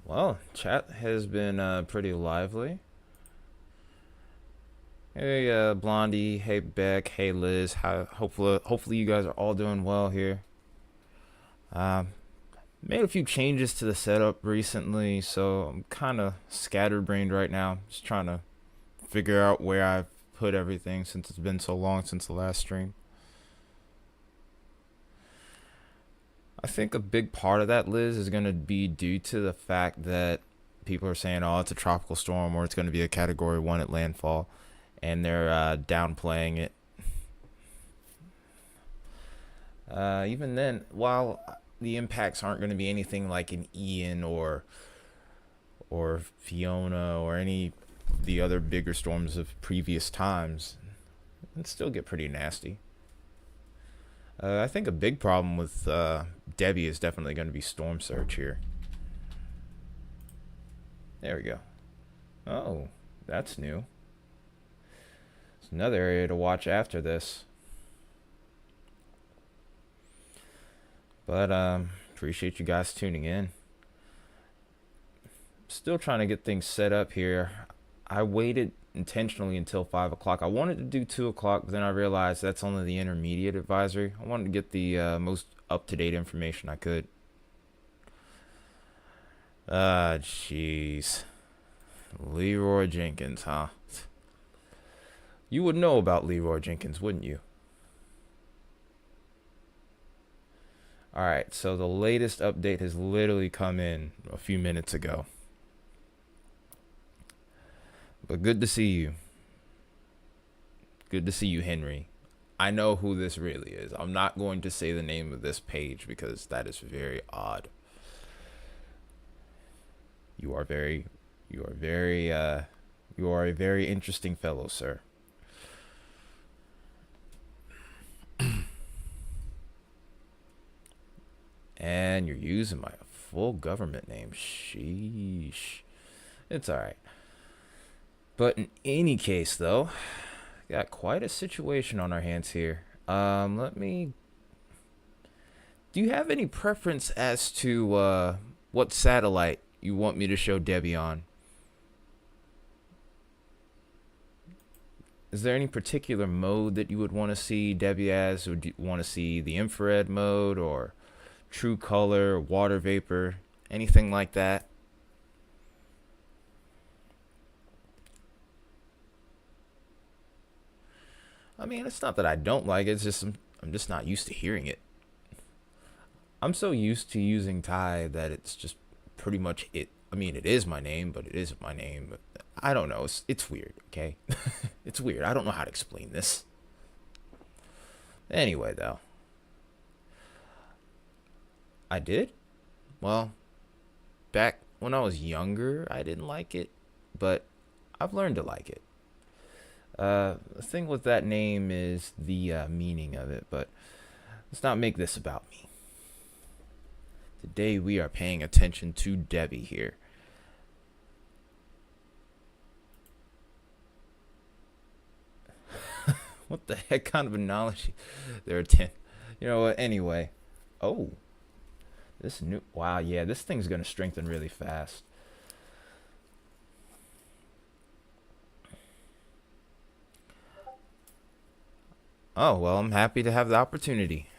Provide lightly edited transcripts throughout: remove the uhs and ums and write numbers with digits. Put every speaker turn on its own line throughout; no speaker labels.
Well, chat has been pretty lively. Hey, Blondie. Hey, Beck. Hey, Liz. Hopefully you guys are all doing well here. Um, Made a few changes to the setup recently, so I'm kind of scatterbrained right now. Just trying to figure out where I've put everything since it's been so long since the last stream. I think a big part of that, Liz, is going to be due to the fact that people are saying, "Oh, it's a tropical storm," or it's going to be a Category 1 at landfall, and they're downplaying it. Even then, while the impacts aren't going to be anything like an Ian or Fiona or any of the other bigger storms of previous times, it still get pretty nasty. I think a big problem with Debbie is definitely going to be storm surge here. There we go. Oh, that's new. It's another area to watch after this. But appreciate you guys tuning in. Still trying to get things set up here. I waited intentionally until 5 o'clock. I wanted to do 2 o'clock, but then I realized that's only the intermediate advisory. I wanted to get the most up-to-date information I could. Jeez. Leroy Jenkins, huh? You would know about Leroy Jenkins, wouldn't you? Alright, so the latest update has literally come in a few minutes ago. But good to see you. Good to see you, Henry. I know who this really is. I'm not going to say the name of this page because that is very odd. You are a very interesting fellow, sir. And you're using my full government name. Sheesh. It's alright. But in any case, though, got quite a situation on our hands here. Let me. Do you have any preference as to what satellite you want me to show Debbie on? Is there any particular mode that you would want to see Debbie as? Or do you want to see the infrared mode or true color, water vapor, anything like that? I mean, it's not that I don't like it. It's just I'm just not used to hearing it. I'm so used to using Thai that it's just pretty much it. I mean, it is my name, but it isn't my name. But I don't know. It's weird, okay? It's weird. I don't know how to explain this. Anyway, though. I did? Well, back when I was younger, I didn't like it, but I've learned to like it. The thing with that name is the meaning of it, but let's not make this about me. Today we are paying attention to Debbie here. What the heck kind of analogy? There are 10. You know what? Anyway. Oh. This new. Wow, yeah, this thing's going to strengthen really fast. Oh, well, I'm happy to have the opportunity.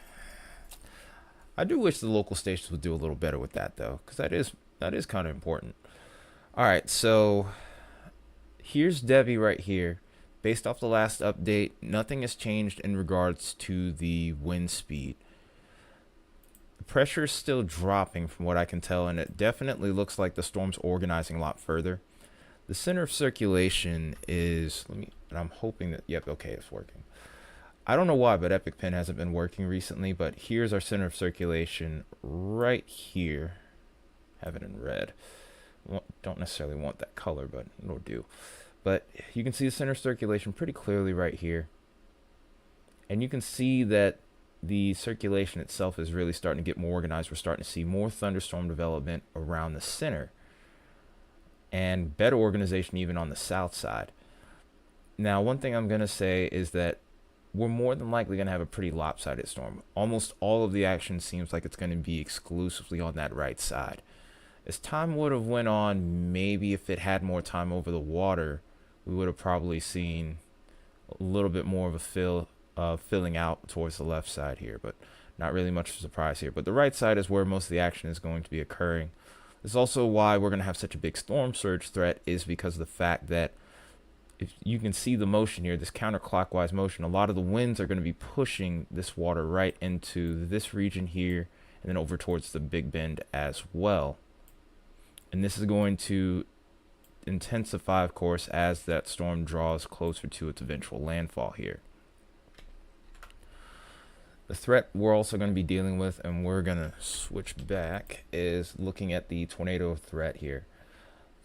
I do wish the local stations would do a little better with that, though, because that is kind of important. All right, so here's Debbie right here. Based off the last update, nothing has changed in regards to the wind speed. The pressure is still dropping from what I can tell, and it definitely looks like the storm's organizing a lot further. The center of circulation is, and I'm hoping that, yep, okay, it's working. I don't know why, but Epic Pen hasn't been working recently, but here's our center of circulation right here. Have it in red. Don't necessarily want that color, but it'll do. But you can see the center of circulation pretty clearly right here. And you can see that the circulation itself is really starting to get more organized. We're starting to see more thunderstorm development around the center. And better organization even on the south side. Now, one thing I'm going to say is that we're more than likely going to have a pretty lopsided storm. Almost all of the action seems like it's going to be exclusively on that right side. As time would have went on, maybe if it had more time over the water, we would have probably seen a little bit more of a filling out towards the left side here, but not really much of a surprise here. But the right side is where most of the action is going to be occurring. This is also why we're going to have such a big storm surge threat, is because of the fact that if you can see the motion here, this counterclockwise motion, a lot of the winds are going to be pushing this water right into this region here and then over towards the Big Bend as well. And this is going to intensify, of course, as that storm draws closer to its eventual landfall here. The threat we're also going to be dealing with, and we're going to switch back, is looking at the tornado threat here.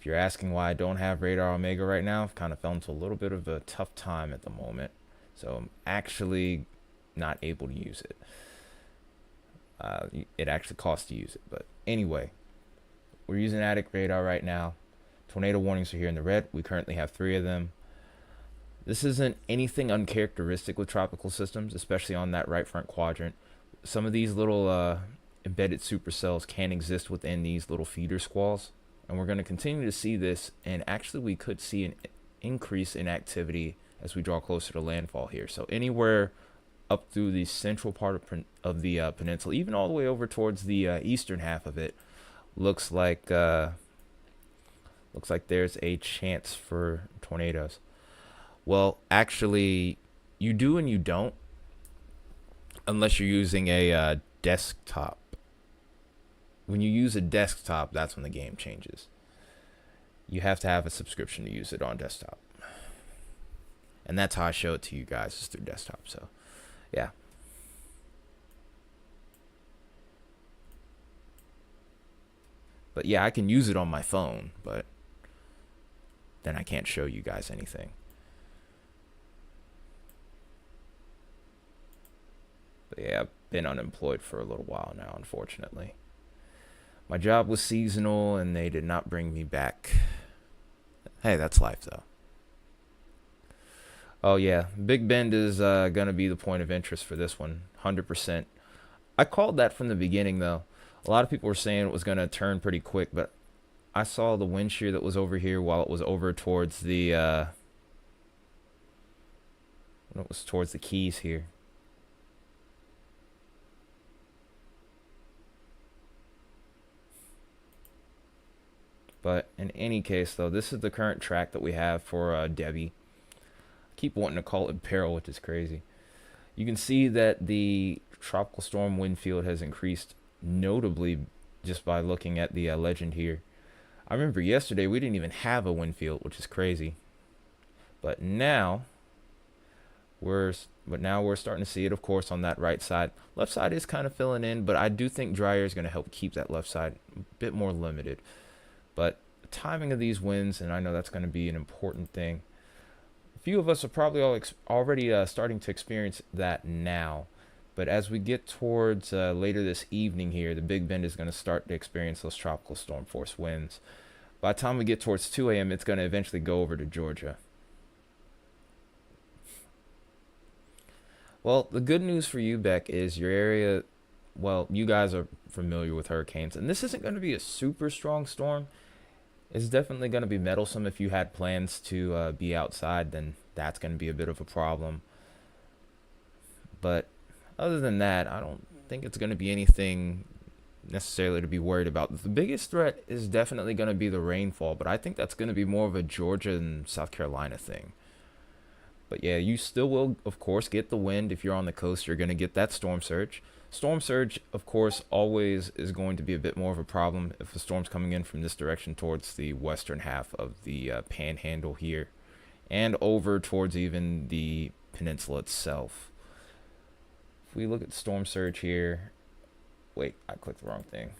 If you're asking why I don't have radar Omega right now, I've kind of fell into a little bit of a tough time at the moment. So I'm actually not able to use it. It actually costs to use it. But anyway, we're using attic radar right now. Tornado warnings are here in the red. We currently have 3 of them. This isn't anything uncharacteristic with tropical systems, especially on that right front quadrant. Some of these little embedded supercells can exist within these little feeder squalls. And we're going to continue to see this, and actually we could see an increase in activity as we draw closer to landfall here. So anywhere up through the central part of the peninsula, even all the way over towards the eastern half of it, looks like there's a chance for tornadoes. Well, actually, you do and you don't, unless you're using a desktop. When you use a desktop, that's when the game changes. You have to have a subscription to use it on desktop. And that's how I show it to you guys, is through desktop. So, yeah. But yeah, I can use it on my phone, but then I can't show you guys anything. But yeah, I've been unemployed for a little while now, unfortunately. My job was seasonal, and they did not bring me back. Hey, that's life, though. Oh, yeah. Big Bend is going to be the point of interest for this one, 100%. I called that from the beginning, though. A lot of people were saying it was going to turn pretty quick, but I saw the wind shear that was over here while it was over towards the... when it was towards the Keys here. But in any case, though, this is the current track that we have for Debby. I keep wanting to call it Peril, which is crazy. You can see that the tropical storm wind field has increased notably just by looking at the legend here. I remember yesterday we didn't even have a wind field, which is crazy. But now we're starting to see it, of course, on that right side. Left side is kind of filling in, but I do think dry air is going to help keep that left side a bit more limited. But the timing of these winds, and I know that's going to be an important thing. A few of us are probably already starting to experience that now. But as we get towards later this evening here, the Big Bend is going to start to experience those tropical storm force winds. By the time we get towards 2 a.m., it's going to eventually go over to Georgia. Well, the good news for you, Beck, is your area, well, you guys are familiar with hurricanes, and this isn't going to be a super strong storm. It's definitely going to be meddlesome. If you had plans to be outside, then that's going to be a bit of a problem. But other than that, I don't think it's going to be anything necessarily to be worried about. The biggest threat is definitely going to be the rainfall, but I think that's going to be more of a Georgia and South Carolina thing. But yeah, you still will, of course, get the wind. If you're on the coast, you're going to get that storm surge. Storm surge, of course, always is going to be a bit more of a problem if the storm's coming in from this direction towards the western half of the panhandle here and over towards even the peninsula itself. If we look at storm surge here, wait, I clicked the wrong thing.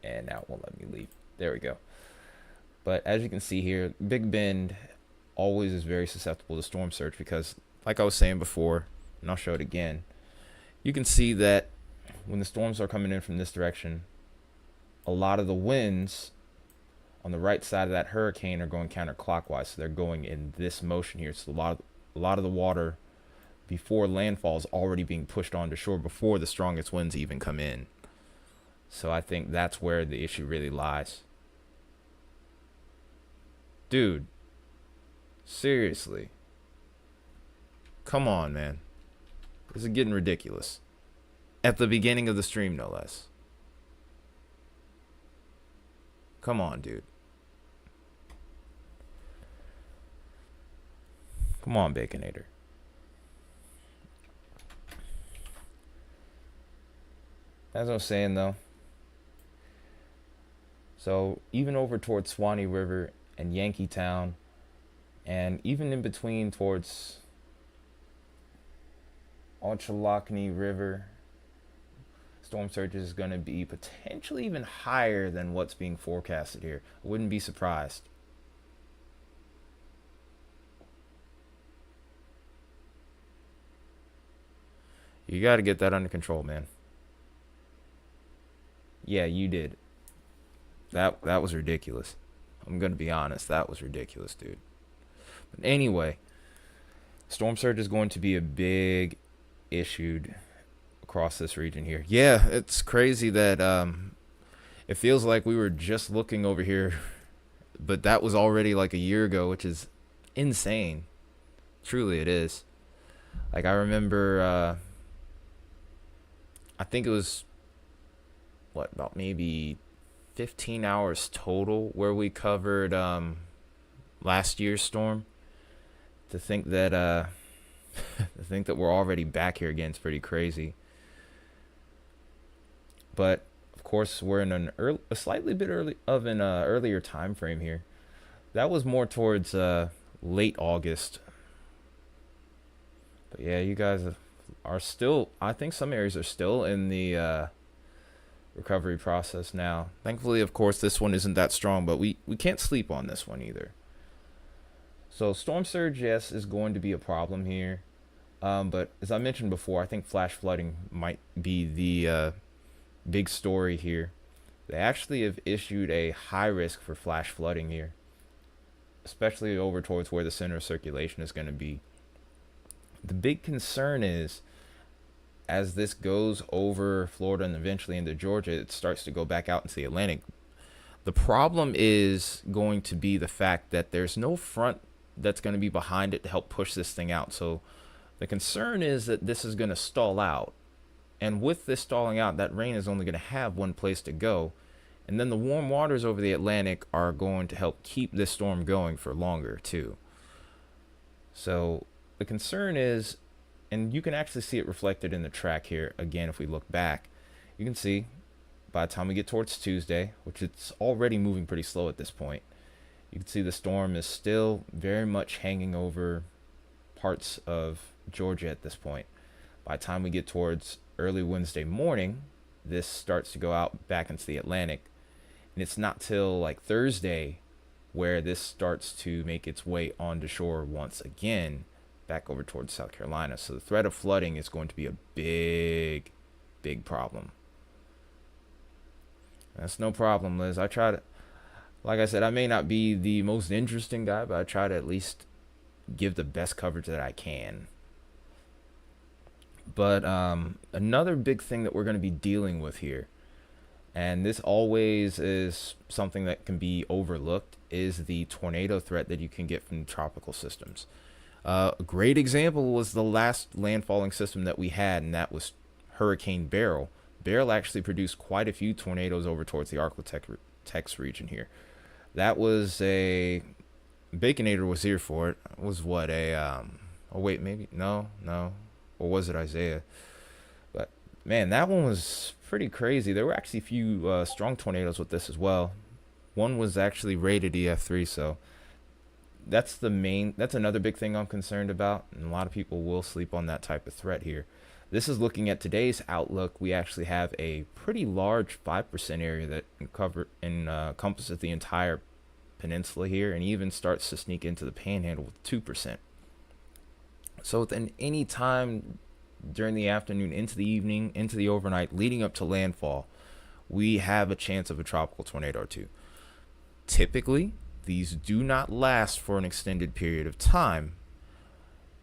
And now it won't let me leave. There we go. But as you can see here, Big Bend always is very susceptible to storm surge because, like I was saying before, and I'll show it again, you can see that when the storms are coming in from this direction, a lot of the winds on the right side of that hurricane are going counterclockwise, so they're going in this motion here. So a lot of the water before landfall is already being pushed onto shore before the strongest winds even come in. So I think that's where the issue really lies. Dude, seriously. Come on, man. This is getting ridiculous. At the beginning of the stream, no less. Come on, dude. Come on, Baconator. As I was saying, though, so even over towards Swanee River and Yankeetown, and even in between towards Ochelacknee River, storm surge is going to be potentially even higher than what's being forecasted here. I wouldn't be surprised. You got to get that under control, man. Yeah, you did. That was ridiculous. I'm going to be honest. That was ridiculous, dude. But anyway, storm surge is going to be a big issue across this region here. Yeah, it's crazy that it feels like we were just looking over here, but that was already like a year ago, which is insane. Truly, it is. Like, I remember, I think it was, what, about maybe 15 hours total where we covered last year's storm. To think that we're already back here again is pretty crazy. But of course, we're in a slightly bit earlier time frame here. That was more towards late August. But yeah, you guys are still. I think some areas are still in the recovery process now. Thankfully, of course, this one isn't that strong, but we can't sleep on this one either. So storm surge, yes, is going to be a problem here. But as I mentioned before, I think flash flooding might be the big story here. They actually have issued a high risk for flash flooding here, especially over towards where the center of circulation is going to be. The big concern is, as this goes over Florida and eventually into Georgia, it starts to go back out into the Atlantic. The problem is going to be the fact that there's no front that's going to be behind it to help push this thing out. So the concern is that this is going to stall out. And with this stalling out, that rain is only going to have one place to go. And then the warm waters over the Atlantic are going to help keep this storm going for longer too. So the concern is, and you can actually see it reflected in the track here again if we look back, you can see by the time we get towards Tuesday, which it's already moving pretty slow at this point, you can see the storm is still very much hanging over parts of Georgia at this point. By the time we get towards early Wednesday morning, this starts to go out back into the Atlantic. And it's not till like Thursday where this starts to make its way onto shore once again back over towards South Carolina. So the threat of flooding is going to be a big, big problem. That's no problem, Liz. I try to, like I said, I may not be the most interesting guy, but I try to at least give the best coverage that I can. But another big thing that we're going to be dealing with here, and this always is something that can be overlooked, is the tornado threat that you can get from tropical systems. A great example was the last landfalling system that we had, and that was Hurricane Beryl. Beryl actually produced quite a few tornadoes over towards the Arklatex region here. That was a... Baconator was here for it. It was what, a... oh, wait, maybe... No. Or was it Isaiah? But, man, that one was pretty crazy. There were actually a few strong tornadoes with this as well. One was actually rated EF3, so... That's another big thing I'm concerned about, and a lot of people will sleep on that type of threat here. This is looking at today's outlook. We actually have a pretty large 5% area that encompasses the entire peninsula here, and even starts to sneak into the panhandle with 2%. So within any time during the afternoon, into the evening, into the overnight, leading up to landfall, we have a chance of a tropical tornado or two. Typically, these do not last for an extended period of time,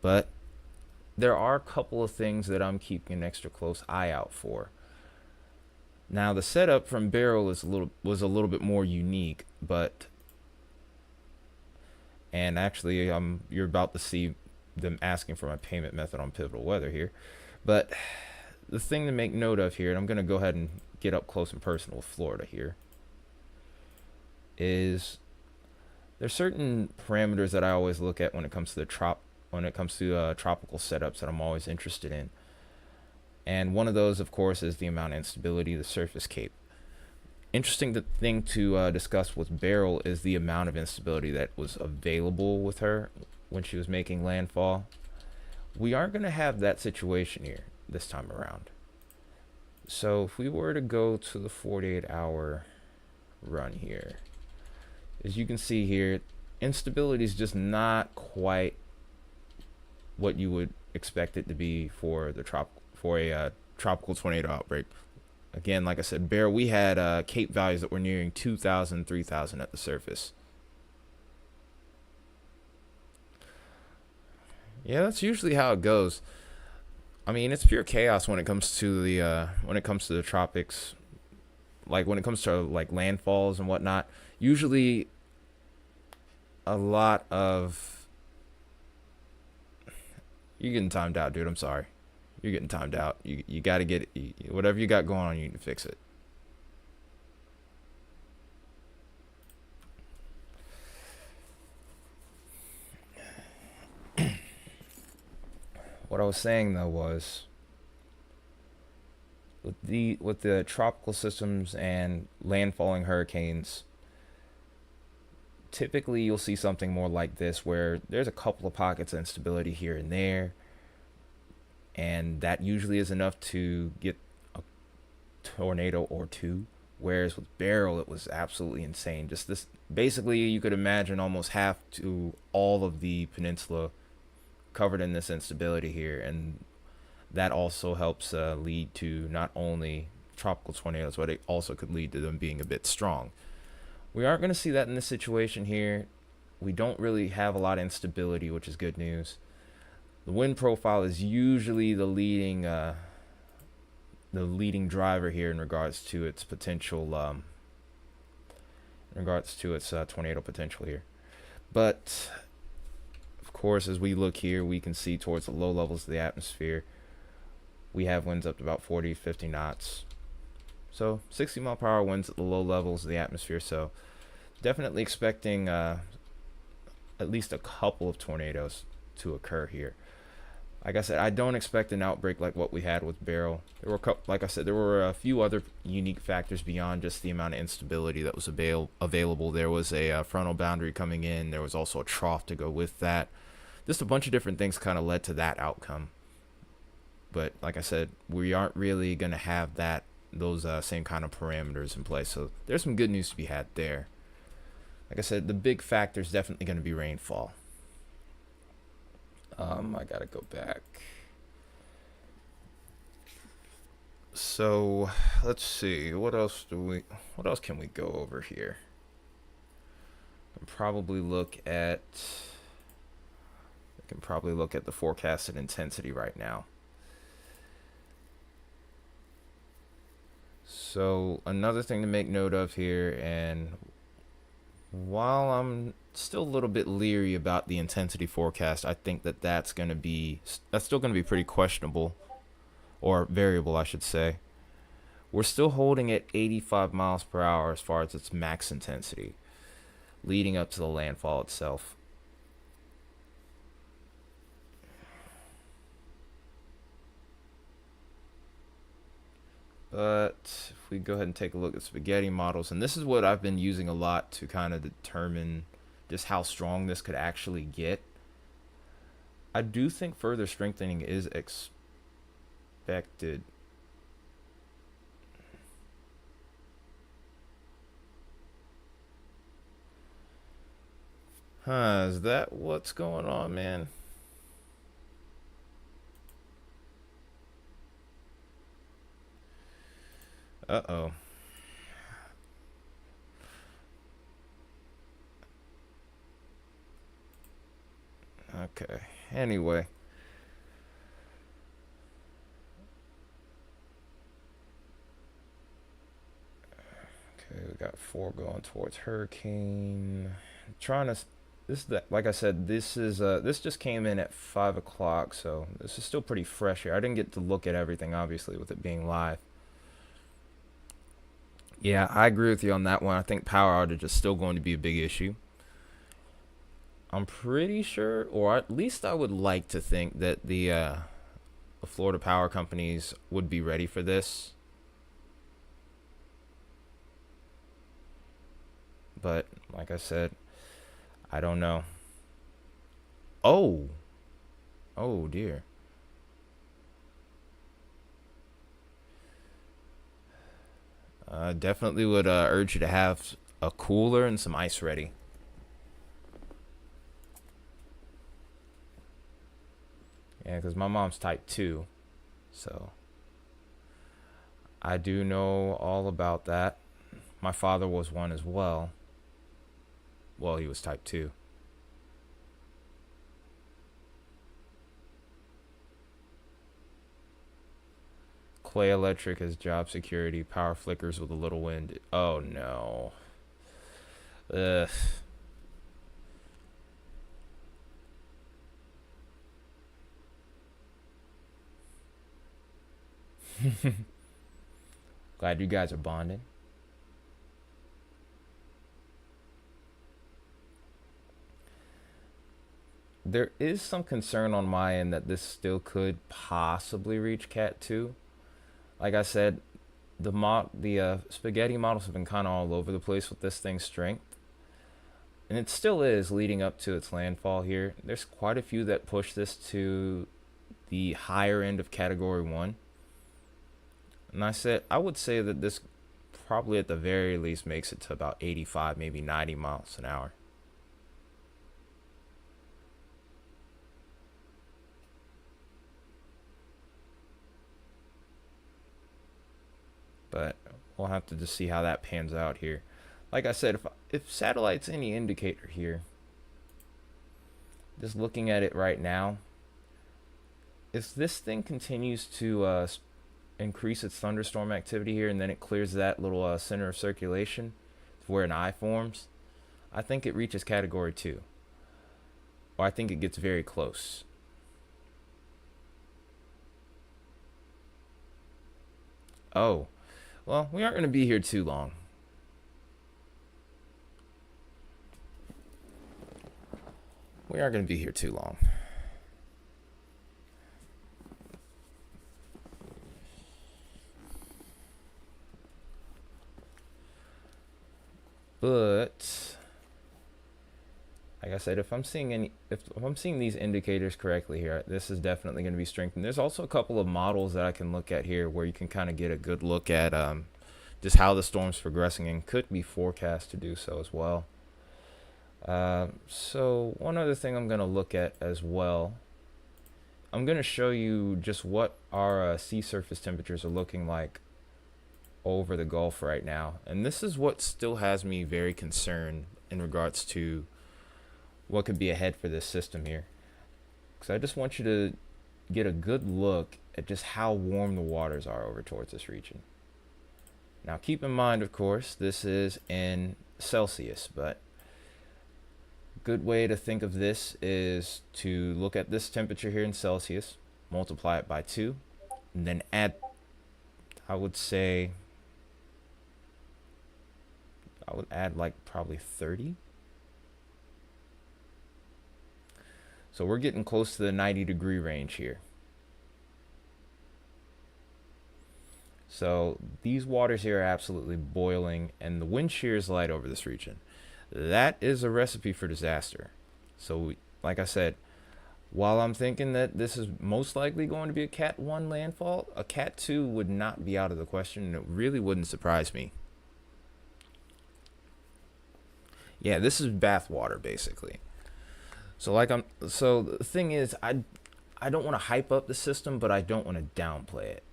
but there are a couple of things that I'm keeping an extra close eye out for. Now the setup from Barrel was a little bit more unique, but and actually you're about to see them asking for my payment method on Pivotal Weather here. But the thing to make note of here, and I'm going to go ahead and get up close and personal with Florida here, is there's certain parameters that I always look at when it comes to tropical setups that I'm always interested in. And one of those, of course, is the amount of instability of the surface cape. Interesting thing to discuss with Beryl is the amount of instability that was available with her when she was making landfall. We aren't going to have that situation here this time around. So if we were to go to the 48-hour run here, as you can see here, instability is just not quite what you would expect it to be for a tropical tornado outbreak. Again, like I said, we had cape values that were nearing 2,000, 3,000 at the surface. Yeah, that's usually how it goes. I mean, it's pure chaos when it comes to the tropics. Like when it comes to like landfalls and whatnot. Usually, a lot of you're getting timed out, dude. I'm sorry. You're getting timed out. You got to get it. Whatever you got going on, you need to fix it. What I was saying though was with the tropical systems and landfalling hurricanes, typically you'll see something more like this where there's a couple of pockets of instability here and there, and that usually is enough to get a tornado or two. Whereas with Beryl, it was absolutely insane. Just this, basically, you could imagine almost half to all of the peninsula covered in this instability here, and that also helps lead to not only tropical tornadoes, but it also could lead to them being a bit strong. We aren't going to see that in this situation here. We don't really have a lot of instability, which is good news. The wind profile is usually the leading driver here in regards to its potential, tornado potential here. But of course, as we look here, we can see towards the low levels of the atmosphere, we have winds up to about 40, 50 knots. So 60 mile per hour winds at the low levels of the atmosphere. So definitely expecting at least a couple of tornadoes to occur here. Like I said, I don't expect an outbreak like what we had with Beryl. Like I said, there were a few other unique factors beyond just the amount of instability that was available. There was a frontal boundary coming in. There was also a trough to go with that. Just a bunch of different things kind of led to that outcome. But like I said, we aren't really going to have those same kind of parameters in place. So there's some good news to be had there. Like I said, the big factor is definitely going to be rainfall. I gotta go back. So let's see. What else can we go over here? We can probably look at the forecasted intensity right now. So another thing to make note of here, and while I'm still a little bit leery about the intensity forecast, I think that's still going to be pretty questionable, or variable, I should say. We're still holding at 85 miles per hour as far as its max intensity, leading up to the landfall itself. But if we go ahead and take a look at spaghetti models, and this is what I've been using a lot to kind of determine just how strong this could actually get. I do think further strengthening is expected. Is that what's going on, man? Uh-oh. Okay. Anyway. got 4 going towards hurricane. Trying to. This is the, like I said, this just came in at 5 o'clock, so this is still pretty fresh here. I didn't get to look at everything, obviously, with it being live. Yeah, I agree with you on that one. I think power outage is still going to be a big issue. I'm pretty sure, or at least I would like to think that the Florida power companies would be ready for this. But like I said, I don't know. Oh, oh dear. Definitely would urge you to have a cooler and some ice ready. Yeah, because my mom's type 2, so I do know all about that. My father was one as well. Well, he was type 2. Clay Electric has job security. Power flickers with a little wind. Oh no. Ugh. Glad you guys are bonding. There is some concern on my end that this still could possibly reach Cat 2. Like I said, the spaghetti models have been kind of all over the place with this thing's strength. And it still is leading up to its landfall here. There's quite a few that push this to the higher end of Category 1. And I would say that this probably at the very least makes it to about 85, maybe 90 miles an hour. But we'll have to just see how that pans out here. Like I said, if satellite's any indicator here, just looking at it right now, if this thing continues to increase its thunderstorm activity here and then it clears that little center of circulation to where an eye forms, I think it reaches Category 2. Or I think it gets very close. Oh, well, we aren't going to be here too long. We aren't going to be here too long. But like I said, if I'm seeing these indicators correctly here, this is definitely going to be strengthened. There's also a couple of models that I can look at here where you can kind of get a good look at just how the storm's progressing and could be forecast to do so as well. So one other thing I'm going to look at as well, I'm going to show you just what our sea surface temperatures are looking like over the Gulf right now. And this is what still has me very concerned in regards to what could be ahead for this system here. Because I just want you to get a good look at just how warm the waters are over towards this region. Now keep in mind, of course, this is in Celsius, but good way to think of this is to look at this temperature here in Celsius, multiply it by 2, and then add, I would add like probably 30. So we're getting close to the 90-degree range here. So these waters here are absolutely boiling, and the wind shear is light over this region. That is a recipe for disaster. So like I said, while I'm thinking that this is most likely going to be a Cat 1 landfall, a Cat 2 would not be out of the question, and it really wouldn't surprise me. Yeah, this is bathwater basically. So the thing is, I don't want to hype up the system, but I don't want to downplay it.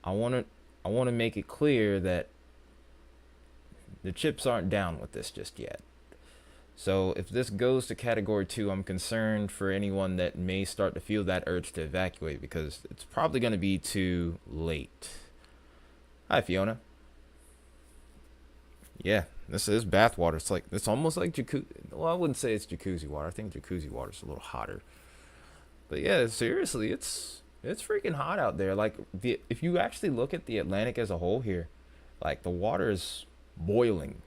I want to make it clear that the chips aren't down with this just yet. So if this goes to Category 2, I'm concerned for anyone that may start to feel that urge to evacuate, because it's probably going to be too late. Hi, Fiona. Yeah, this is bath water. It's almost like jacuzzi. Well, I wouldn't say it's jacuzzi water. I think jacuzzi water is a little hotter. But yeah, seriously, it's freaking hot out there. Like if you actually look at the Atlantic as a whole here, like the water is boiling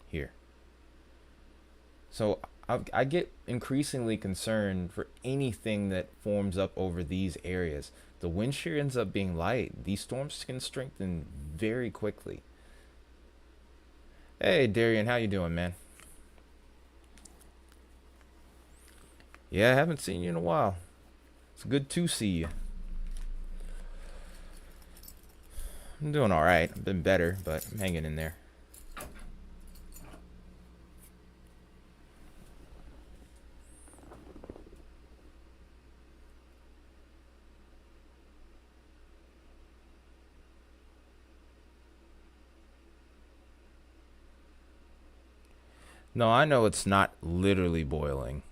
here. So I get increasingly concerned for anything that forms up over these areas. The wind shear ends up being light. These storms can strengthen very quickly. Hey, Darian, how you doing, man? Yeah, I haven't seen you in a while. It's good to see you. I'm doing all right. I've been better, but I'm hanging in there. No, I know it's not literally boiling.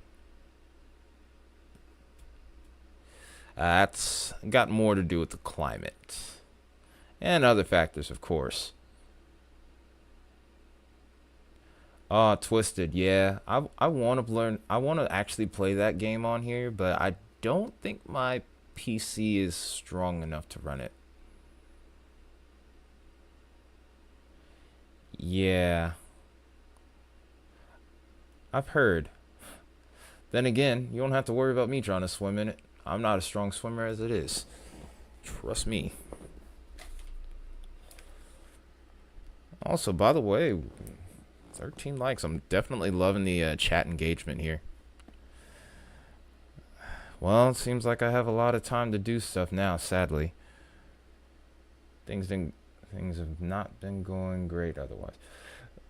That's got more to do with the climate and other factors, of course. Oh, Twisted. Yeah, I want to learn. I want to actually play that game on here, but I don't think my PC is strong enough to run it. Yeah, I've heard. Then again, you don't have to worry about me trying to swim in it. I'm not a strong swimmer as it is. Trust me. Also, by the way, 13 likes. I'm definitely loving the chat engagement here. Well, it seems like I have a lot of time to do stuff now, sadly. Things didn't things have not been going great otherwise.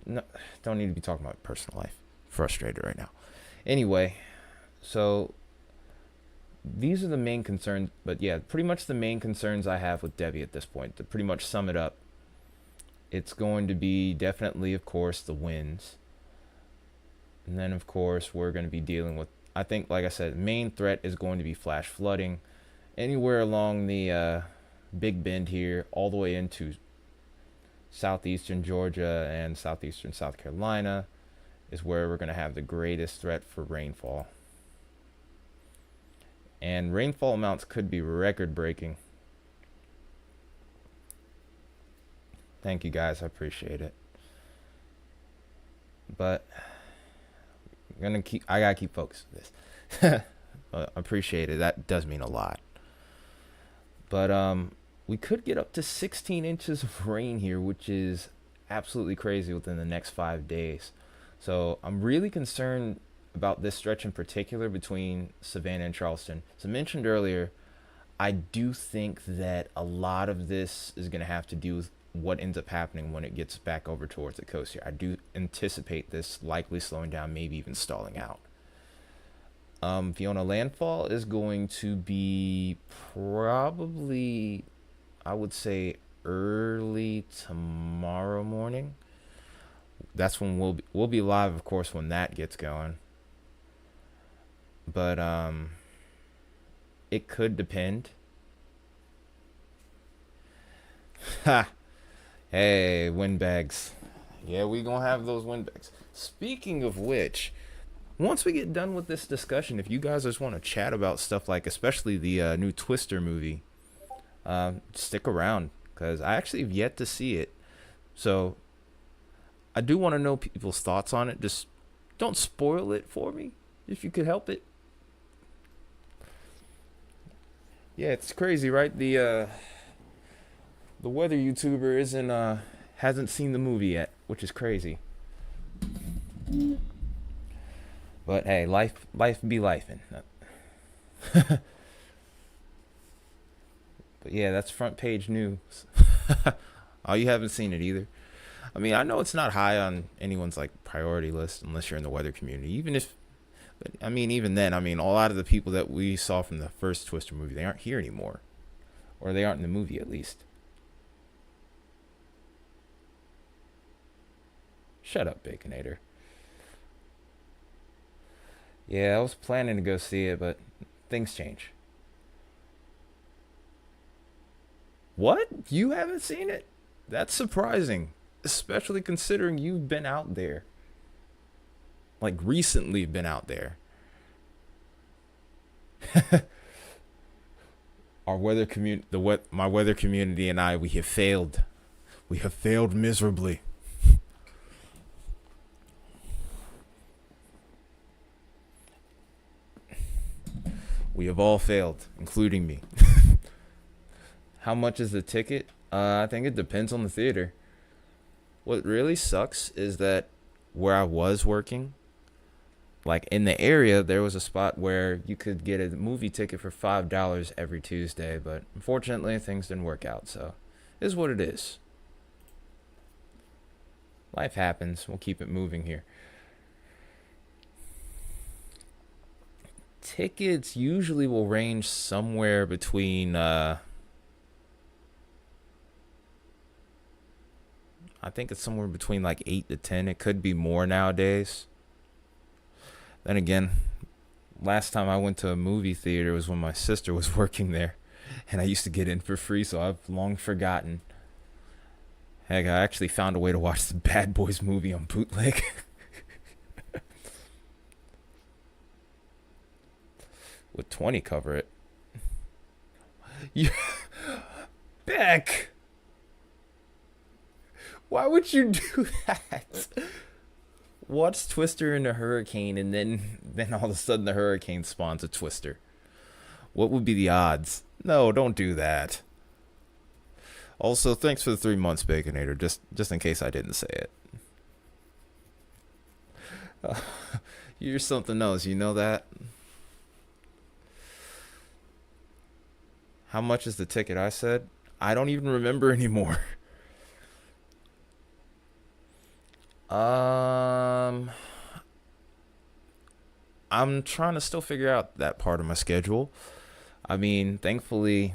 No, don't need to be talking about personal life. Frustrated right now. Anyway, so these are the main concerns, but yeah, pretty much the main concerns I have with Debbie at this point. To pretty much sum it up, it's going to be definitely, of course, the winds. And then, of course, we're going to be dealing with, I think, like I said, main threat is going to be flash flooding anywhere along the Big Bend here, all the way into southeastern Georgia and southeastern South Carolina is where we're going to have the greatest threat for rainfall. And rainfall amounts could be record breaking. Thank you guys, I appreciate it. But I gotta keep focused on this. I appreciate it. That does mean a lot. But we could get up to 16 inches of rain here, which is absolutely crazy within the next 5 days. So I'm really concerned about this stretch in particular between Savannah and Charleston. As I mentioned earlier, I do think that a lot of this is going to have to do with what ends up happening when it gets back over towards the coast here. I do anticipate this likely slowing down, maybe even stalling out. Fiona landfall is going to be probably, I would say, early tomorrow morning. That's when we'll be live, of course, when that gets going. But it could depend. Ha! Hey, windbags. Yeah, we gonna have those windbags. Speaking of which, once we get done with this discussion, if you guys just want to chat about stuff like, especially the new Twister movie, stick around because I actually have yet to see it. So I do want to know people's thoughts on it. Just don't spoil it for me if you could help it. Yeah, it's crazy, right? The weather YouTuber isn't hasn't seen the movie yet, which is crazy. But hey, life be lifing. But yeah, that's front page news. Oh, you haven't seen it either. I mean, I know it's not high on anyone's like priority list unless you're in the weather community. Even if, but I mean, even then, I mean, a lot of the people that we saw from the first Twister movie, they aren't here anymore, or they aren't in the movie at least. Shut up, Baconator. Yeah, I was planning to go see it, but things change. What? You haven't seen it? That's surprising. especially considering you've been out there, like recently been out there. Our weather community, my weather community and I, we have failed. We have failed miserably. We have all failed, including me. How much is the ticket? I think it depends on the theater. What really sucks is that where I was working, like in the area, there was a spot where you could get a movie ticket for $5 every Tuesday, but unfortunately things didn't work out, so it is what it is. Life happens. We'll keep it moving here. Tickets usually will range somewhere between I think it's somewhere between like 8 to 10. It could be more nowadays. Then again, last time I went to a movie theater was when my sister was working there, and I used to get in for free, so I've long forgotten. Heck, I actually found a way to watch the Bad Boys movie on bootleg. Would 20 cover it? Yeah. Beck! Why would you do that? Watch Twister in a hurricane, and then all of a sudden the hurricane spawns a Twister. What would be the odds? No, don't do that. Also, thanks for the 3 months, Baconator, just in case I didn't say it. You're something else, you know that? How much is the ticket? I said I don't even remember anymore. I'm trying to still figure out that part of my schedule. I mean, thankfully,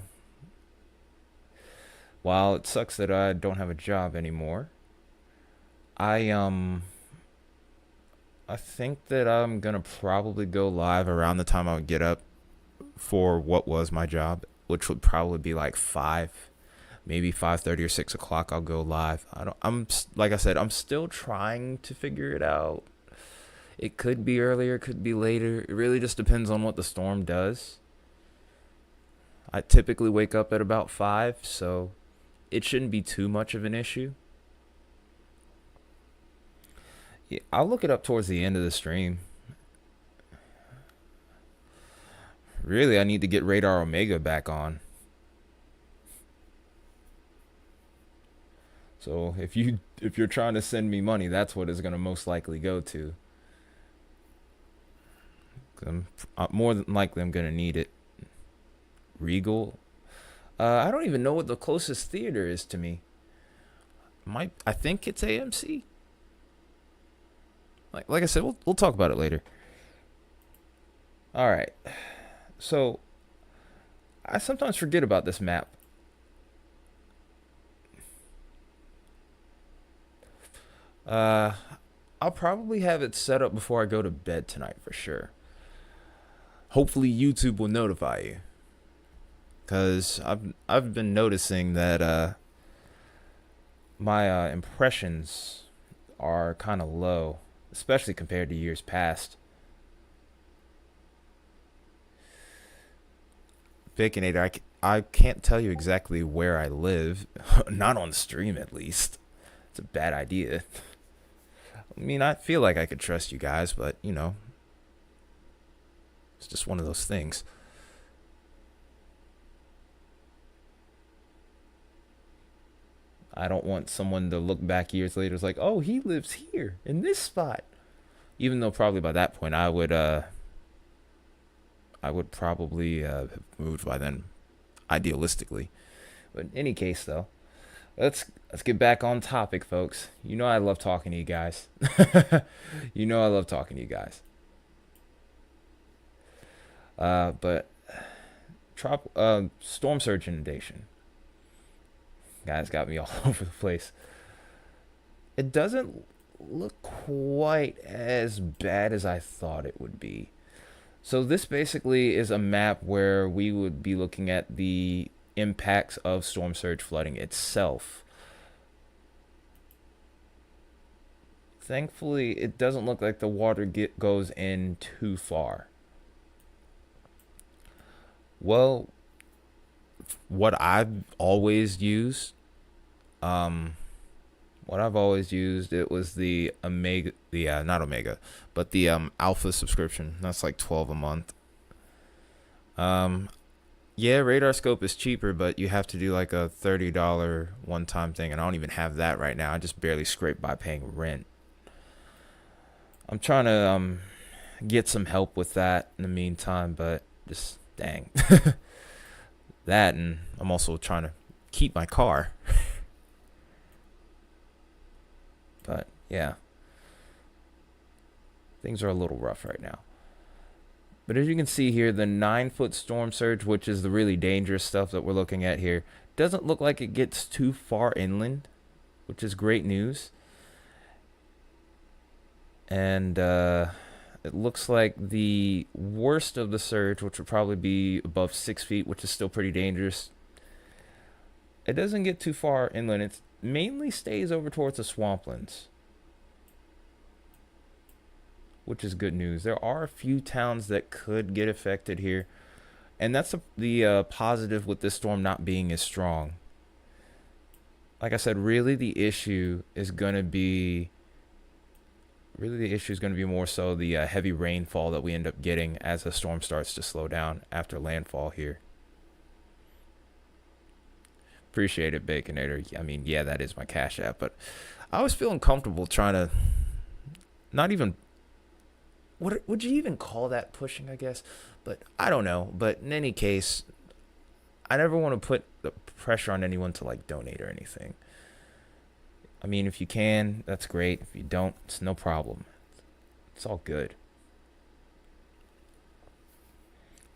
while it sucks that I don't have a job anymore, I I think that I'm gonna probably go live around the time I would get up for what was my job, which would probably be like 5, maybe 5:30 or 6 o'clock. I'll go live. Like I said, I'm still trying to figure it out. It could be earlier, it could be later. It really just depends on what the storm does. I typically wake up at about 5, so it shouldn't be too much of an issue. Yeah, I'll look it up towards the end of the stream. Really, I need to get Radar Omega back on. So if you're trying to send me money, that's what it's gonna most likely go to. More than likely, I'm gonna need it. Regal. I don't even know what the closest theater is to me. I think it's AMC. Like I said, we'll talk about it later. All right. So I sometimes forget about this map. I'll probably have it set up before I go to bed tonight for sure. Hopefully YouTube will notify you, because I've been noticing that my impressions are kind of low, especially compared to years past. Baconator, I can't tell you exactly where I live, not on stream at least. It's a bad idea. I mean, I feel like I could trust you guys, but you know, it's just one of those things. I don't want someone to look back years later. It's like, oh, he lives here in this spot. Even though probably by that point I would probably have moved by then, idealistically. But in any case, though, let's get back on topic, folks. You know I love talking to you guys. You know I love talking to you guys. But storm surge inundation. Guys got me all over the place. It doesn't look quite as bad as I thought it would be. So this basically is a map where we would be looking at the impacts of storm surge flooding itself. thankfully, it doesn't look like the water goes in too far. Well, what I've always used, um, it was the Omega, the not Omega, but the Alpha subscription. That's like 12 a month. Um, yeah, Radar Scope is cheaper, but you have to do like a $30 one-time thing, and I don't even have that right now. I just barely scrape by paying rent. I'm trying to get some help with that in the meantime, but just dang. That, and I'm also trying to keep my car. But yeah, things are a little rough right now. But as you can see here, the 9-foot storm surge, which is the really dangerous stuff that we're looking at here, doesn't look like it gets too far inland, which is great news. And it looks like the worst of the surge, which would probably be above 6 feet, which is still pretty dangerous, it doesn't get too far inland. It mainly stays over towards the swamplands, which is good news. There are a few towns that could get affected here, and that's the positive with this storm not being as strong. Like I said, really the issue is going to be more so the heavy rainfall that we end up getting as the storm starts to slow down after landfall here. Appreciate it, Baconator. I mean, yeah, that is my Cash App, but I was feeling comfortable trying to not even, what would you even call that, pushing, I guess, but I don't know. But in any case, I never want to put the pressure on anyone to like donate or anything. I mean, if you can, that's great. If you don't, it's no problem. It's all good.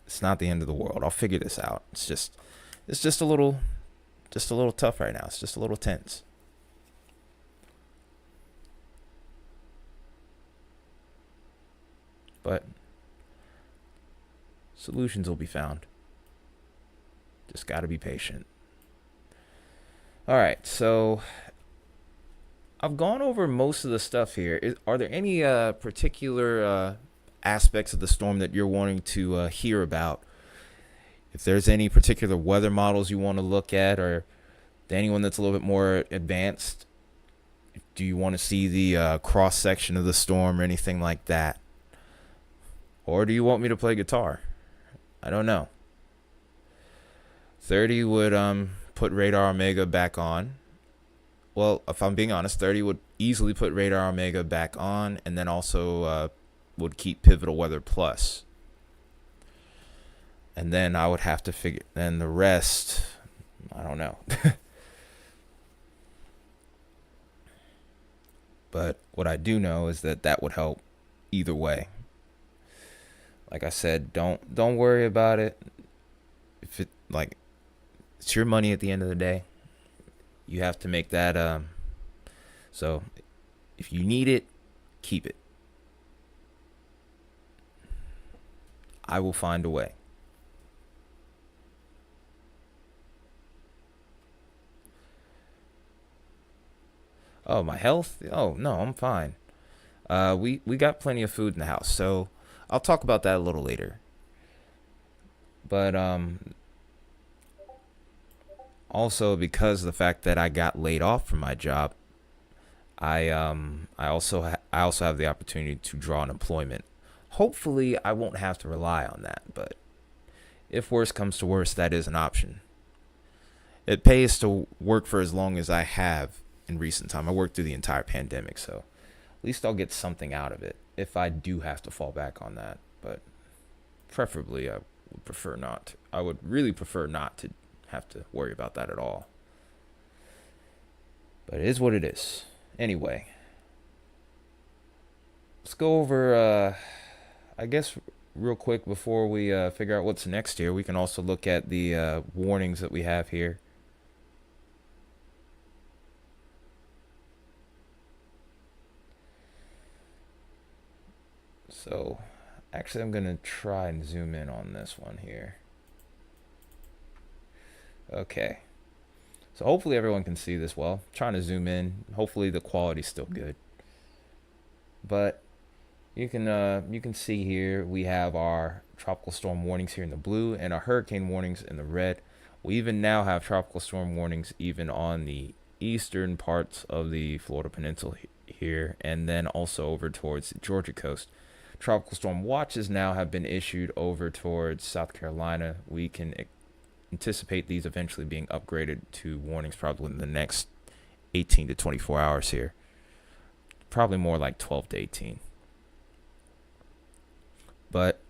It's not the end of the world. I'll figure this out. It's just a little tough right now. It's just a little tense. But solutions will be found. Just got to be patient. All right, so I've gone over most of the stuff here. Are there any particular aspects of the storm that you're wanting to hear about? If there's any particular weather models you want to look at, or anyone that's a little bit more advanced, do you want to see the cross section of the storm or anything like that? Or do you want me to play guitar? I don't know. 30 would put Radar Omega back on. Well, if I'm being honest, 30 would easily put Radar Omega back on, and then also would keep Pivotal Weather Plus. And then I would have to figure, then the rest, I don't know. But what I do know is that would help either way. Like I said, don't worry about it. If it, like, it's your money at the end of the day. You have to make that so if you need it, keep it. I will find a way. Oh, my health? Oh, no, I'm fine. We got plenty of food in the house, so I'll talk about that a little later. But also, because of the fact that I got laid off from my job, I also have the opportunity to draw unemployment. Hopefully, I won't have to rely on that, but if worse comes to worse, that is an option. It pays to work for as long as I have in recent time. I worked through the entire pandemic, so at least I'll get something out of it if I do have to fall back on that. But preferably, I would prefer not. I would really prefer not to have to worry about that at all. But it is what it is. Anyway, let's go over, I guess, real quick before we figure out what's next here. We can also look at the warnings that we have here. So, actually, I'm going to try and zoom in on this one here. Okay. So hopefully everyone can see this well. I'm trying to zoom in. Hopefully the quality's still good. But you can see here we have our tropical storm warnings here in the blue and our hurricane warnings in the red. We even now have tropical storm warnings even on the eastern parts of the Florida Peninsula here, and then also over towards the Georgia coast. Tropical storm watches now have been issued over towards South Carolina. We can anticipate these eventually being upgraded to warnings probably in the next 18 to 24 hours here. Probably more like 12 to 18. But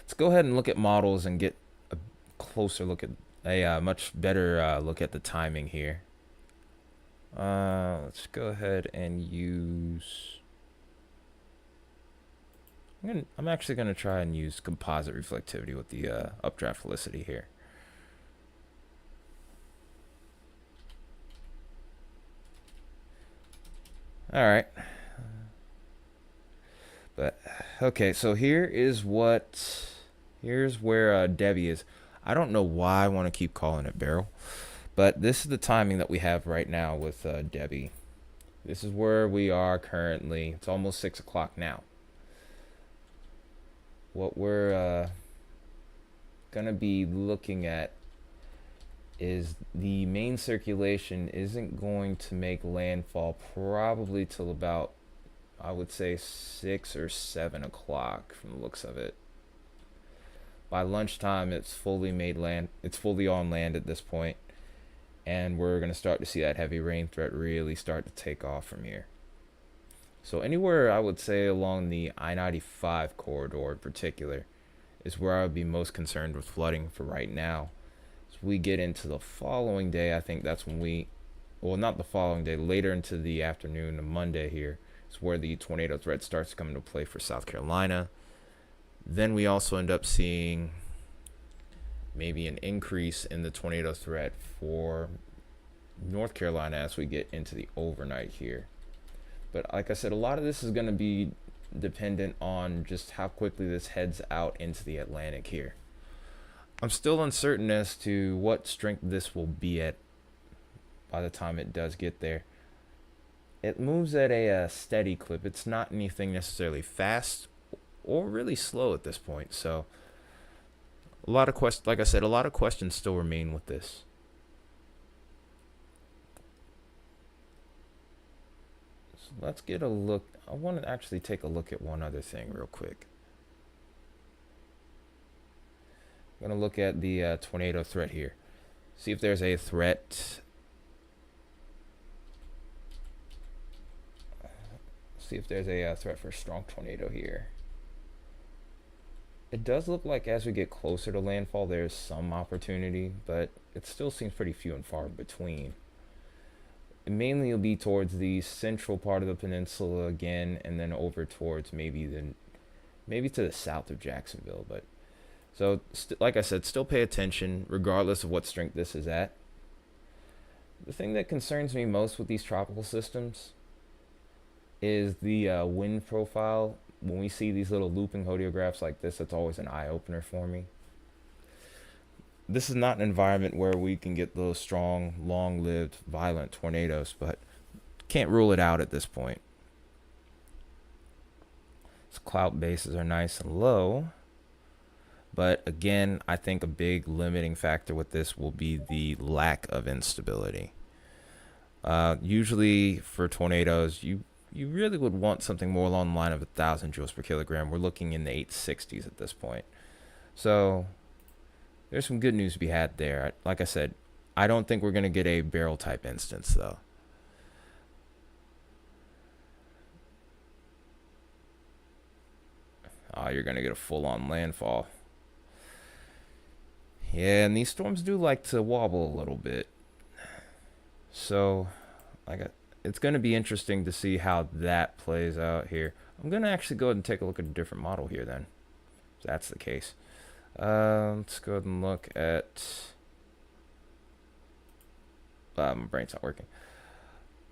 let's go ahead and look at models and get a closer look at a much better look at the timing here. Let's go ahead and use. I'm actually gonna try and use composite reflectivity with the updraft velocity here. All right. But okay, so here's where Debby is. I don't know why I want to keep calling it Beryl, but this is the timing that we have right now with Debby. This is where we are currently. It's almost 6 o'clock now. What we're gonna be looking at is the main circulation isn't going to make landfall probably till about, I would say, 6 or 7 o'clock from the looks of it. By lunchtime, it's fully on land at this point, and we're going to start to see that heavy rain threat really start to take off from here. So anywhere, I would say, along the I-95 corridor in particular is where I would be most concerned with flooding for right now. As we get into the following day, I think that's when not the following day, later into the afternoon of Monday here, is where the tornado threat starts to come into play for South Carolina. Then we also end up seeing maybe an increase in the tornado threat for North Carolina as we get into the overnight here. But like I said, a lot of this is going to be dependent on just how quickly this heads out into the Atlantic here. I'm still uncertain as to what strength this will be at by the time it does get there. It moves at a steady clip. It's not anything necessarily fast or really slow at this point. So a lot of questions still remain with this. So let's get a look. I want to actually take a look at one other thing real quick. I'm going to look at the tornado threat here. See if there's a threat. See if there's a threat for a strong tornado here. It does look like as we get closer to landfall, there's some opportunity, but it still seems pretty few and far between. It mainly will be towards the central part of the peninsula again, and then over towards maybe to the south of Jacksonville. But so, like I said, still pay attention regardless of what strength this is at. The thing that concerns me most with these tropical systems is the wind profile. When we see these little looping hodiographs like this, that's always an eye-opener for me. This is not an environment where we can get those strong, long-lived, violent tornadoes, but can't rule it out at this point. These cloud bases are nice and low, but again, I think a big limiting factor with this will be the lack of instability. Usually for tornadoes, you really would want something more along the line of 1,000 joules per kilogram. We're looking in the 860s at this point. So there's some good news to be had there. Like I said, I don't think we're going to get a barrel type instance though. You're going to get a full on landfall. Yeah, and these storms do like to wobble a little bit. So it's going to be interesting to see how that plays out here. I'm going to actually go ahead and take a look at a different model here then, if that's the case. Let's go ahead and look at... my brain's not working.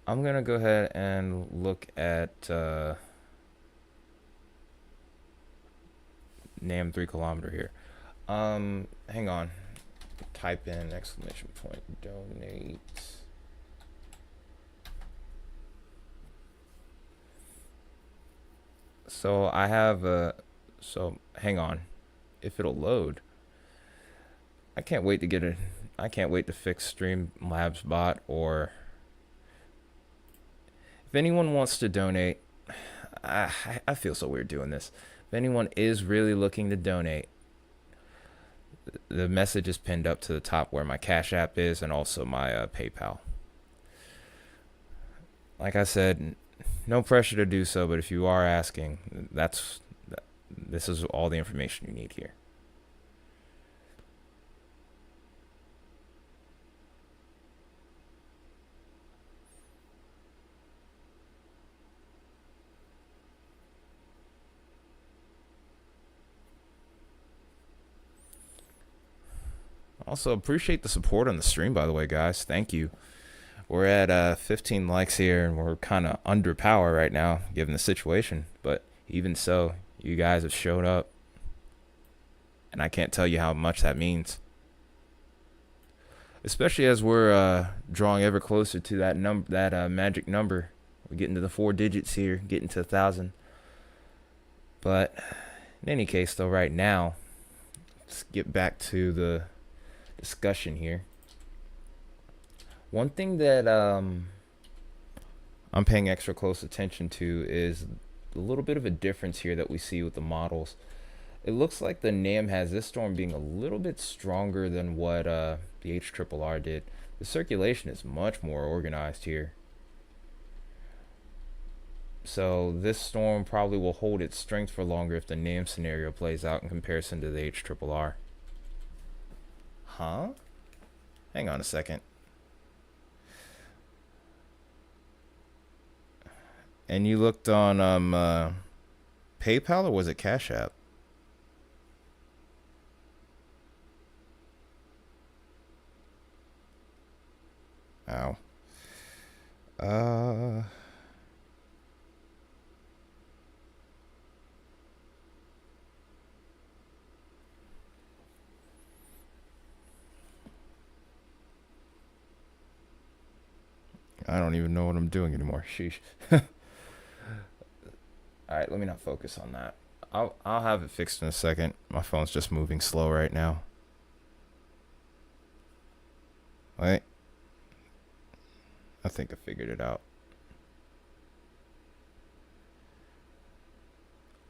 I'm going to go ahead and look at NAM 3 kilometer here. Hang on. Type in exclamation point donate. So I have a. So hang on, if it'll load. I can't wait to get a. I can't wait to fix Streamlabs bot, or if anyone wants to donate. I feel so weird doing this. If anyone is really looking to donate, the message is pinned up to the top where my Cash App is, and also my PayPal. Like I said, no pressure to do so, but if you are asking, this is all the information you need here. Also, appreciate the support on the stream, by the way, guys. Thank you. We're at 15 likes here, and we're kind of under power right now, given the situation. But even so, you guys have showed up, and I can't tell you how much that means. Especially as we're drawing ever closer to that magic number. We're getting to the 4 digits here, getting to 1,000. But in any case, though, right now, let's get back to the discussion here. One thing that I'm paying extra close attention to is a little bit of a difference here that we see with the models. It looks like the NAM has this storm being a little bit stronger than what the HRRR did. The circulation is much more organized here. So this storm probably will hold its strength for longer if the NAM scenario plays out in comparison to the HRRR. Huh? Hang on a second. And you looked on PayPal, or was it Cash App? Ow. I don't even know what I'm doing anymore. Sheesh. Alright, let me not focus on that. I'll have it fixed in a second. My phone's just moving slow right now. Wait. I think I figured it out.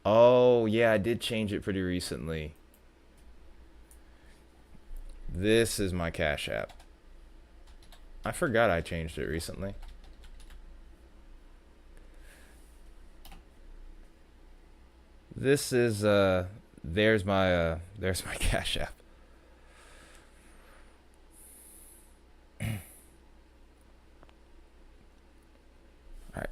Oh, yeah, I did change it pretty recently. This is my Cash App. I forgot I changed it recently. This is there's my Cash App. Alright.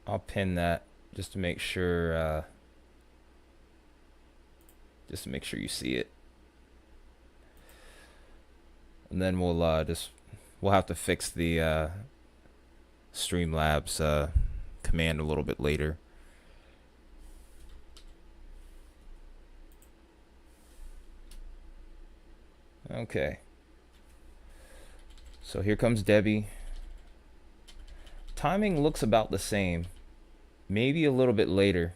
I'll pin that just to make sure you see it. And then we'll have to fix the Streamlabs command a little bit later. Okay. So here comes Debbie. Timing looks about the same. Maybe a little bit later.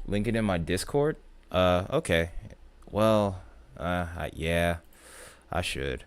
Link it in my Discord? Okay. Well, yeah, I should.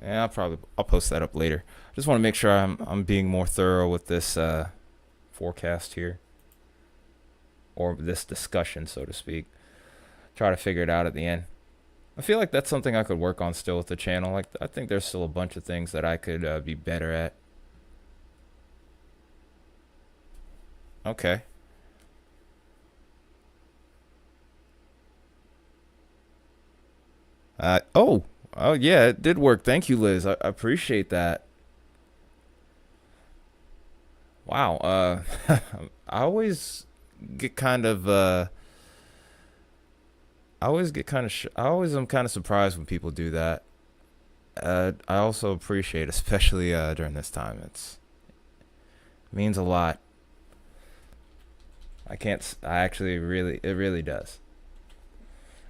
Yeah, I'll post that up later. Just want to make sure I'm being more thorough with this forecast here, or this discussion, so to speak. Try to figure it out at the end. I feel like that's something I could work on still with the channel. Like, I think there's still a bunch of things that I could be better at. Okay. Oh, oh yeah, it did work. Thank you, Liz. I appreciate that. Wow. I always get kind of I always get kind of I always am kind of surprised when people do that. I also appreciate, especially during this time. It means a lot. I can't. I actually really. It really does.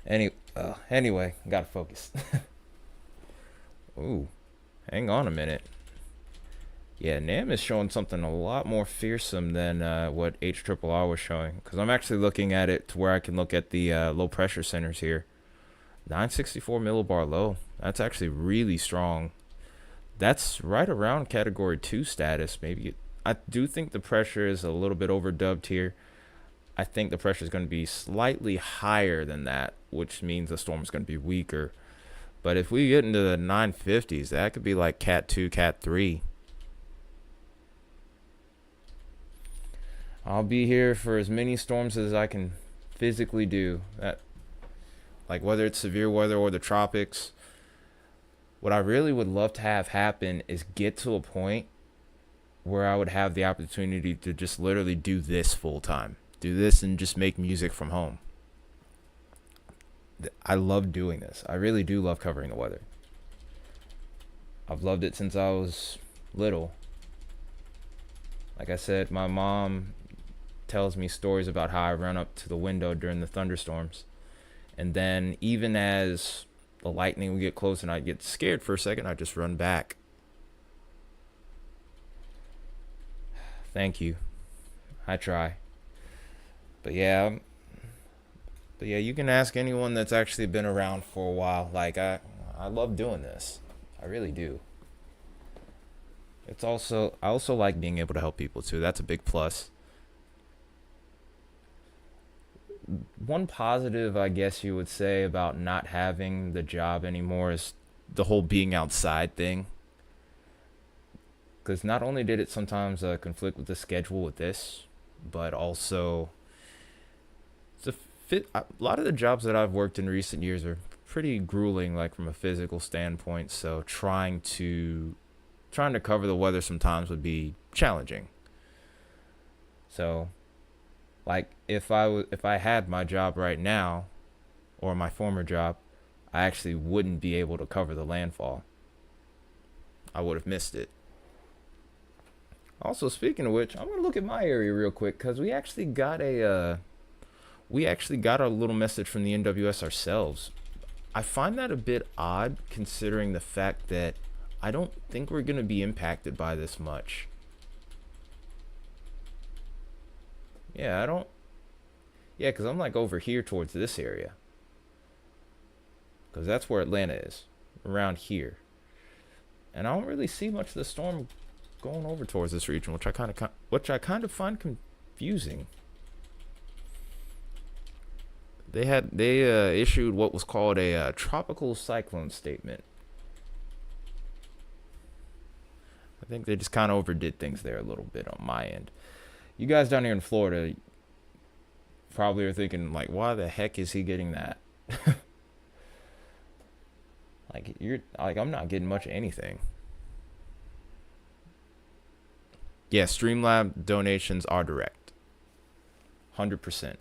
Anyway, gotta focus. Ooh, hang on a minute. Yeah, Nam is showing something a lot more fearsome than what HRRR was showing. Because I'm actually looking at it to where I can look at the low pressure centers here. 964 millibar low. That's actually really strong. That's right around category 2 status. Maybe I do think the pressure is a little bit overdubbed here. I think the pressure is going to be slightly higher than that, which means the storm is going to be weaker. But if we get into the 950s, that could be like Cat 2, Cat 3. I'll be here for as many storms as I can physically do. That, like whether it's severe weather or the tropics. What I really would love to have happen is get to a point where I would have the opportunity to just literally do this full time. Do this and just make music from home. I love doing this. I really do love covering the weather. I've loved it since I was little. Like I said, my mom tells me stories about how I run up to the window during the thunderstorms. And then even as the lightning would get close and I'd get scared for a second, I'd just run back. Thank you. I try. But yeah, you can ask anyone that's actually been around for a while. Like I love doing this. I really do. I also like being able to help people too. That's a big plus. One positive, I guess you would say, about not having the job anymore is the whole being outside thing. Because not only did it sometimes conflict with the schedule with this, but also it's a fit. A lot of the jobs that I've worked in recent years are pretty grueling, like from a physical standpoint. So trying to cover the weather sometimes would be challenging. So, like if I had my job right now, or my former job, I actually wouldn't be able to cover the landfall. I would have missed it. Also, speaking of which, I'm gonna look at my area real quick because we actually got a little message from the NWS ourselves. I find that a bit odd considering the fact that I don't think we're gonna be impacted by this much. Yeah, I don't. Yeah, because I'm like over here towards this area because that's where Atlanta is, around here, and I don't really see much of the storm going over towards this region, which I kind of find confusing. They issued what was called a tropical cyclone statement. I think they just kind of overdid things there a little bit on my end. You guys down here in Florida probably are thinking like, why the heck is he getting that? I'm not getting much of anything. Yeah, Streamlab donations are direct. 100%.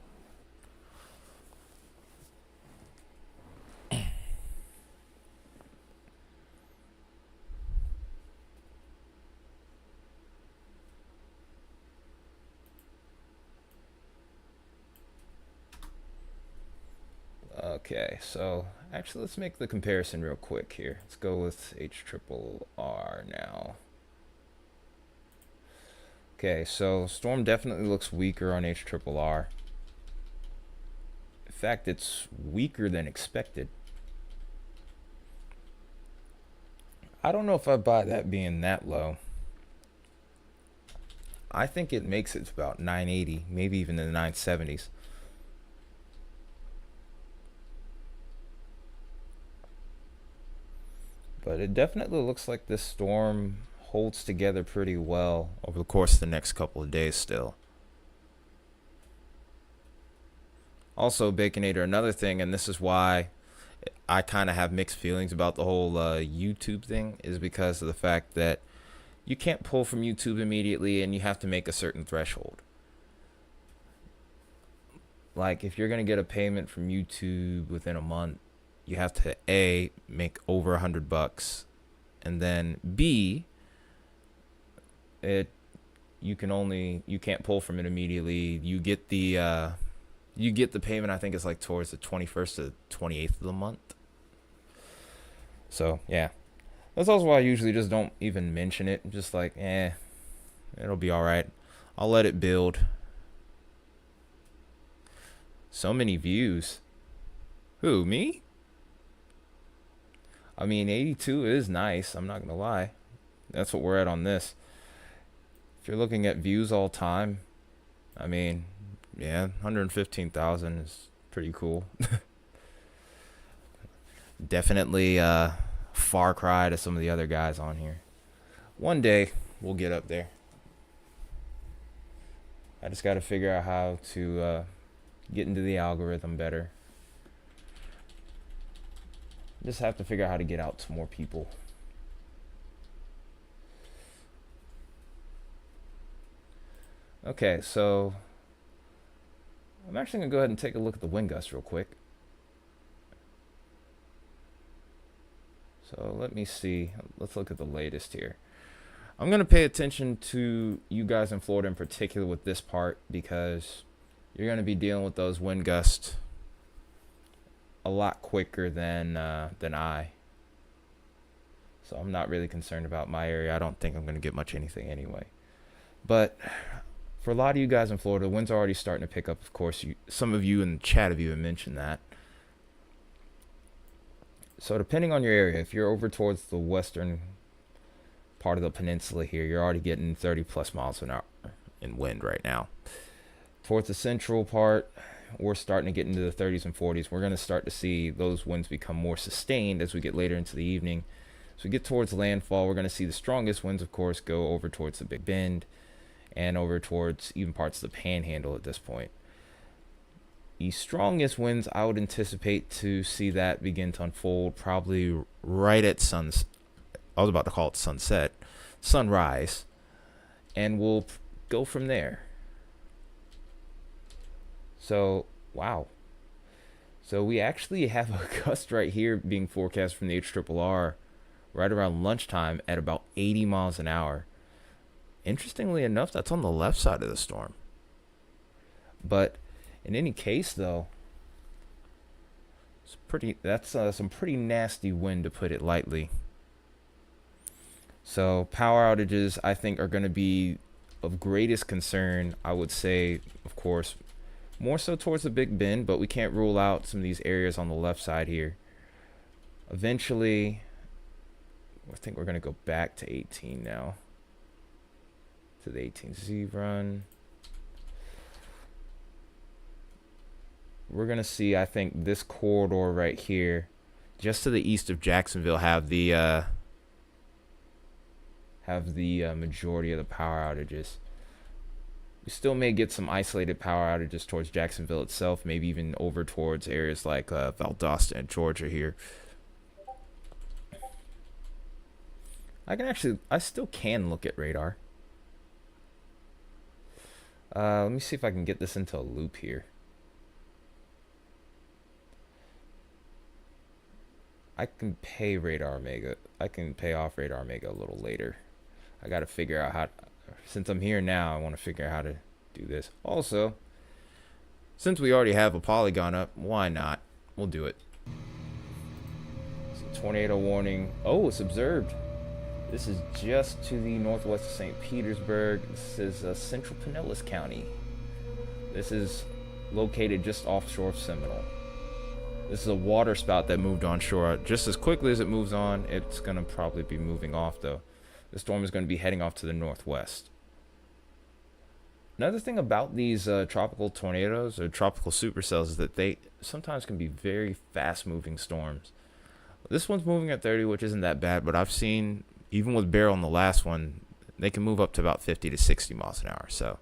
Okay, so actually let's make the comparison real quick here. Let's go with HRRR now. Okay, so Storm definitely looks weaker on HRRR. In fact, it's weaker than expected. I don't know if I buy that being that low. I think it makes it to about 980, maybe even in the 970s. But it definitely looks like this storm holds together pretty well over the course of the next couple of days still. Also, Baconator, another thing, and this is why I kind of have mixed feelings about the whole YouTube thing, is because of the fact that you can't pull from YouTube immediately and you have to make a certain threshold. Like, if you're going to get a payment from YouTube within a month, you have to A, make over $100, and then B, you can't pull from it immediately. You get the payment, I think it's like towards the 21st to 28th of the month. So yeah, that's also why I usually just don't even mention it. I'm just like, it'll be all right. I'll let it build. So many views. Who, me? I mean, 82 is nice, I'm not gonna lie. That's what we're at on this. If you're looking at views all time, I mean, yeah, 115,000 is pretty cool. Definitely far cry to some of the other guys on here. One day we'll get up there. I just got to figure out how to get into the algorithm better. Just have to figure out how to get out to more people. Okay, so I'm actually going to go ahead and take a look at the wind gusts real quick. So let me see. Let's look at the latest here. I'm going to pay attention to you guys in Florida in particular with this part, because you're going to be dealing with those wind gusts a lot quicker than I. So I'm not really concerned about my area. I don't think I'm going to get much anything anyway. But for a lot of you guys in Florida, the winds are already starting to pick up. Of course, some of you in the chat have even mentioned that. So depending on your area, if you're over towards the western part of the peninsula here, you're already getting 30 plus miles an hour in wind right now. Towards the central part, we're starting to get into the 30s and 40s. We're going to start to see those winds become more sustained as we get later into the evening. So we get towards landfall, we're going to see the strongest winds, of course, go over towards the Big Bend and over towards even parts of the Panhandle at this point. The strongest winds, I would anticipate to see that begin to unfold probably right at I was about to call it sunrise, and we'll go from there. So, wow. So we actually have a gust right here being forecast from the HRRR right around lunchtime at about 80 miles an hour. Interestingly enough, that's on the left side of the storm. But in any case, though, that's some pretty nasty wind, to put it lightly. So power outages, I think, are going to be of greatest concern. I would say, of course, more so towards the Big Bend, but we can't rule out some of these areas on the left side here. Eventually, I think we're going to go back to 18 now, to the 18Z run. We're going to see, I think, this corridor right here, just to the east of Jacksonville, have the majority of the power outages. We still may get some isolated power outages towards Jacksonville itself, maybe even over towards areas like Valdosta and Georgia here. I still can look at radar. Let me see if I can get this into a loop here. I can pay Radar Omega. I can pay off Radar Omega a little later. I got to figure out how, since I'm here now, I want to figure out how to do this. Also, since we already have a polygon up, why not? We'll do it. So tornado warning. Oh, it's observed. This is just to the northwest of St. Petersburg. This is central Pinellas County. This is located just offshore of Seminole. This is a water spout that moved onshore. Just as quickly as it moves on, it's going to probably be moving off, though. The storm is going to be heading off to the northwest. Another thing about these tropical tornadoes or tropical supercells is that they sometimes can be very fast-moving storms. This one's moving at 30, which isn't that bad, but I've seen, even with Beryl on the last one, they can move up to about 50 to 60 miles an hour. So,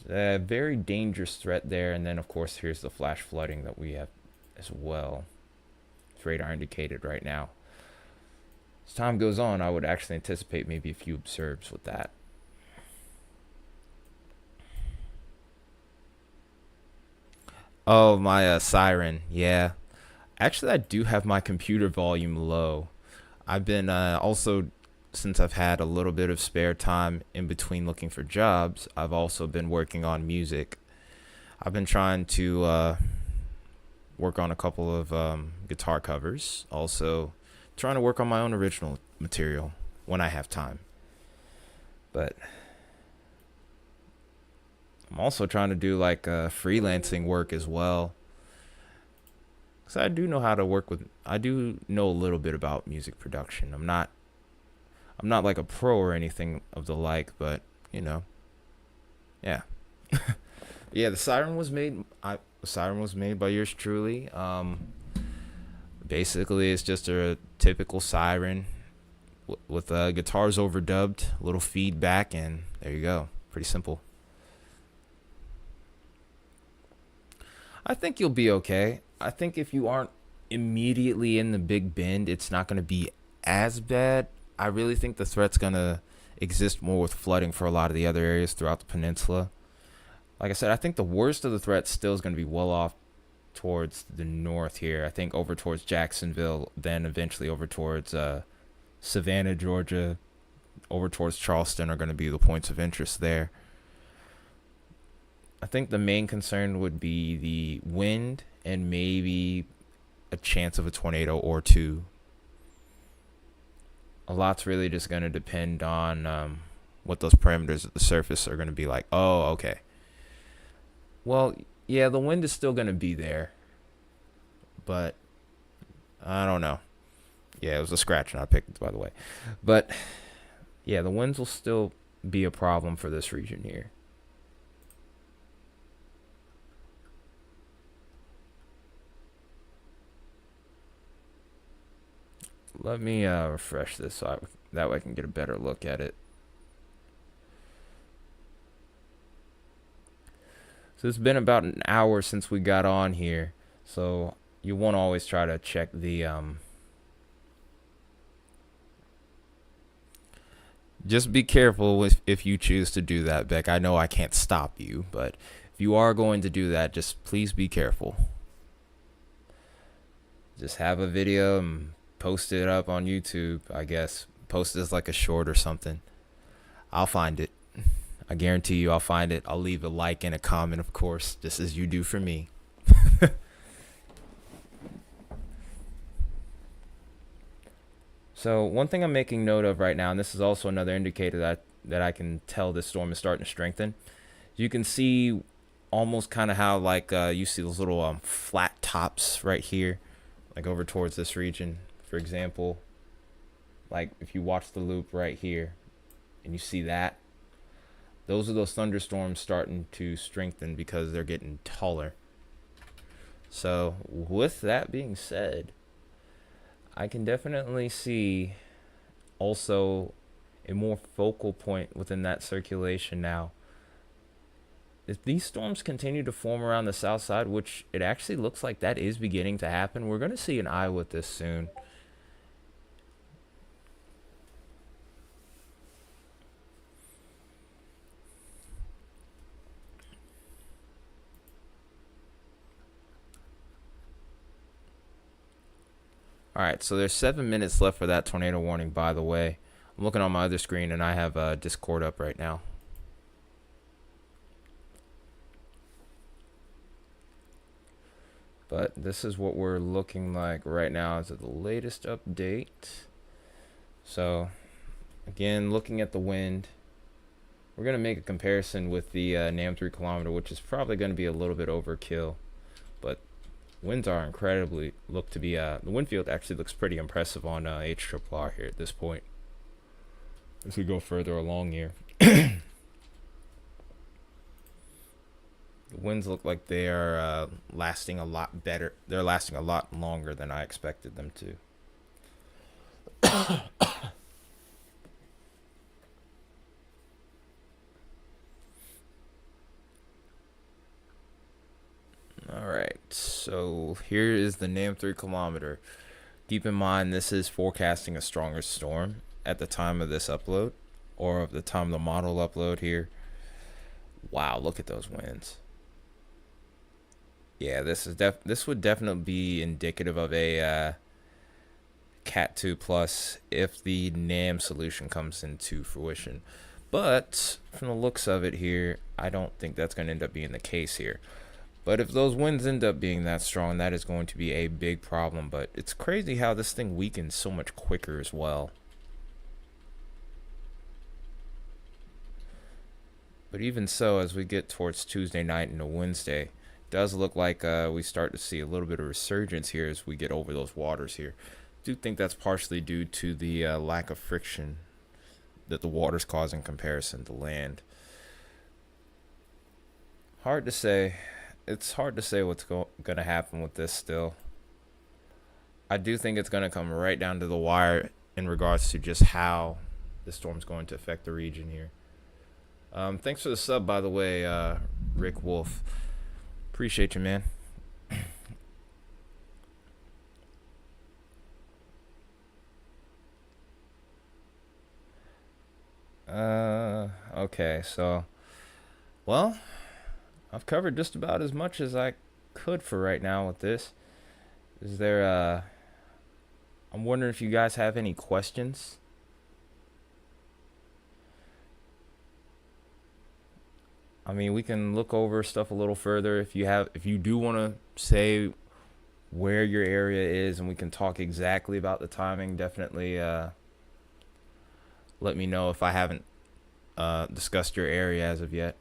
a very dangerous threat there. And then, of course, here's the flash flooding that we have as well. It's radar indicated right now. As time goes on, I would actually anticipate maybe a few observes with that. Oh, my siren. Yeah. Actually, I do have my computer volume low. I've been also, since I've had a little bit of spare time in between looking for jobs, I've also been working on music. I've been trying to work on a couple of guitar covers. Also, trying to work on my own original material when I have time. But I'm also trying to do like freelancing work as well. Cause I do know how to work with. I do know a little bit about music production. I'm not like a pro or anything of the like, but you know, yeah, yeah. The siren was made by yours truly. Basically, it's just a typical siren with guitars overdubbed, a little feedback, and there you go. Pretty simple. I think you'll be okay. I think if you aren't immediately in the Big Bend, it's not going to be as bad. I really think the threat's going to exist more with flooding for a lot of the other areas throughout the peninsula. Like I said, I think the worst of the threat still is going to be well off towards the north here. I think over towards Jacksonville, then eventually over towards Savannah, Georgia, over towards Charleston are going to be the points of interest there. I think the main concern would be the wind and maybe a chance of a tornado or two. A lot's really just going to depend on what those parameters of the surface are going to be like. Oh, okay. Well, yeah, the wind is still going to be there, but I don't know. Yeah, it was a scratch, not a pick, by the way. But yeah, the winds will still be a problem for this region here. Let me refresh this that way I can get a better look at it. So it's been about an hour since we got on here. So you want to always try to check the just be careful if you choose to do that, Beck. I know I can't stop you, but if you are going to do that, just please be careful. Just have a video and post it up on YouTube, I guess. Post it as like a short or something. I'll find it. I guarantee you I'll find it. I'll leave a like and a comment, of course, just as you do for me. So one thing I'm making note of right now, and this is also another indicator that I can tell this storm is starting to strengthen. You can see almost kind of how like you see those little flat tops right here, like over towards this region, for example. Like if you watch the loop right here, and you see that, those are those thunderstorms starting to strengthen because they're getting taller. So with that being said, I can definitely see also a more focal point within that circulation now. If these storms continue to form around the south side, which it actually looks like that is beginning to happen, we're going to see an eye with this soon. Alright, so there's 7 minutes left for that tornado warning, by the way. I'm looking on my other screen and I have Discord up right now. But this is what we're looking like right now as of the latest update. So, again, looking at the wind, we're going to make a comparison with the NAM 3 kilometer, which is probably going to be a little bit overkill. But winds are incredibly, look to be, the wind field actually looks pretty impressive on HRRR here at this point. As we go further along here. The winds look like they are lasting a lot better. They're lasting a lot longer than I expected them to. Alright, so So here is the NAM 3 kilometer. Keep in mind this is forecasting a stronger storm at the time of this upload, or of the time of the model upload here. Wow, look at those winds. Yeah, this would definitely be indicative of a Cat 2 plus if the NAM solution comes into fruition. But from the looks of it here, I don't think that's going to end up being the case here. But if those winds end up being that strong, that is going to be a big problem. But it's crazy how this thing weakens so much quicker as well. But even so, as we get towards Tuesday night into Wednesday, it does look like we start to see a little bit of resurgence here as we get over those waters here. I do think that's partially due to the lack of friction that the waters cause in comparison to land. Hard to say. It's hard to say what's going to happen with this still. I do think it's going to come right down to the wire in regards to just how the storm's going to affect the region here. Thanks for the sub, by the way, Rick Wolf. Appreciate you, man. Okay, so, well, I've covered just about as much as I could for right now with this. Is there, I'm wondering if you guys have any questions. I mean, we can look over stuff a little further if you do want to say where your area is, and we can talk exactly about the timing. Definitely let me know if I haven't discussed your area as of yet.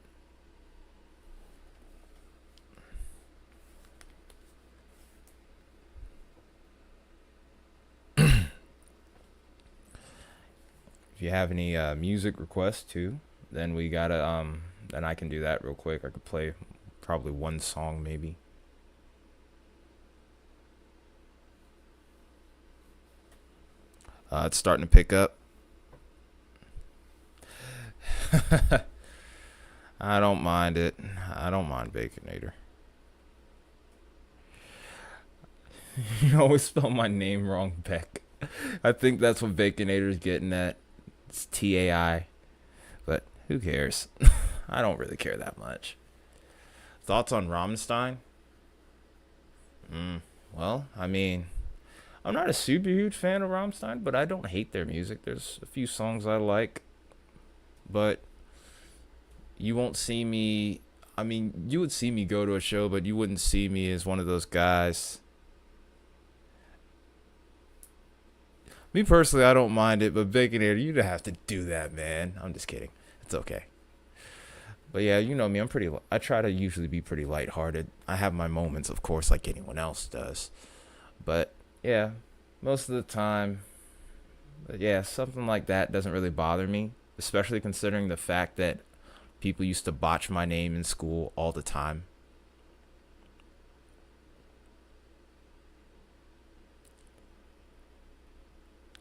If you have any music requests too, then we gotta then I can do that real quick. I could play probably one song maybe. It's starting to pick up. I don't mind it. I don't mind Baconator. You always spell my name wrong, Beck. I think that's what Baconator's getting at. It's TAI. But who cares? I don't really care that much. Thoughts on Rammstein? Well, I mean, I'm not a super huge fan of Rammstein, but I don't hate their music. There's a few songs I like. But you won't see me. I mean, you would see me go to a show, but you wouldn't see me as one of those guys. Me personally, I don't mind it, but Baconator, you'd have to do that, man. I'm just kidding. It's okay. But yeah, you know me. I try to usually be pretty lighthearted. I have my moments, of course, like anyone else does. But yeah, most of the time, yeah, something like that doesn't really bother me, especially considering the fact that people used to botch my name in school all the time.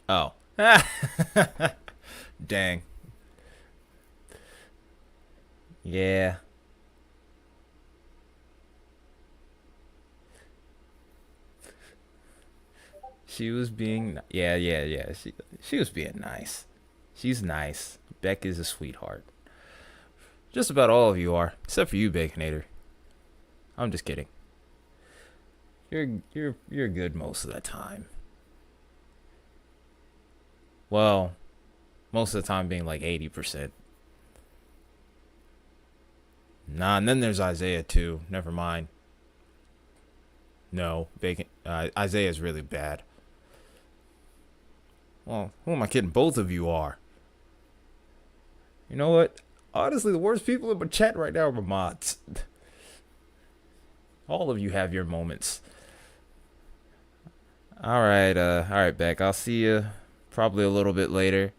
Oh. Dang. Yeah. She was being yeah. She was being nice. She's nice. Beck is a sweetheart. Just about all of you are, except for you, Baconator. I'm just kidding. You're good most of the time. Well, most of the time being like 80%. Nah, and then there's Isaiah too. Never mind. No, Isaiah's really bad. Well, who am I kidding? Both of you are. You know what? Honestly, the worst people in my chat right now are my mods. All of you have your moments. All right, Beck. I'll see you probably a little bit later.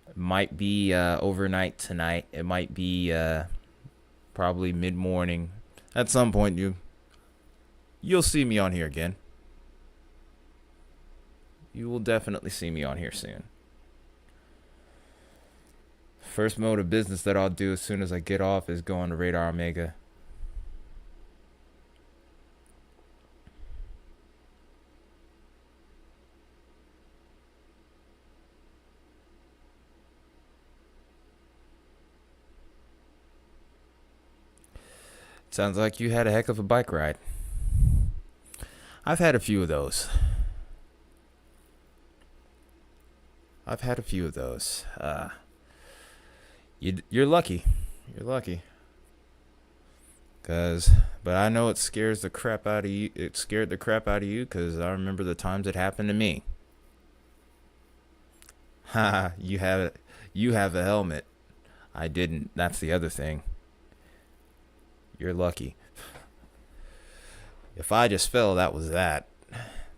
It might be overnight tonight. It might be probably mid-morning. At some point, you'll see me on here again. You will definitely see me on here soon. First mode of business that I'll do as soon as I get off is go on to Radar Omega. Sounds like you had a heck of a bike ride. I've had a few of those. I've had a few of those. You're lucky. You're lucky. Cause, but I know it scares the crap out of you. It scared the crap out of you, cause I remember the times it happened to me. Ha! You have a helmet. I didn't. That's the other thing. You're lucky. If I just fell, that was that.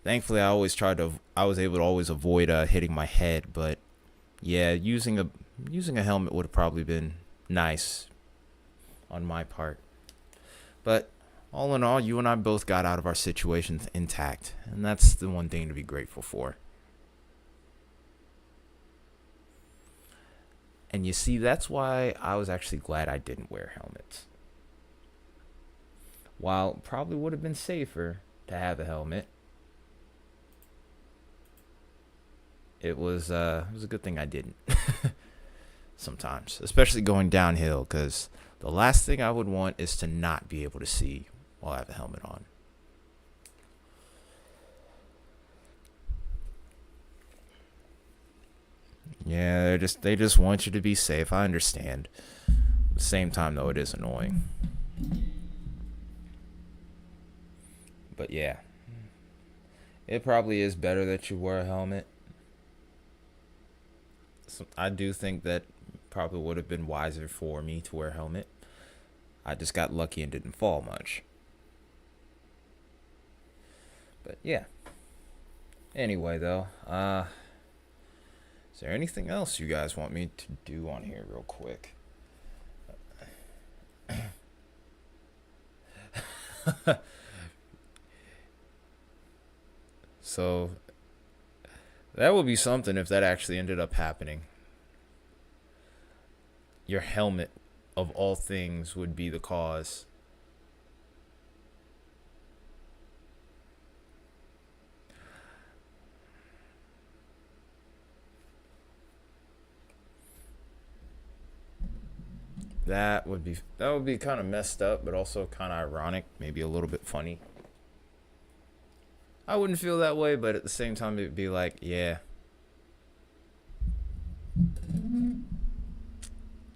Thankfully, I was able to always avoid hitting my head. But yeah, using a helmet would have probably been nice on my part. But all in all, you and I both got out of our situations intact, and that's the one thing to be grateful for. And you see, that's why I was actually glad I didn't wear helmets. While it probably would have been safer to have a helmet, it was a good thing I didn't. Sometimes, especially going downhill, because the last thing I would want is to not be able to see while I have a helmet on. Yeah, they just want you to be safe. I understand. At the same time, though, it is annoying. But yeah, it probably is better that you wear a helmet. So I do think that probably would have been wiser for me to wear a helmet. I just got lucky and didn't fall much. But yeah. Anyway, though, is there anything else you guys want me to do on here real quick? So that would be something if that actually ended up happening. Your helmet, of all things, would be the cause. That would be kind of messed up, but also kind of ironic, maybe a little bit funny. I wouldn't feel that way, but at the same time, it'd be like, yeah,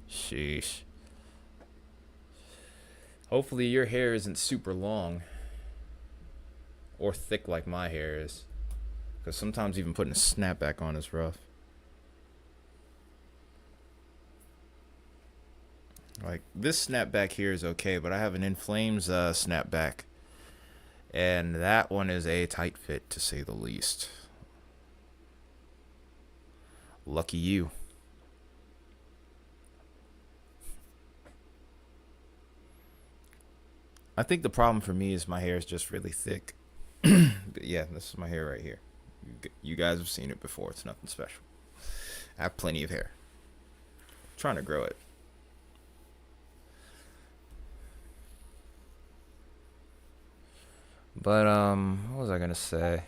sheesh. Hopefully, your hair isn't super long or thick like my hair is, because sometimes even putting a snapback on is rough. Like this snapback here is okay, but I have an In Flames snapback, and that one is a tight fit to say the least. Lucky you. I think the problem for me is my hair is just really thick. But yeah, this is my hair right here. You guys have seen it before. It's nothing special. I have plenty of hair. I'm trying to grow it. But what was I gonna say?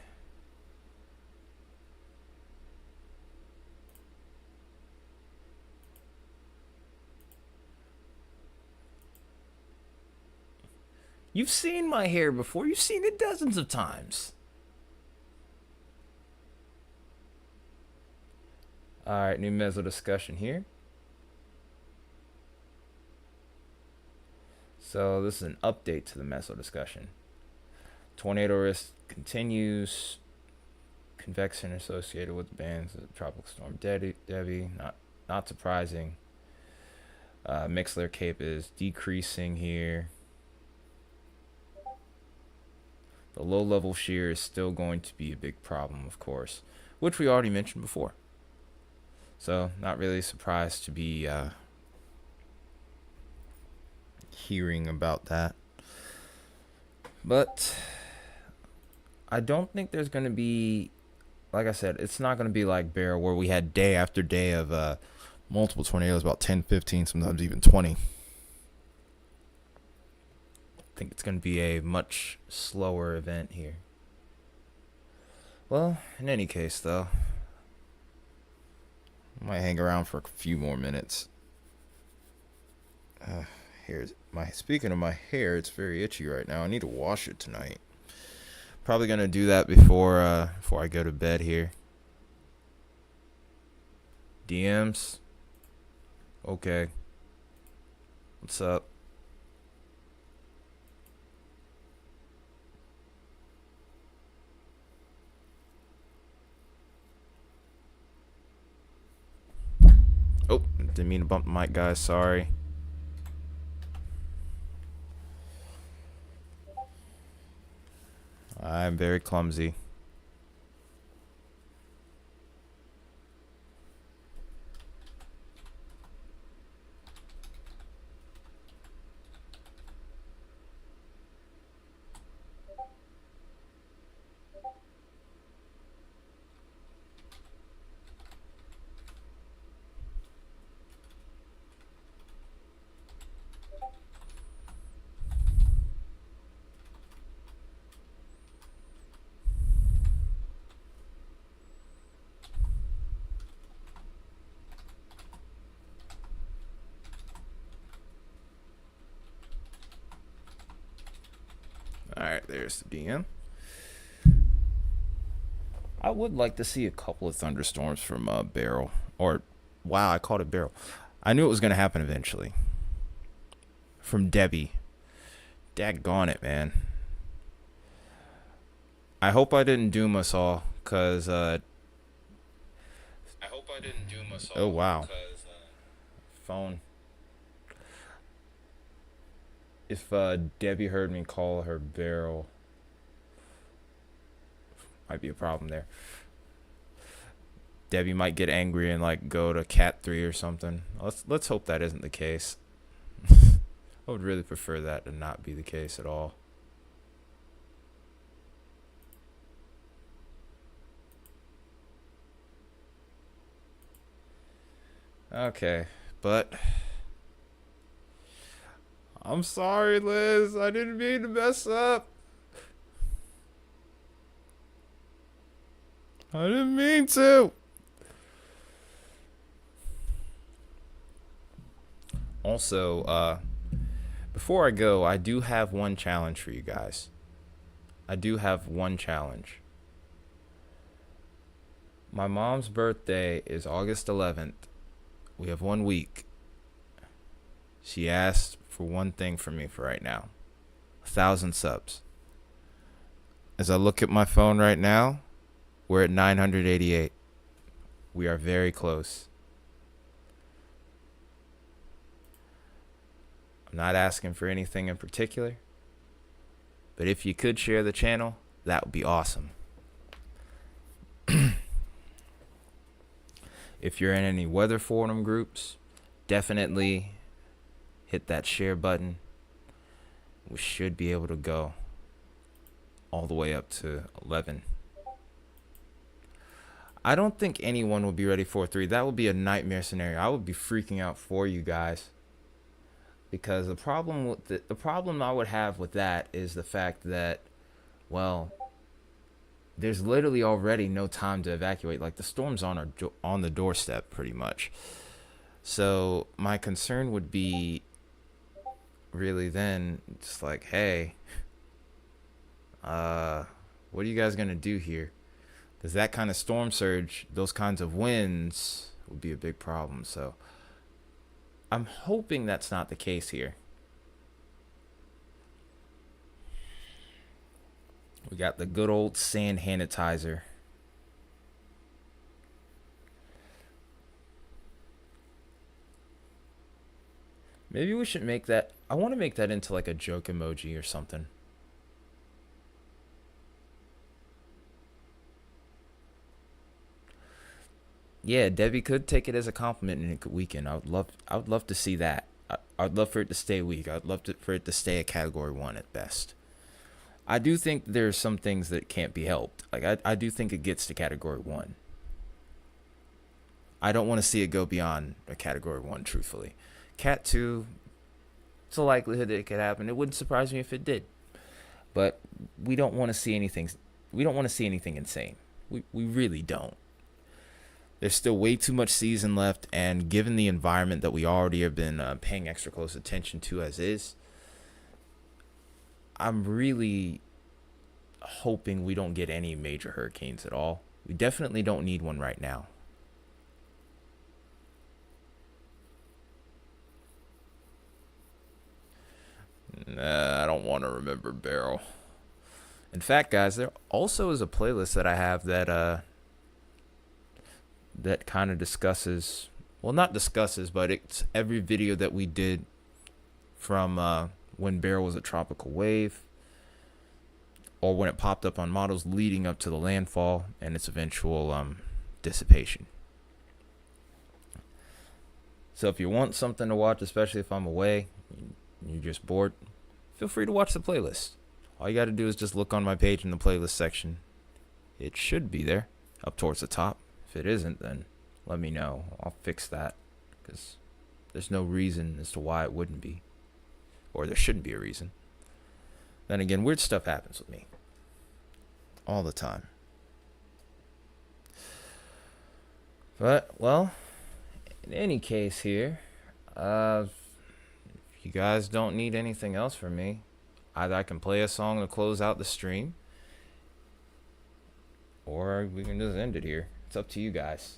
You've seen my hair before. You've seen it dozens of times. All right, new meso discussion here. So this is an update to the meso discussion. Tornado risk continues. Convection associated with the bands of Tropical Storm Debby. Not surprising. Mixed layer cape is decreasing here. The low level shear is still going to be a big problem, of course, which we already mentioned before. So, not really surprised to be hearing about that. But I don't think there's going to be, like I said, it's not going to be like Bear where we had day after day of multiple tornadoes, about 10, 15, sometimes even 20. I think it's going to be a much slower event here. Well, in any case, though, I might hang around for a few more minutes. Speaking of my hair, it's very itchy right now. I need to wash it tonight. Probably gonna do that before I go to bed here. DMs. Okay. What's up? Oh, didn't mean to bump the mic, guys. Sorry. I'm very clumsy. Alright, there's the DM. I would like to see a couple of thunderstorms from Barrel. Or, wow, I called it Barrel. I knew it was going to happen eventually. From Debby. Daggone it, man. I hope I didn't doom us all, because, oh, wow. Phone. If Debbie heard me call her Barrel, might be a problem there. Debbie might get angry and like go to Cat 3 or something. Let's hope that isn't the case. I would really prefer that to not be the case at all. Okay, but I'm sorry, Liz. I didn't mean to mess up. I didn't mean to. Also, before I go, I do have one challenge for you guys. I do have one challenge. My mom's birthday is August 11th. We have 1 week. She asked for one thing from me for right now. 1,000 subs. As I look at my phone right now, we're at 988. We are very close. I'm not asking for anything in particular, but if you could share the channel, that would be awesome. If you're in any weather forum groups, definitely hit that share button. We should be able to go all the way up to 11. I don't think anyone will be ready for 3. That would be a nightmare scenario. I would be freaking out for you guys. Because the problem I would have with that is the fact that, well, there's literally already no time to evacuate. Like, the storm's on the doorstep pretty much. So my concern would be really then just like, hey, what are you guys gonna do here? Because that kind of storm surge, those kinds of winds would be a big problem. So I'm hoping that's not the case here. We got the good old sand sanitizer. Maybe we should make that. I want to make that into like a joke emoji or something. Yeah, Debbie could take it as a compliment and it could weaken. I would love to see that. I'd love for it to stay weak. I'd love for it to stay a category 1 at best. I do think there's some things that can't be helped. Like, I do think it gets to category 1. I don't want to see it go beyond a category 1, truthfully. Cat 2, it's a likelihood that it could happen. It wouldn't surprise me if it did. But we don't want to see anything. We don't want to see anything insane. We really don't. There's still way too much season left, and given the environment that we already have been paying extra close attention to as is, I'm really hoping we don't get any major hurricanes at all. We definitely don't need one right now. Nah, I don't want to remember Barrel. In fact, guys, there also is a playlist that I have that kind of discusses, well, not discusses, but it's every video that we did from when Barrel was a tropical wave, or when it popped up on models leading up to the landfall and its eventual dissipation. So if you want something to watch, especially if I'm away, you're just bored, feel free to watch the playlist. All you got to do is just look on my page in the playlist section. It should be there, up towards the top. If it isn't, then let me know. I'll fix that, because there's no reason as to why it wouldn't be, or there shouldn't be a reason. Then again, weird stuff happens with me all the time. But, well, in any case here, if you guys don't need anything else from me, either I can play a song to close out the stream, or we can just end it here. It's up to you guys.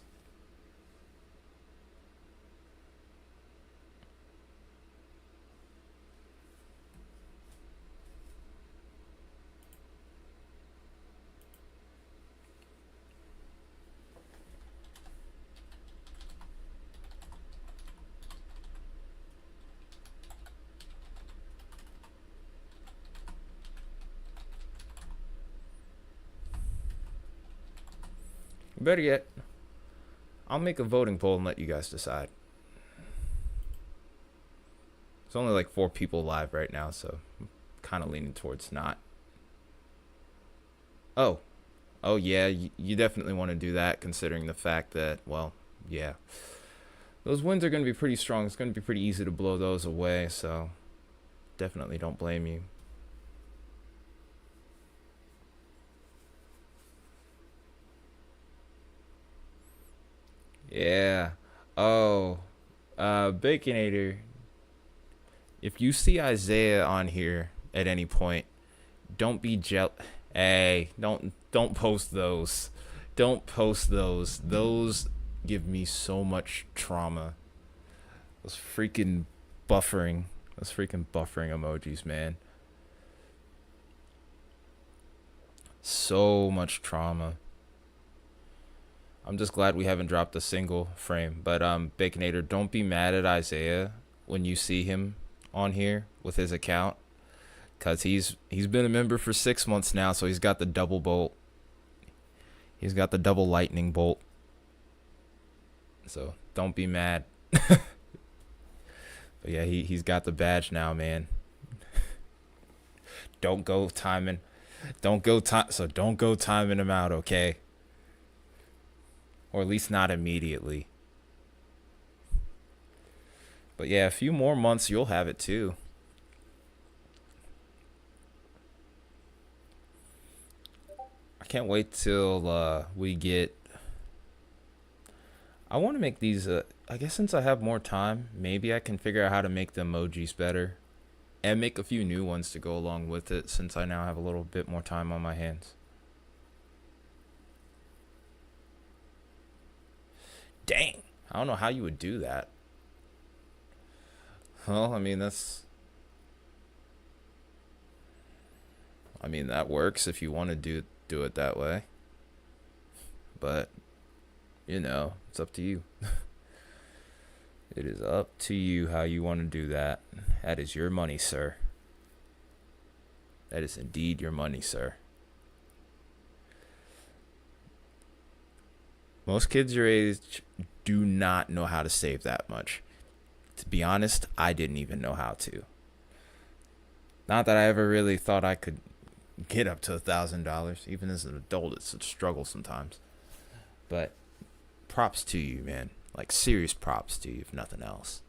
Better yet, I'll make a voting poll and let you guys decide. There's only like 4 people live right now, so I'm kind of leaning towards not. Oh yeah, you definitely want to do that, considering the fact that, well, yeah, those winds are going to be pretty strong. It's going to be pretty easy to blow those away, so definitely don't blame you. Yeah. Oh, Baconator, if you see Isaiah on here at any point, don't be Hey, don't post those. Don't post those. Those give me so much trauma. Those freaking buffering. Those freaking buffering emojis, man. So much trauma. I'm just glad we haven't dropped a single frame. But Baconator, don't be mad at Isaiah when you see him on here with his account, cause he's been a member for 6 months now, so he's got the double bolt. He's got the double lightning bolt. So don't be mad. But yeah, he's got the badge now, man. Don't go timing him out, okay? Or at least not immediately. But yeah, a few more months you'll have it too. I can't wait till we get... I want to make these, I guess since I have more time, maybe I can figure out how to make the emojis better. And make a few new ones to go along with it, since I now have a little bit more time on my hands. Dang, I don't know how you would do that. Well, I mean, that works if you want to do it that way. But, it's up to you. It is up to you how you want to do that. That is your money, sir. That is indeed your money, sir. Most kids your age do not know how to save that much. To be honest, I didn't even know how to. Not that I ever really thought I could get up to $1,000. Even as an adult, it's a struggle sometimes. But props to you, man. Like, serious props to you, if nothing else.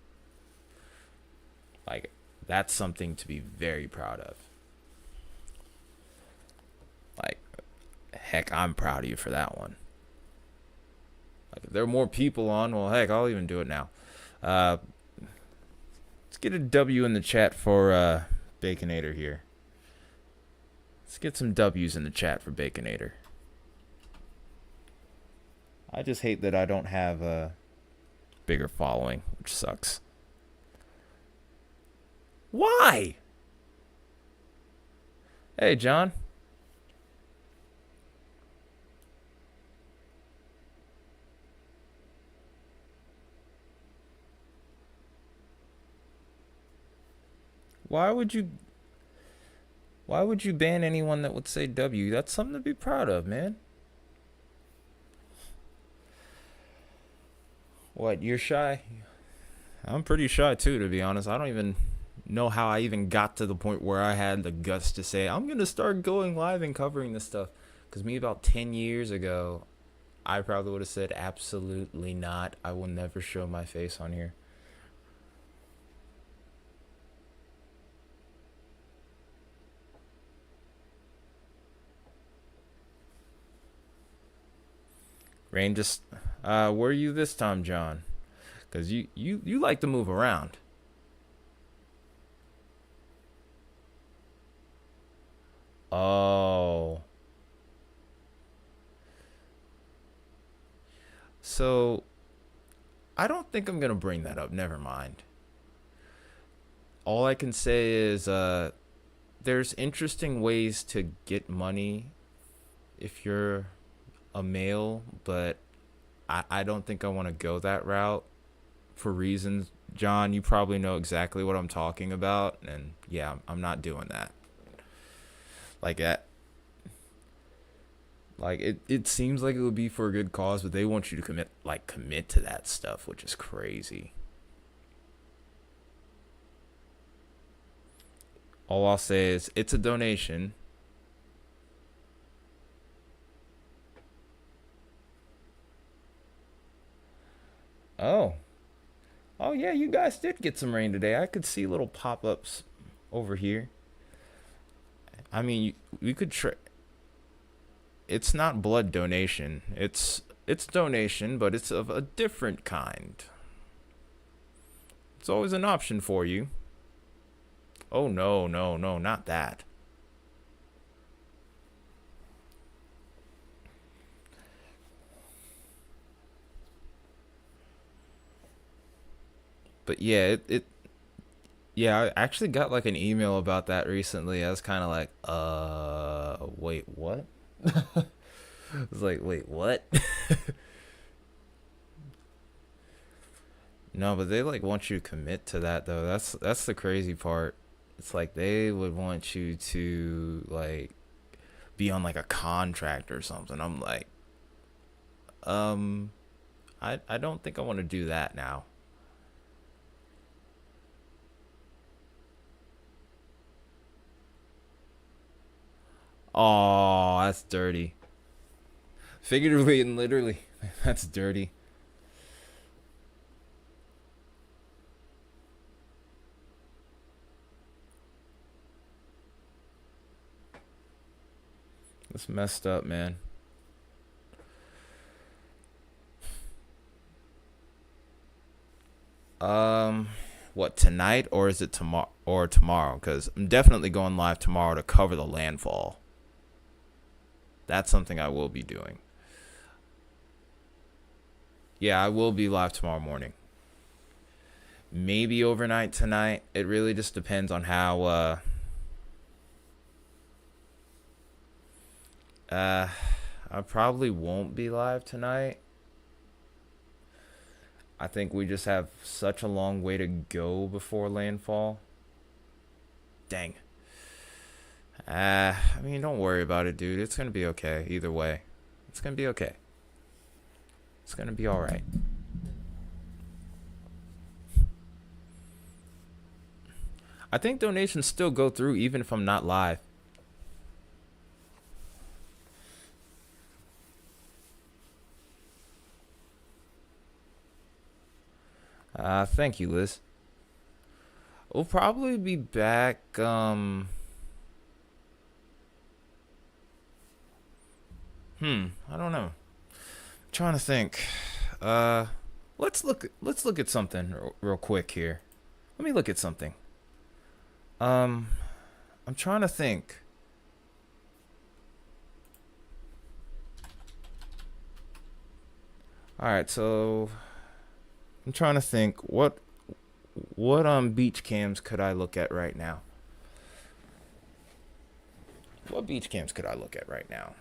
Like, that's something to be very proud of. Like, heck, I'm proud of you for that one. Like if there are more people on, well, heck, I'll even do it now. Uh, let's get a W in the chat for Baconator here. Let's get some W's in the chat for Baconator. I just hate that I don't have a bigger following, which sucks. Why? Hey, John. Why would you ban anyone that would say W? That's something to be proud of, man. What, you're shy? I'm pretty shy too, to be honest. I don't even know how I even got to the point where I had the guts to say I'm gonna start going live and covering this stuff. Because me about 10 years ago, I probably would have said absolutely not. I will never show my face on here. Rain, just where are you this time, John? Because you like to move around. Oh. So, I don't think I'm going to bring that up. Never mind. All I can say is there's interesting ways to get money if you're a male, but I don't think I want to go that route for reasons. John, you probably know exactly what I'm talking about, and yeah, I'm not doing that. Like that. Like it seems like it would be for a good cause, but they want you to commit to that stuff, which is crazy. All I'll say is it's a donation. Oh. Oh yeah, you guys did get some rain today. I could see little pop-ups over here. I mean, we could try. It's not blood donation. It's donation, but it's of a different kind. It's always an option for you. Oh no, no, no, not that. But yeah, yeah, I actually got like an email about that recently. I was kind of like, wait, what? I was like, wait, what? No, but they like want you to commit to that though. That's the crazy part. It's like they would want you to like be on like a contract or something. I'm like, um, I don't think I want to do that now. Oh, that's dirty. Figuratively and literally, that's dirty. That's messed up, man. Um, what, tonight or is it tomorrow or tomorrow? Because I'm definitely going live tomorrow to cover the landfall. That's something I will be doing. Yeah, I will be live tomorrow morning. Maybe overnight tonight. It really just depends on how I probably won't be live tonight. I think we just have such a long way to go before landfall. Dang. I mean, don't worry about it, dude. It's gonna be okay either way. It's gonna be okay. It's gonna be all right. I think donations still go through even if I'm not live. Thank you, Liz. We'll probably be back. I don't know. I'm trying to think. Uh, let's look at something real quick here. Let me look at something. Um, I'm trying to think. All right, so I'm trying to think what beach cams could I look at right now? What beach cams could I look at right now?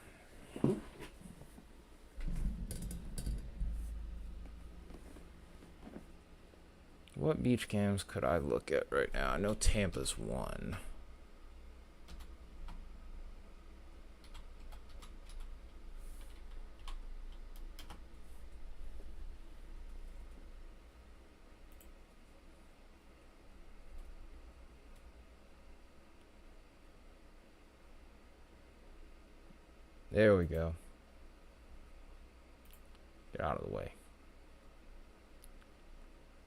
What beach cams could I look at right now? I know Tampa's one. There we go. Get out of the way.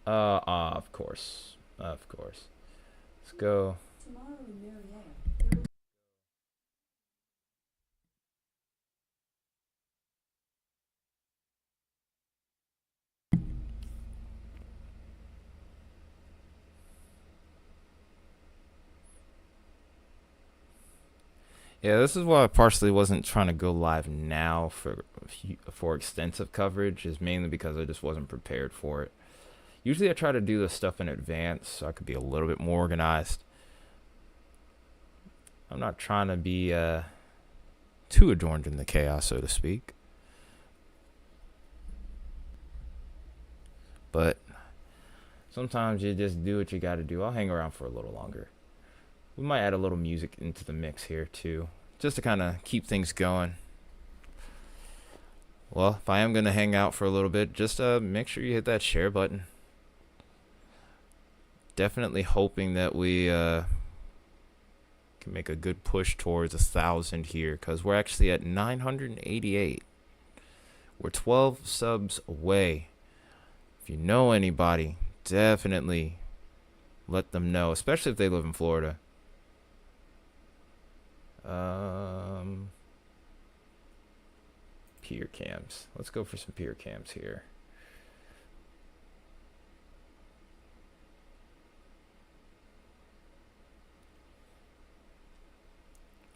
Of course. Of course. Let's go. Yeah, this is why I partially wasn't trying to go live now for extensive coverage, is mainly because I just wasn't prepared for it. Usually I try to do this stuff in advance so I could be a little bit more organized. I'm not trying to be too adorned in the chaos, so to speak. But sometimes you just do what you got to do. I'll hang around for a little longer. We might add a little music into the mix here too, just to kind of keep things going. Well, if I am going to hang out for a little bit, just make sure you hit that share button. Definitely hoping that we can make a good push towards 1,000 here, because we're actually at 988. We're 12 subs away. If you know anybody, definitely let them know, especially if they live in Florida. Pier cams. Let's go for some pier cams here.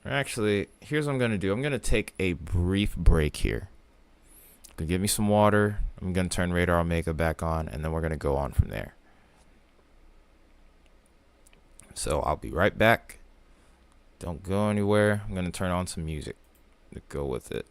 Actually, here's what I'm going to do. I'm going to take a brief break here. Gonna give me some water. I'm going to turn Radar Omega back on, and then we're going to go on from there. So I'll be right back. Don't go anywhere. I'm going to turn on some music to go with it.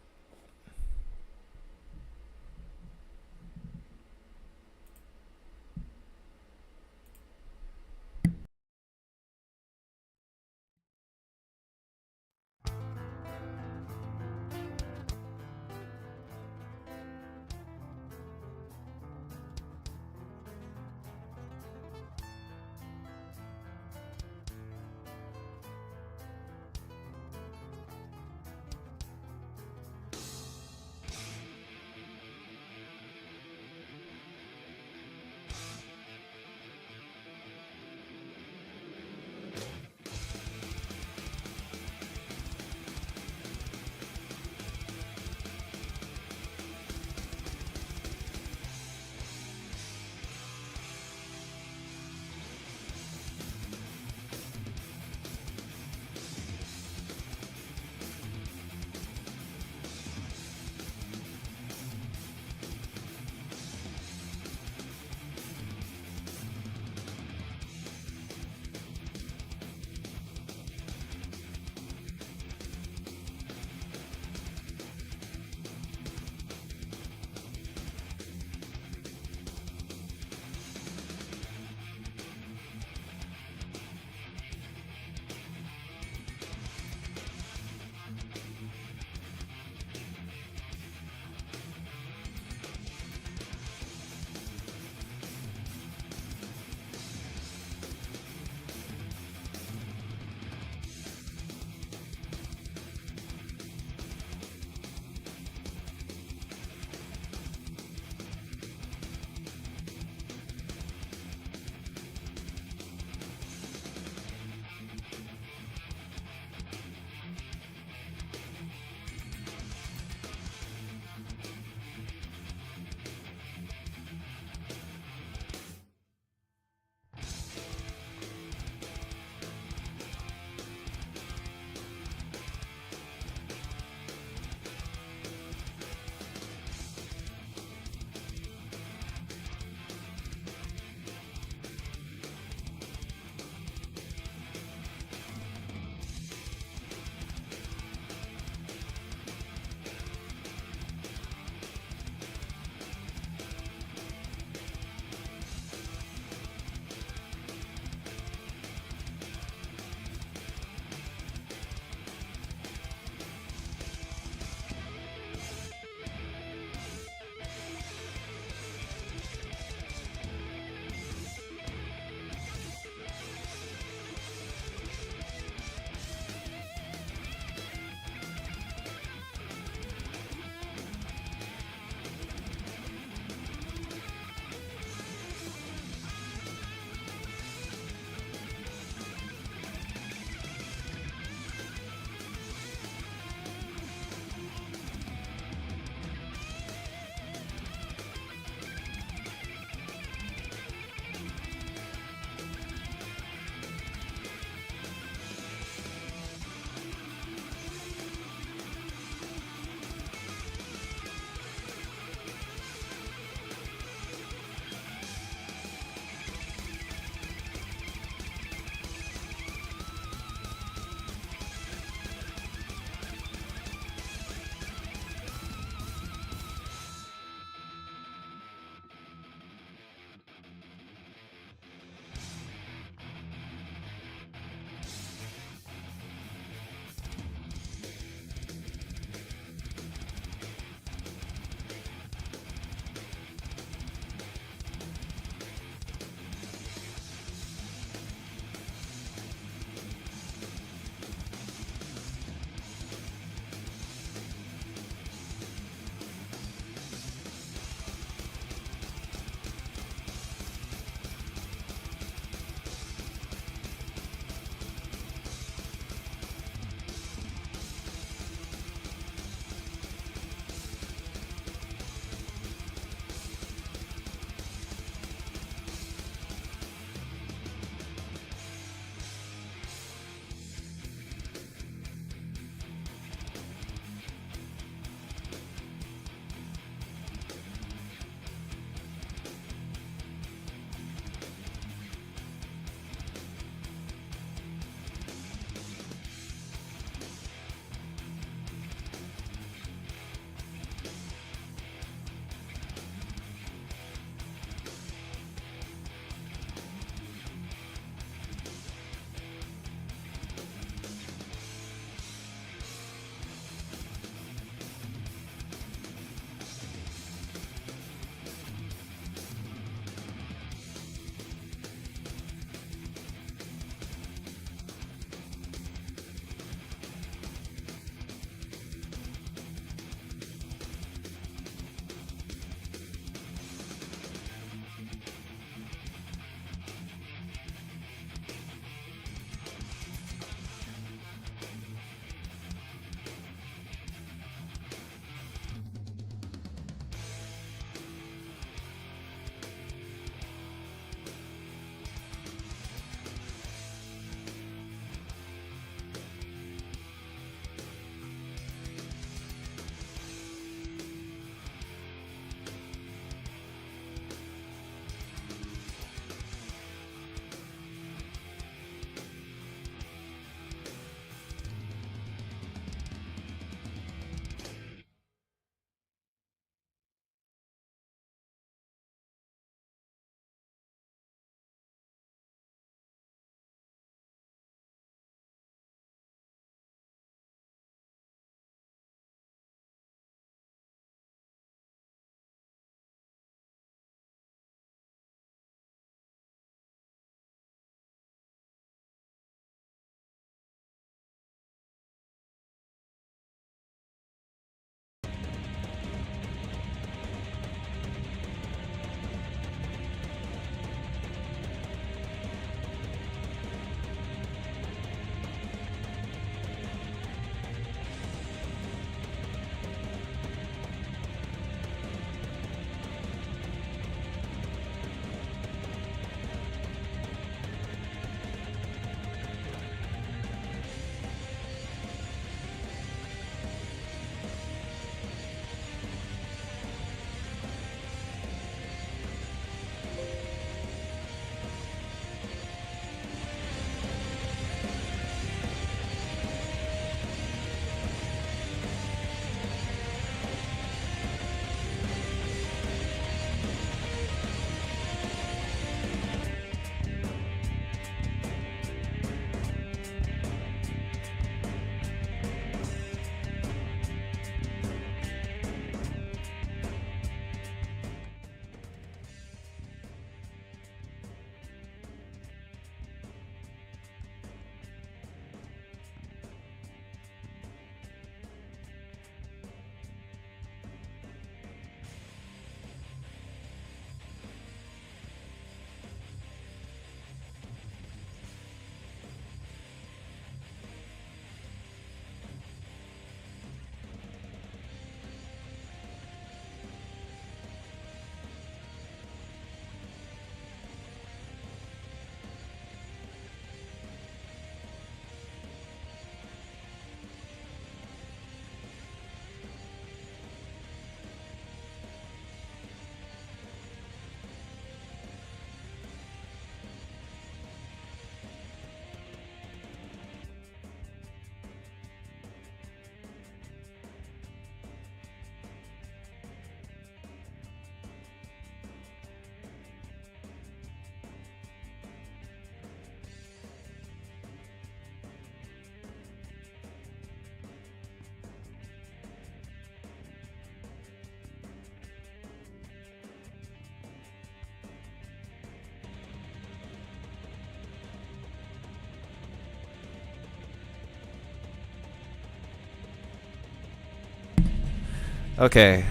Okay.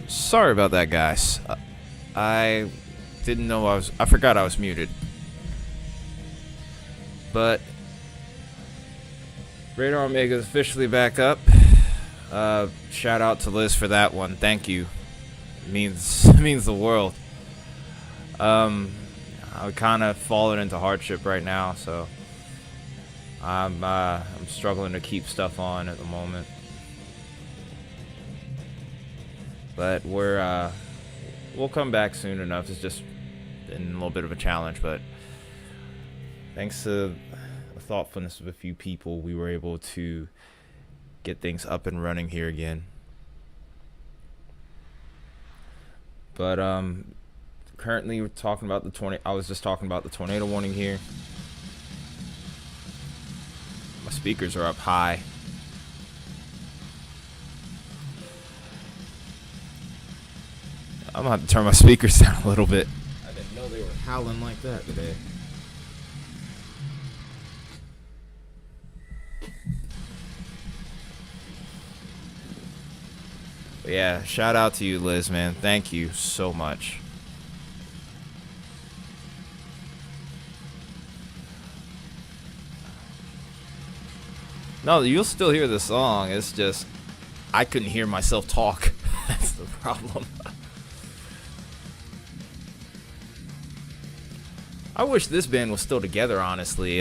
Sorry about that, guys. I didn't know I forgot I was muted. But Radar Omega is officially back up. Shout out to Liz for that one. Thank you. It means the world. I've kind of fallen into hardship right now, so I'm struggling to keep stuff on at the moment. But we'll come back soon enough. It's just been a little bit of a challenge, but thanks to the thoughtfulness of a few people, we were able to get things up and running here again. But currently we're talking about I was just talking about the tornado warning here. My speakers are up high. I'm gonna have to turn my speakers down a little bit. I didn't know they were howling like that today. But yeah, shout out to you, Liz, man. Thank you so much. No, you'll still hear the song. It's just I couldn't hear myself talk. That's the problem. I wish this band was still together, honestly.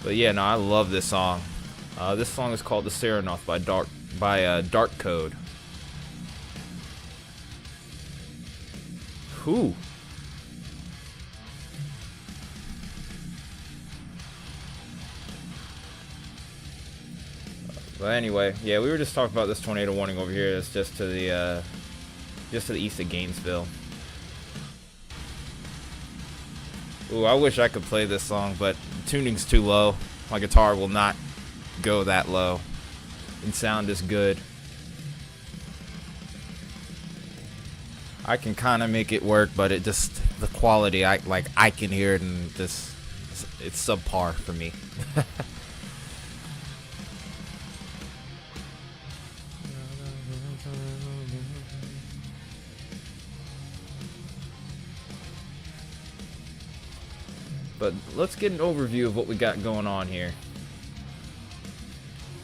But yeah, no, I love this song. This song is called "The Serenauth" by Dark Code. Who? But anyway, yeah, we were just talking about this tornado warning over here. It's just to the east of Gainesville. Ooh, I wish I could play this song, but the tuning's too low. My guitar will not go that low and sound as good. I can kind of make it work, but it just, the quality, I can hear it, and just, it's subpar for me. But let's get an overview of what we got going on here.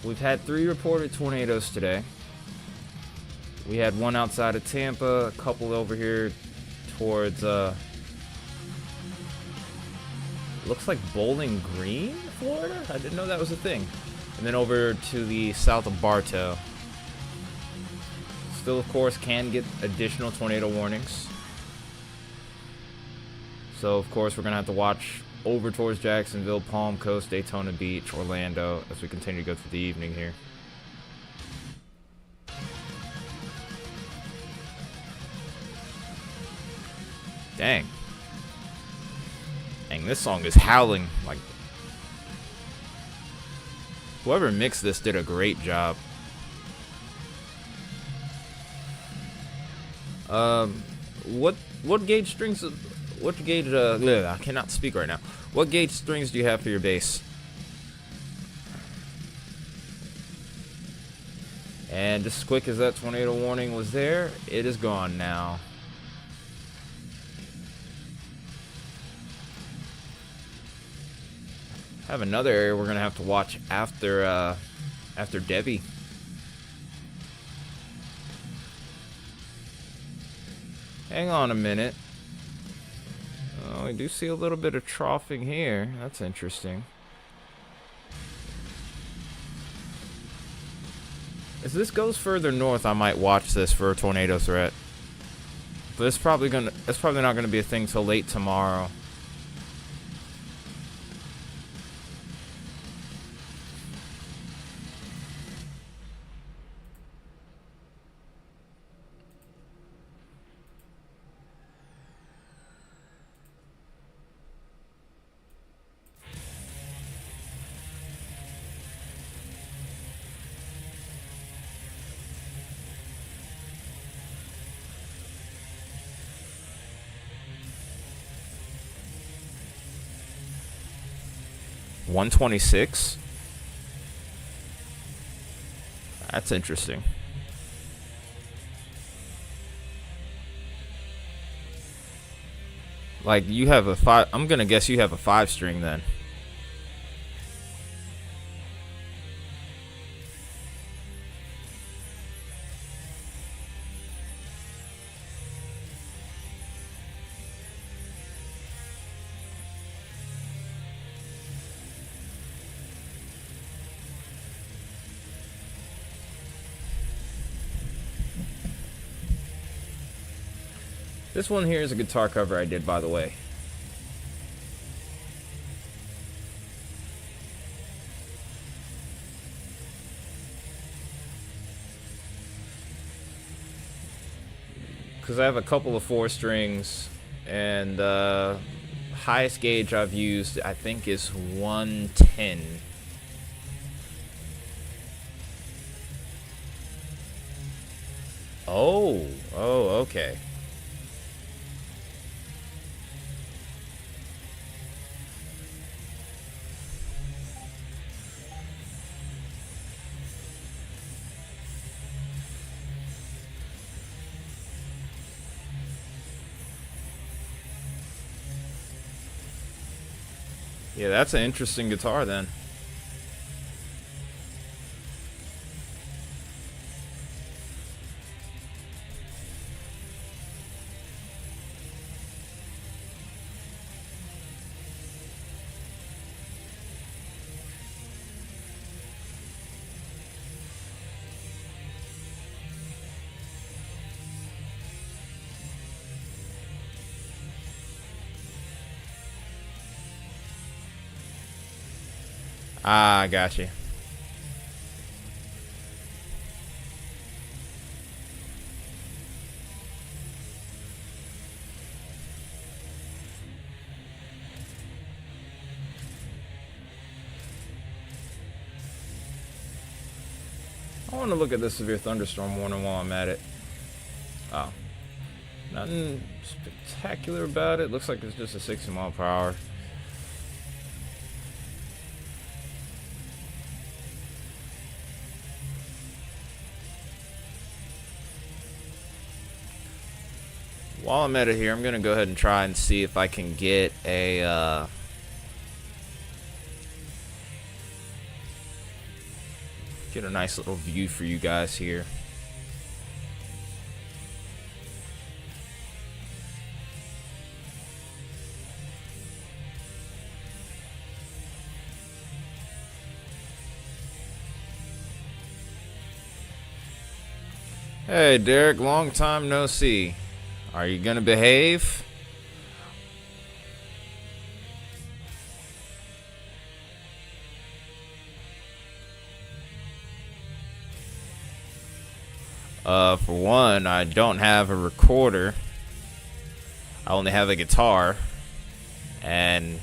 We've had 3 reported tornadoes today. We had one outside of Tampa, a couple over here towards, looks like Bowling Green, Florida? I didn't know that was a thing. And then over to the south of Bartow. Still, of course, can get additional tornado warnings. So, of course, we're going to have to watch over towards Jacksonville, Palm Coast, Daytona Beach, Orlando, as we continue to go through the evening here. Dang. Dang, this song is howling. Like, whoever mixed this did a great job. What gauge strings? What gauge? I cannot speak right now. What gauge strings do you have for your bass? And just as quick as that tornado warning was there, it is gone now. Have another area we're gonna have to watch after Debby. Hang on a minute. Oh, we do see a little bit of troughing here. That's interesting. As this goes further north, I might watch this for a tornado threat. But it's probably not gonna be a thing till late tomorrow. 126. That's interesting. Like you have a 5. I'm gonna guess you have a 5-string then. This one here is a guitar cover I did, by the way. Because I have a couple of 4 strings, and highest gauge I've used, I think, is 110. Oh, okay. Yeah, that's an interesting guitar then. Ah, gotcha. I want to look at this severe thunderstorm warning while I'm at it. Oh, nothing spectacular about it. Looks like it's just a 60 mile per hour. While I'm at it here, I'm gonna go ahead and try and see if I can get a nice little view for you guys here. Hey Derek, long time no see. Are you gonna behave? For one, I don't have a recorder. I only have a guitar. And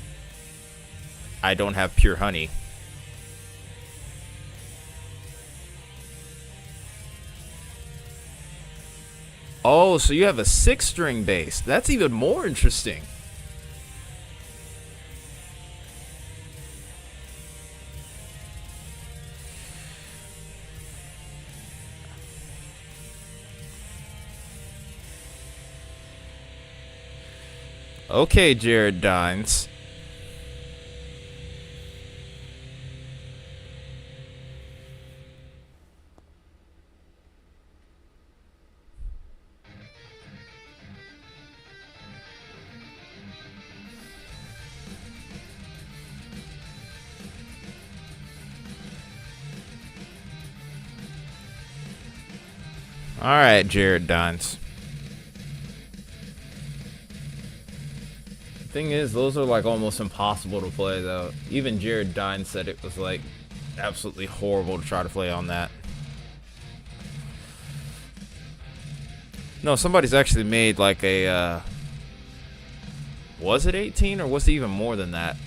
I don't have pure honey. Oh, so you have a 6-string bass. That's even more interesting. Okay, Jared Dines. Alright, Jared Dines. Thing is, those are like almost impossible to play though. Even Jared Dine said it was like absolutely horrible to try to play on that. No, somebody's actually made like a was it 18 or was it even more than that?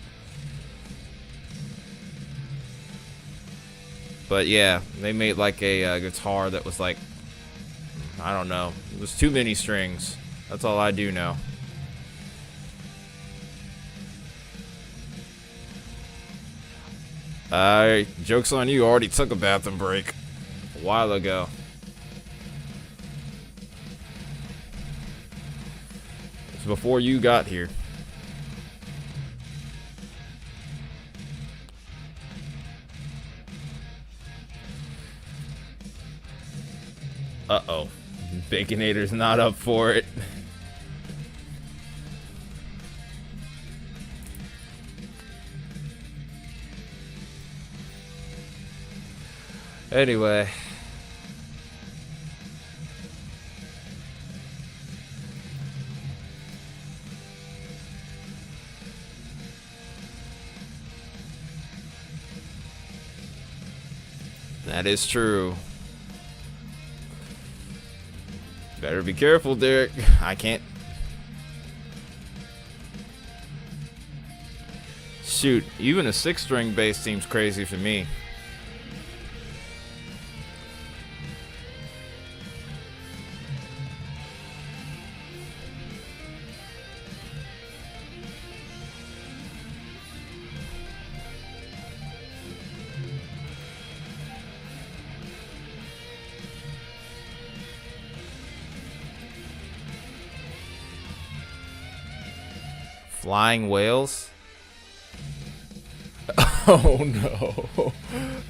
But yeah, they made like a guitar that was like, I don't know, it was too many strings. That's all I do know. Joke's on you, already took a bathroom break a while ago. It's before you got here. Uh-oh. Baconator's not up for it. Anyway. That is true. Better be careful, Derek. I can't. Shoot, even a 6-string bass seems crazy for me. Flying whales? Oh no.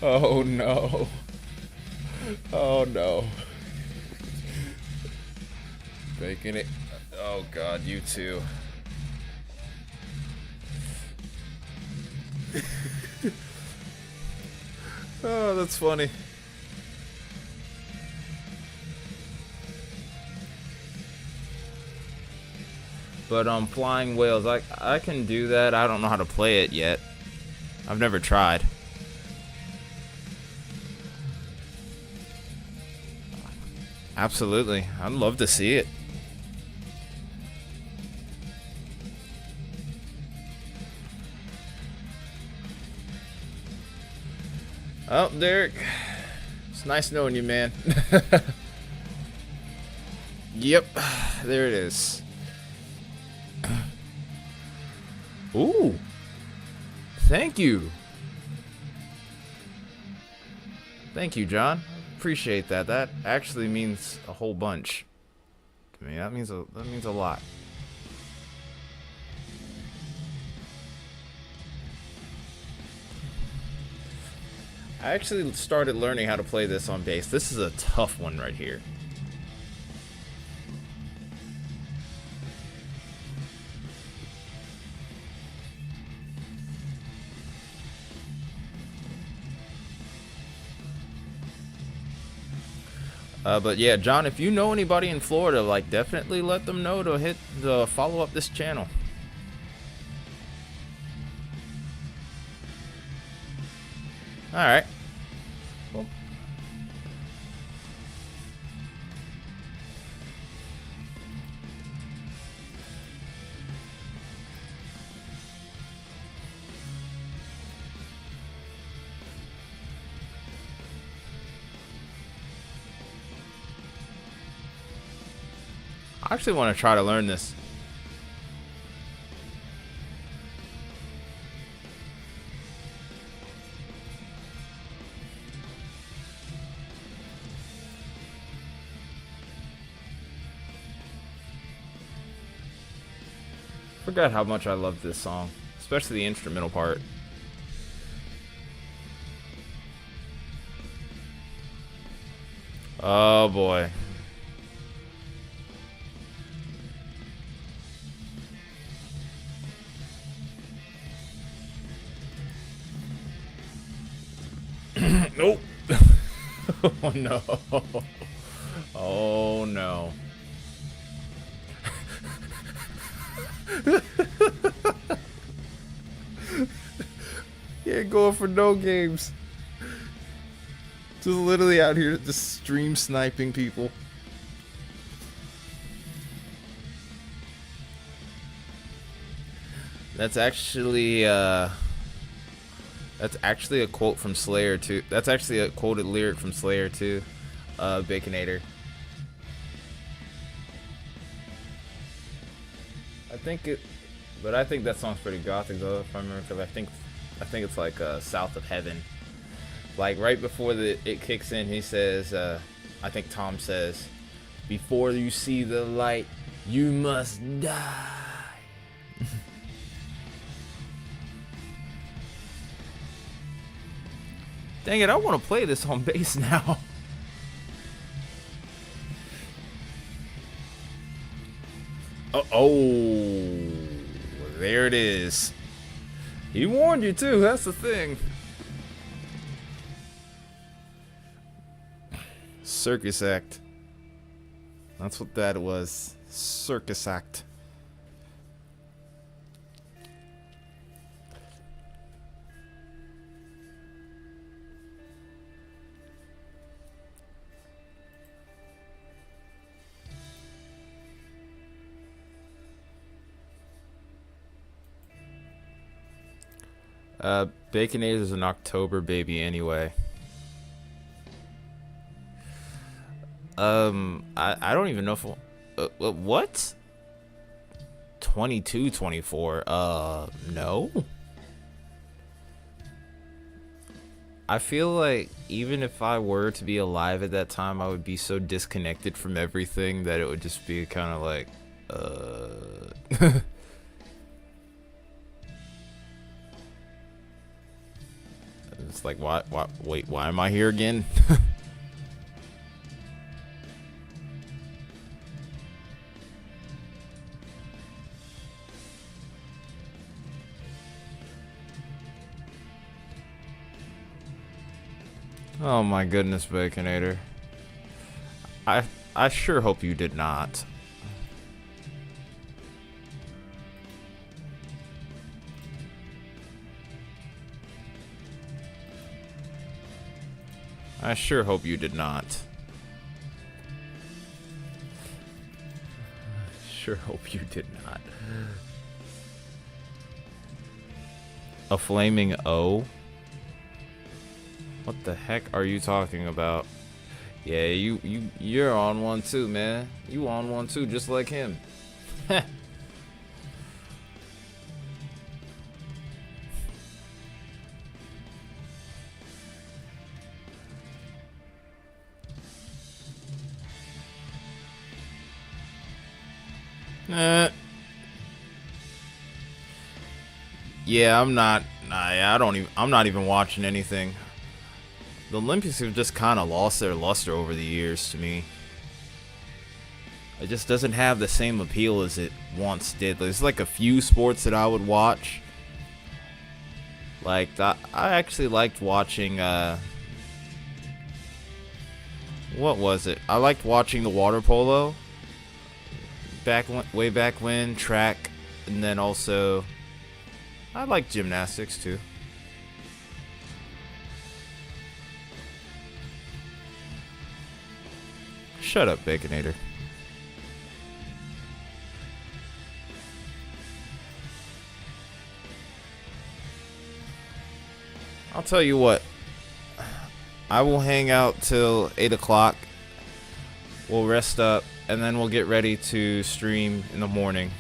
Oh no. Oh no. Bacon it. Oh god, you too. Oh, that's funny. But flying whales, I can do that. I don't know how to play it yet. I've never tried. Absolutely. I'd love to see it. Oh, Derek. It's nice knowing you, man. Yep. There it is. Ooh. Thank you. Thank you, John. Appreciate that. That actually means a whole bunch to me. That means a lot. I actually started learning how to play this on bass. This is a tough one right here. But yeah, John, if you know anybody in Florida, like, definitely let them know to follow up this channel. All right. Cool. I actually want to try to learn this. Forgot how much I love this song, especially the instrumental part. Oh boy. Nope. Oh no. Oh no. Yeah, going for no games. Just literally out here just stream sniping people. That's actually a quote from Slayer too. That's actually a quoted lyric from Slayer too. Baconator. I think that song's pretty gothic though, if I remember, because I think I think it's like South of Heaven. Like right before it kicks in, he says, I think Tom says, "Before you see the light, you must die." Dang it, I want to play this on bass now. Oh, there it is. He warned you too, that's the thing. Circus act. That's what that was. Circus act. Baconator is an October baby anyway. I don't even know if what? 22, 24. No. I feel like even if I were to be alive at that time, I would be so disconnected from everything that it would just be kind of like, It's like, wait, why am I here again? Oh my goodness, Baconator. I sure hope you did not. I sure hope you did not. Sure hope you did not. A flaming O? What the heck are you talking about? Yeah, you're on one too, man. You on one too, just like him. Heh. Yeah, I'm not. Nah, I'm not even watching anything. The Olympics have just kind of lost their luster over the years to me. It just doesn't have the same appeal as it once did. There's like a few sports that I would watch. Like I actually liked watching. What was it? I liked watching the water polo. Way back when, track, and then also I like gymnastics too. Shut up, Baconator. I'll tell you what. I will hang out till 8 o'clock. We'll rest up, and then we'll get ready to stream in the morning.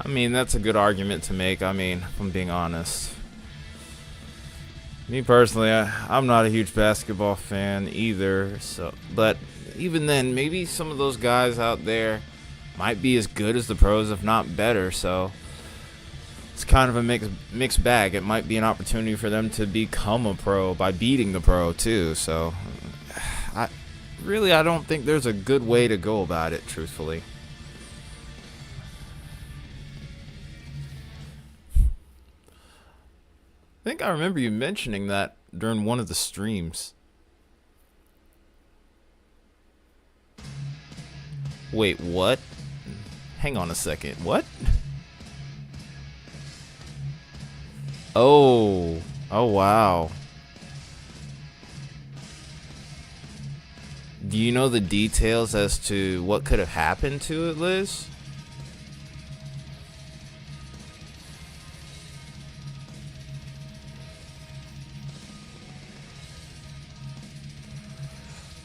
I mean, that's a good argument to make. I mean, if I'm being honest. Me personally, I'm not a huge basketball fan either. So, but even then, maybe some of those guys out there might be as good as the pros, if not better. So it's kind of a mixed bag. It might be an opportunity for them to become a pro by beating the pro too. So I don't think there's a good way to go about it, truthfully. think I remember you mentioning that during one of the streams. Wait, what? Hang on a second. What? Oh. Oh, wow. Do you know the details as to what could have happened to it, Liz?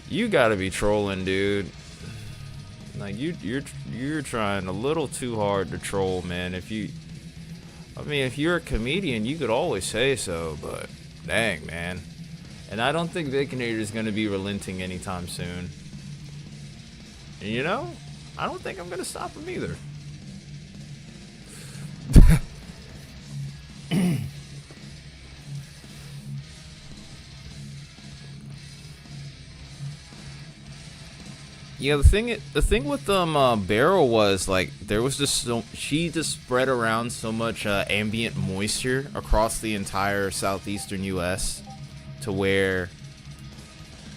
You gotta be trolling, dude. Like you're trying a little too hard to troll, man. I mean, if you're a comedian, you could always say so, but dang, man. And I don't think Baconator is gonna be relenting anytime soon. And you know, I don't think I'm gonna stop him either. Yeah, the thing with Barrel was like there was just she just spread around so much ambient moisture across the entire southeastern U.S. to where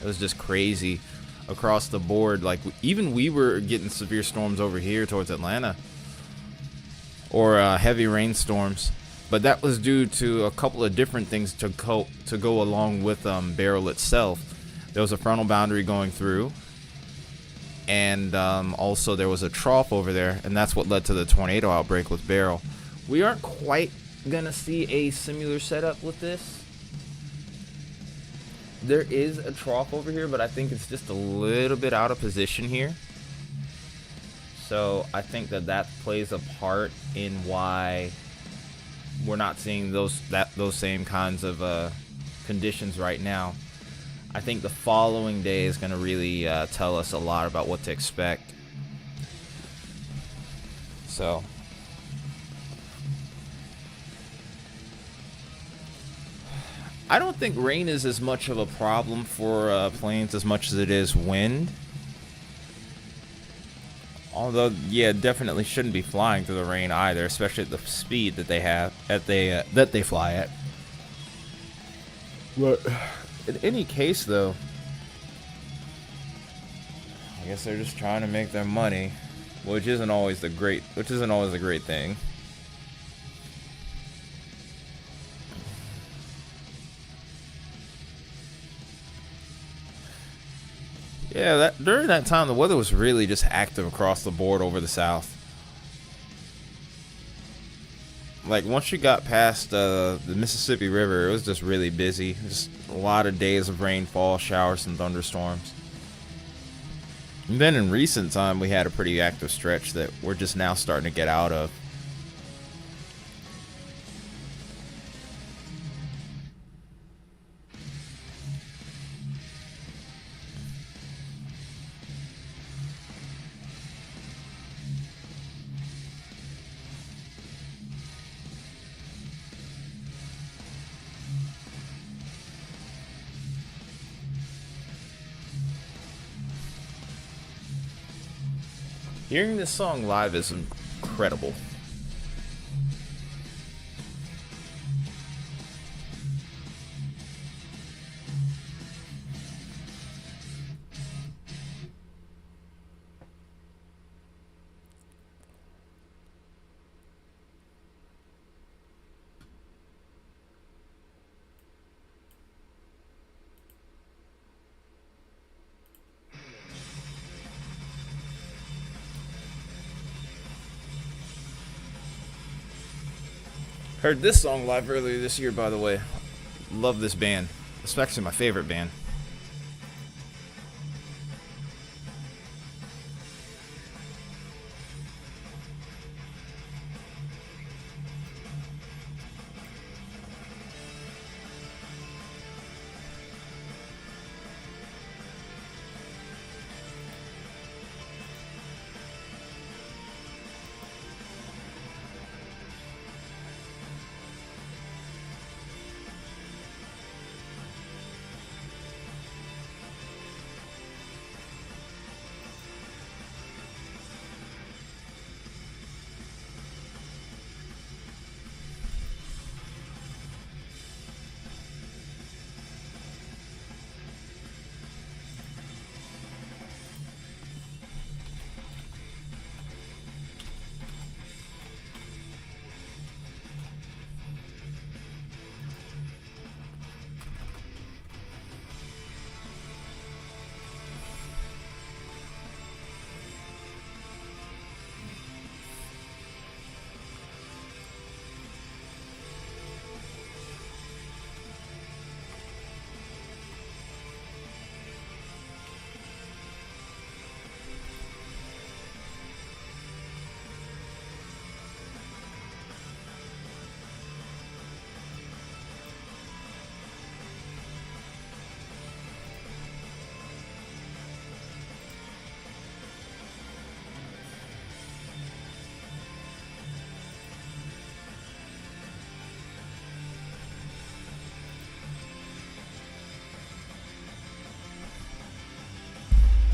it was just crazy across the board. Like even we were getting severe storms over here towards Atlanta, or heavy rainstorms, but that was due to a couple of different things to go along with Barrel itself. There was a frontal boundary going through. And also there was a trough over there, and that's what led to the tornado outbreak with Barrel. We aren't quite gonna see a similar setup with this. There is a trough over here, but I think it's just a little bit out of position here. So I think that plays a part in why we're not seeing those same kinds of conditions right now. I think the following day is going to really tell us a lot about what to expect. So, I don't think rain is as much of a problem for planes as much as it is wind. Although, yeah, definitely shouldn't be flying through the rain either, especially at the speed that they have that they fly at. But in any case, though, I guess they're just trying to make their money, which isn't always a great thing. Yeah, during that time, the weather was really just active across the board over the South. Like, once you got past the Mississippi River, it was just really busy. Just a lot of days of rainfall, showers, and thunderstorms. And then in recent time, we had a pretty active stretch that we're just now starting to get out of. Hearing this song live is incredible. Heard this song live earlier this year, by the way. Love this band. It's actually my favorite band.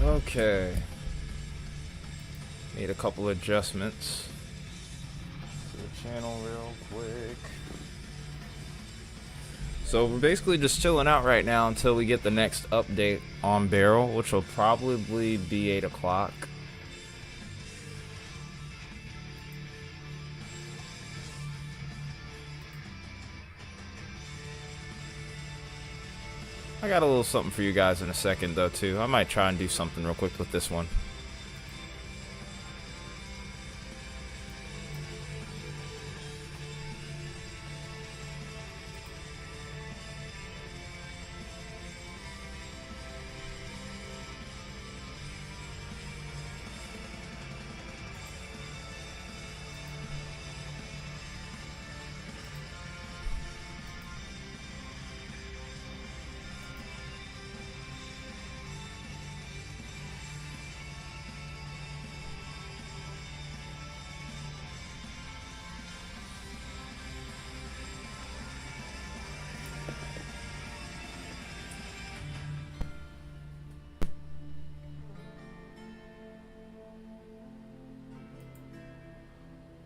Okay. Made a couple adjustments to the channel real quick. So we're basically just chilling out right now until we get the next update on Barrel, which will probably be 8 o'clock. I got a little something for you guys in a second though too. I might try and do something real quick with this one.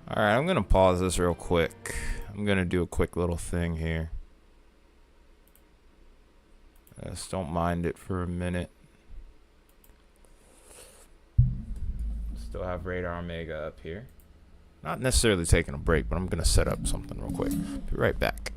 Alright, I'm gonna pause this real quick. I'm gonna do a quick little thing here. Just don't mind it for a minute. Still have Radar Omega up here. Not necessarily taking a break, but I'm gonna set up something real quick. Be right back.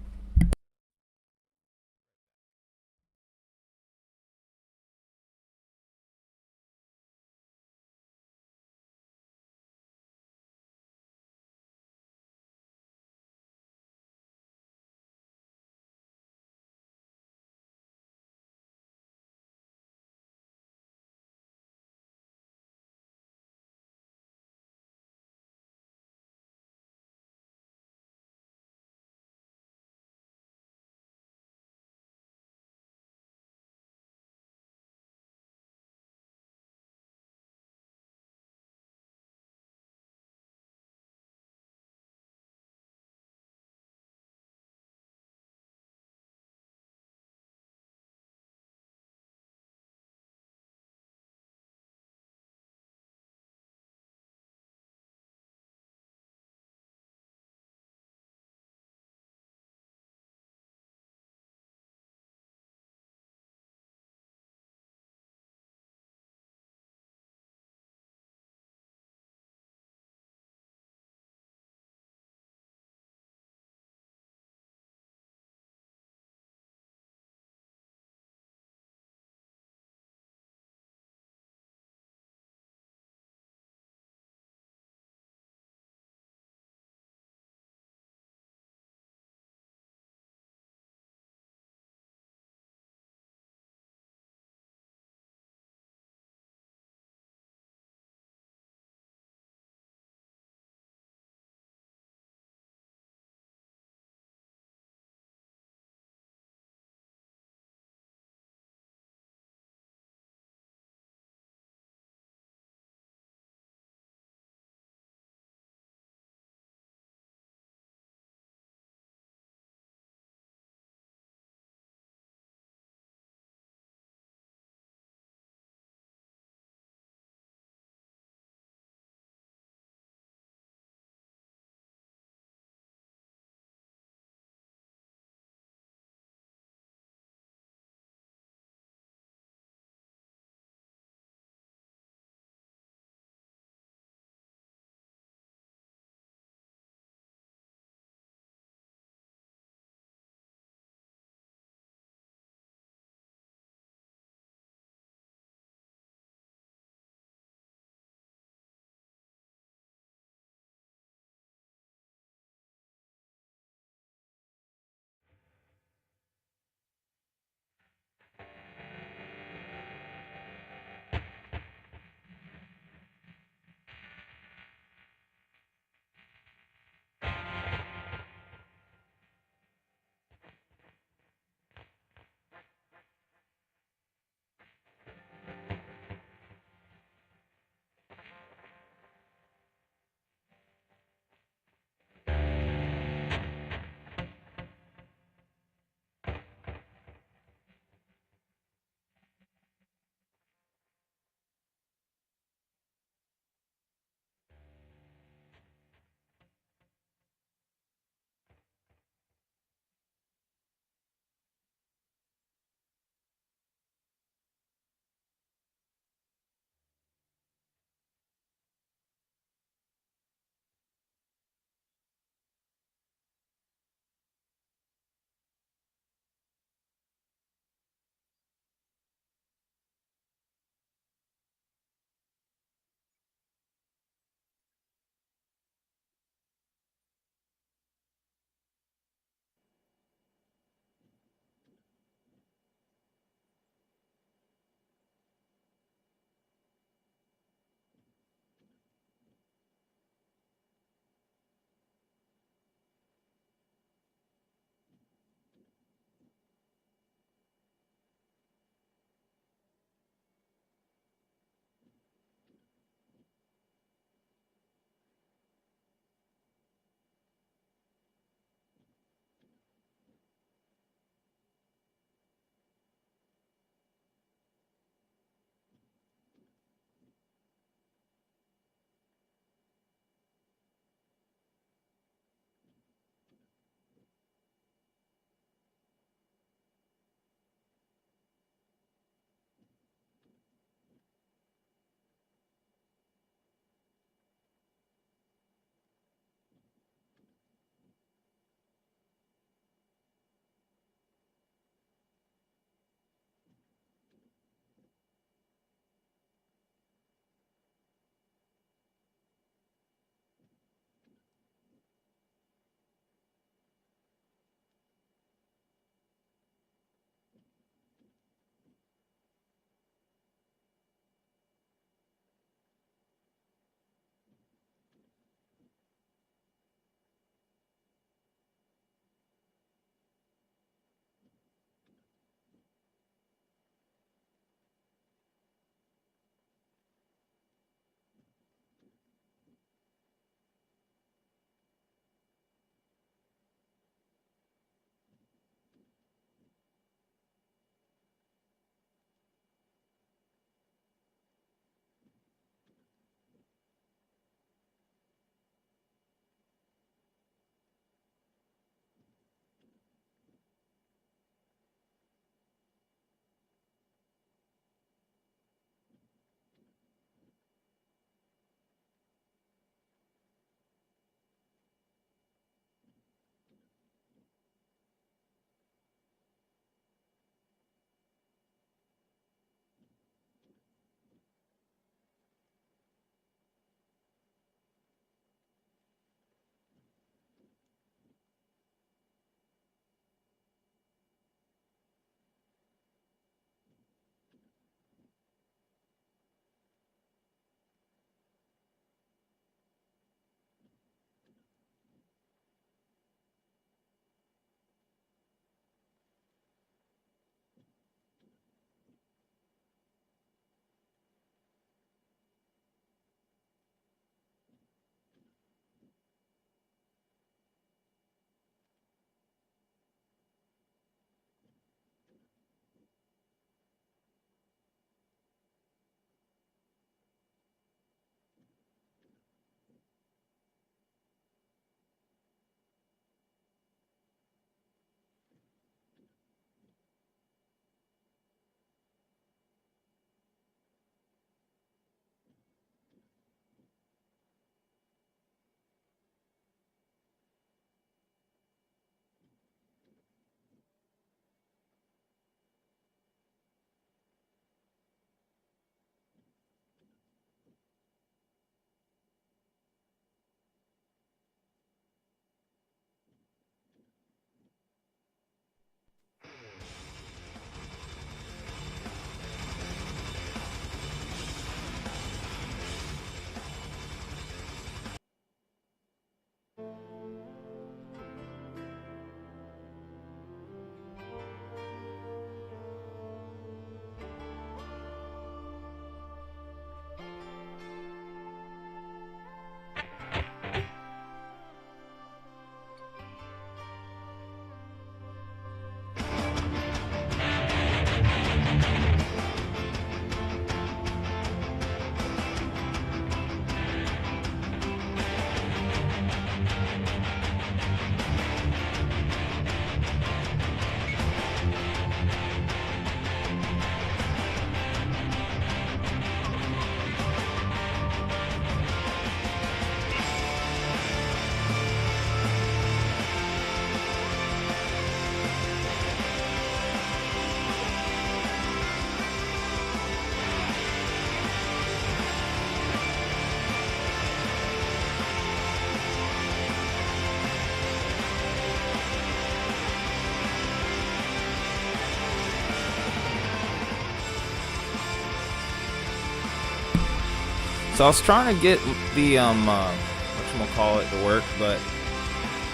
So I was trying to get the whatchamacallit to work, but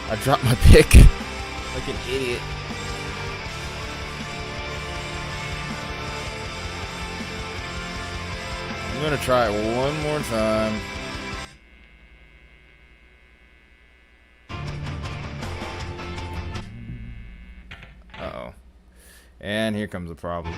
I dropped my pick like an idiot. I'm gonna try it one more time. Uh-oh. And here comes the problems.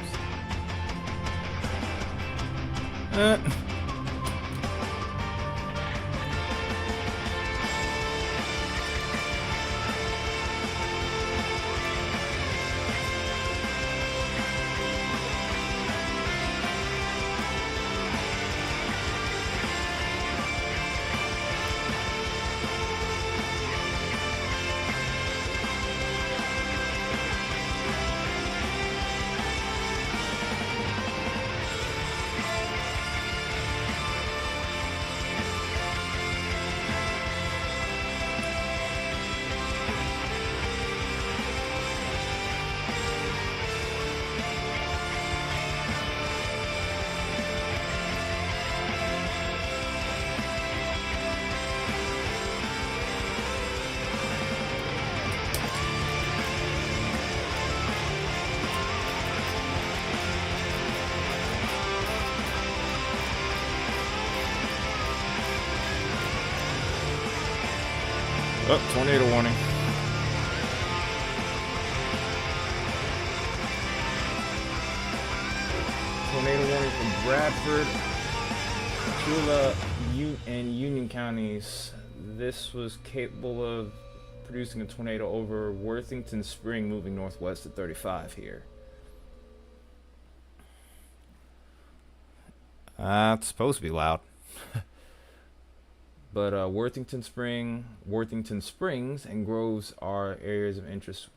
Oh, tornado warning. Tornado warning from Bradford, Tula, and Union counties. This was capable of producing a tornado over Worthington Spring, moving northwest at 35 here. It's supposed to be loud. But Worthington Springs, and Groves are areas of interest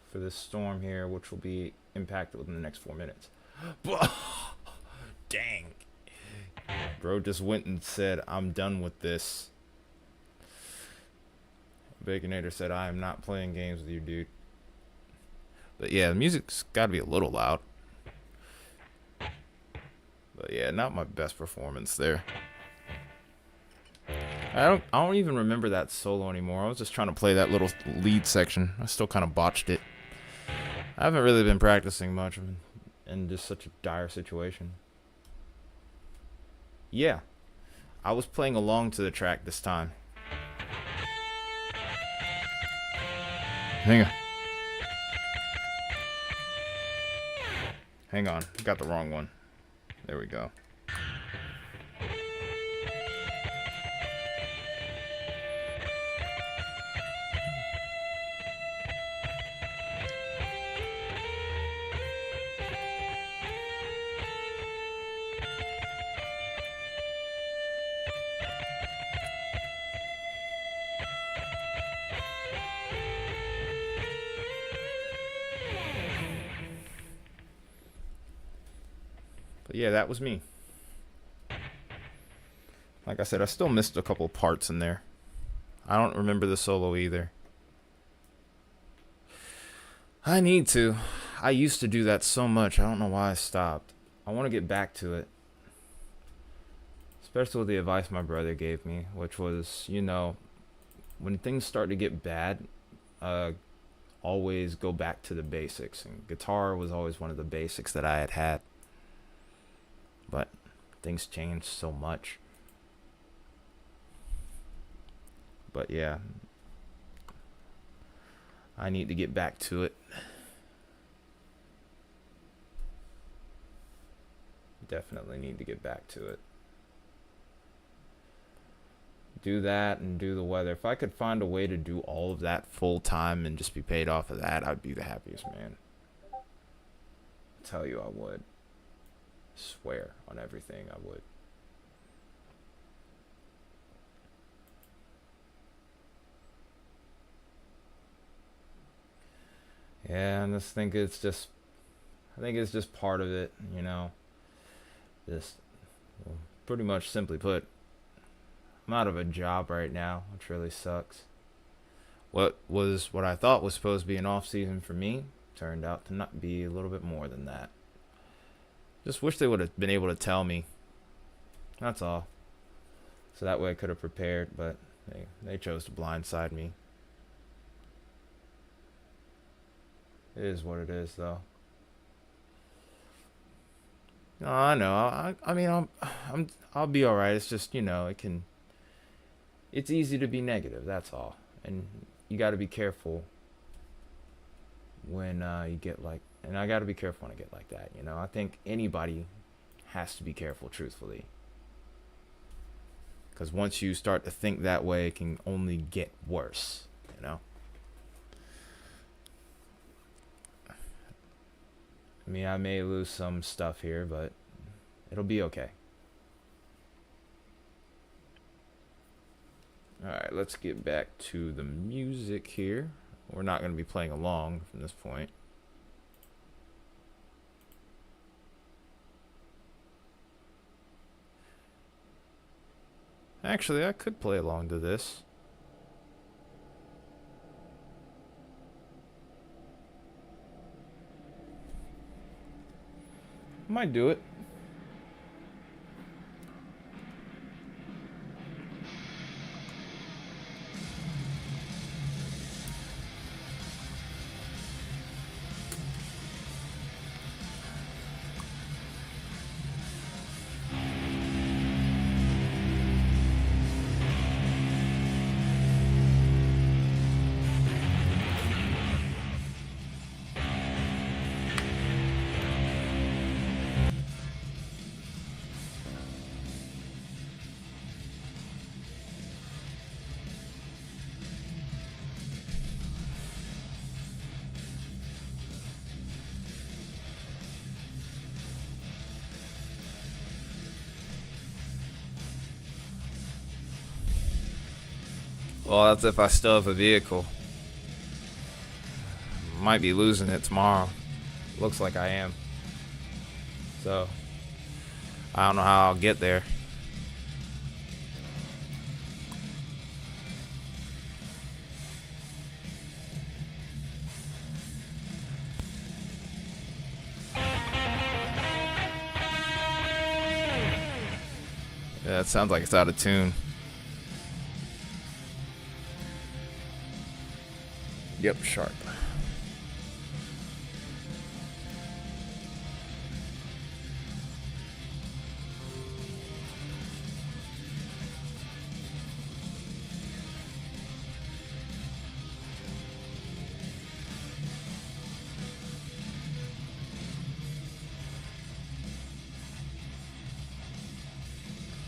for this storm here, which will be impacted within the next 4 minutes. Dang. Bro just went and said, I'm done with this. Baconator said, I am not playing games with you, dude. But yeah, the music's got to be a little loud. But yeah, not my best performance there. I don't even remember that solo anymore. I was just trying to play that little lead section. I still kind of botched it. I haven't really been practicing much. I'm in just such a dire situation. Yeah, I was playing along to the track this time. Hang on, got the wrong one. There we go. But yeah, that was me. Like I said, I still missed a couple parts in there. I don't remember the solo either. I need to. I used to do that so much. I don't know why I stopped. I want to get back to it. Especially with the advice my brother gave me, which was, you know, when things start to get bad, always go back to the basics. And guitar was always one of the basics that I had. But things changed so much. But yeah, I need to get back to it. Definitely need to get back to it. Do that and do the weather. If I could find a way to do all of that full time and just be paid off of that, I'd be the happiest man. I tell you, I would. Swear on everything, I would. Yeah, and I think it's just part of it, you know. Just, well, pretty much simply put, I'm out of a job right now, which really sucks. What I thought was supposed to be an off season for me turned out to not be a little bit more than that. Just wish they would have been able to tell me. That's all. So that way I could have prepared, but they chose to blindside me. It is what it is, though. No, I know. I mean, I'll be all right. It's just, it's easy to be negative. That's all, and you got to be careful when you get like, and I got to be careful when I get like that. I think anybody has to be careful, truthfully, because once you start to think that way, it can only get worse. I mean, I may lose some stuff here, but it'll be okay. Alright, let's get back to the music here. We're not going to be playing along from this point. Actually, I could play along to this. Might do it. Well, that's if I still have a vehicle. Might be losing it tomorrow. Looks like I am. So, I don't know how I'll get there. Yeah, it sounds like it's out of tune. Yep, sharp.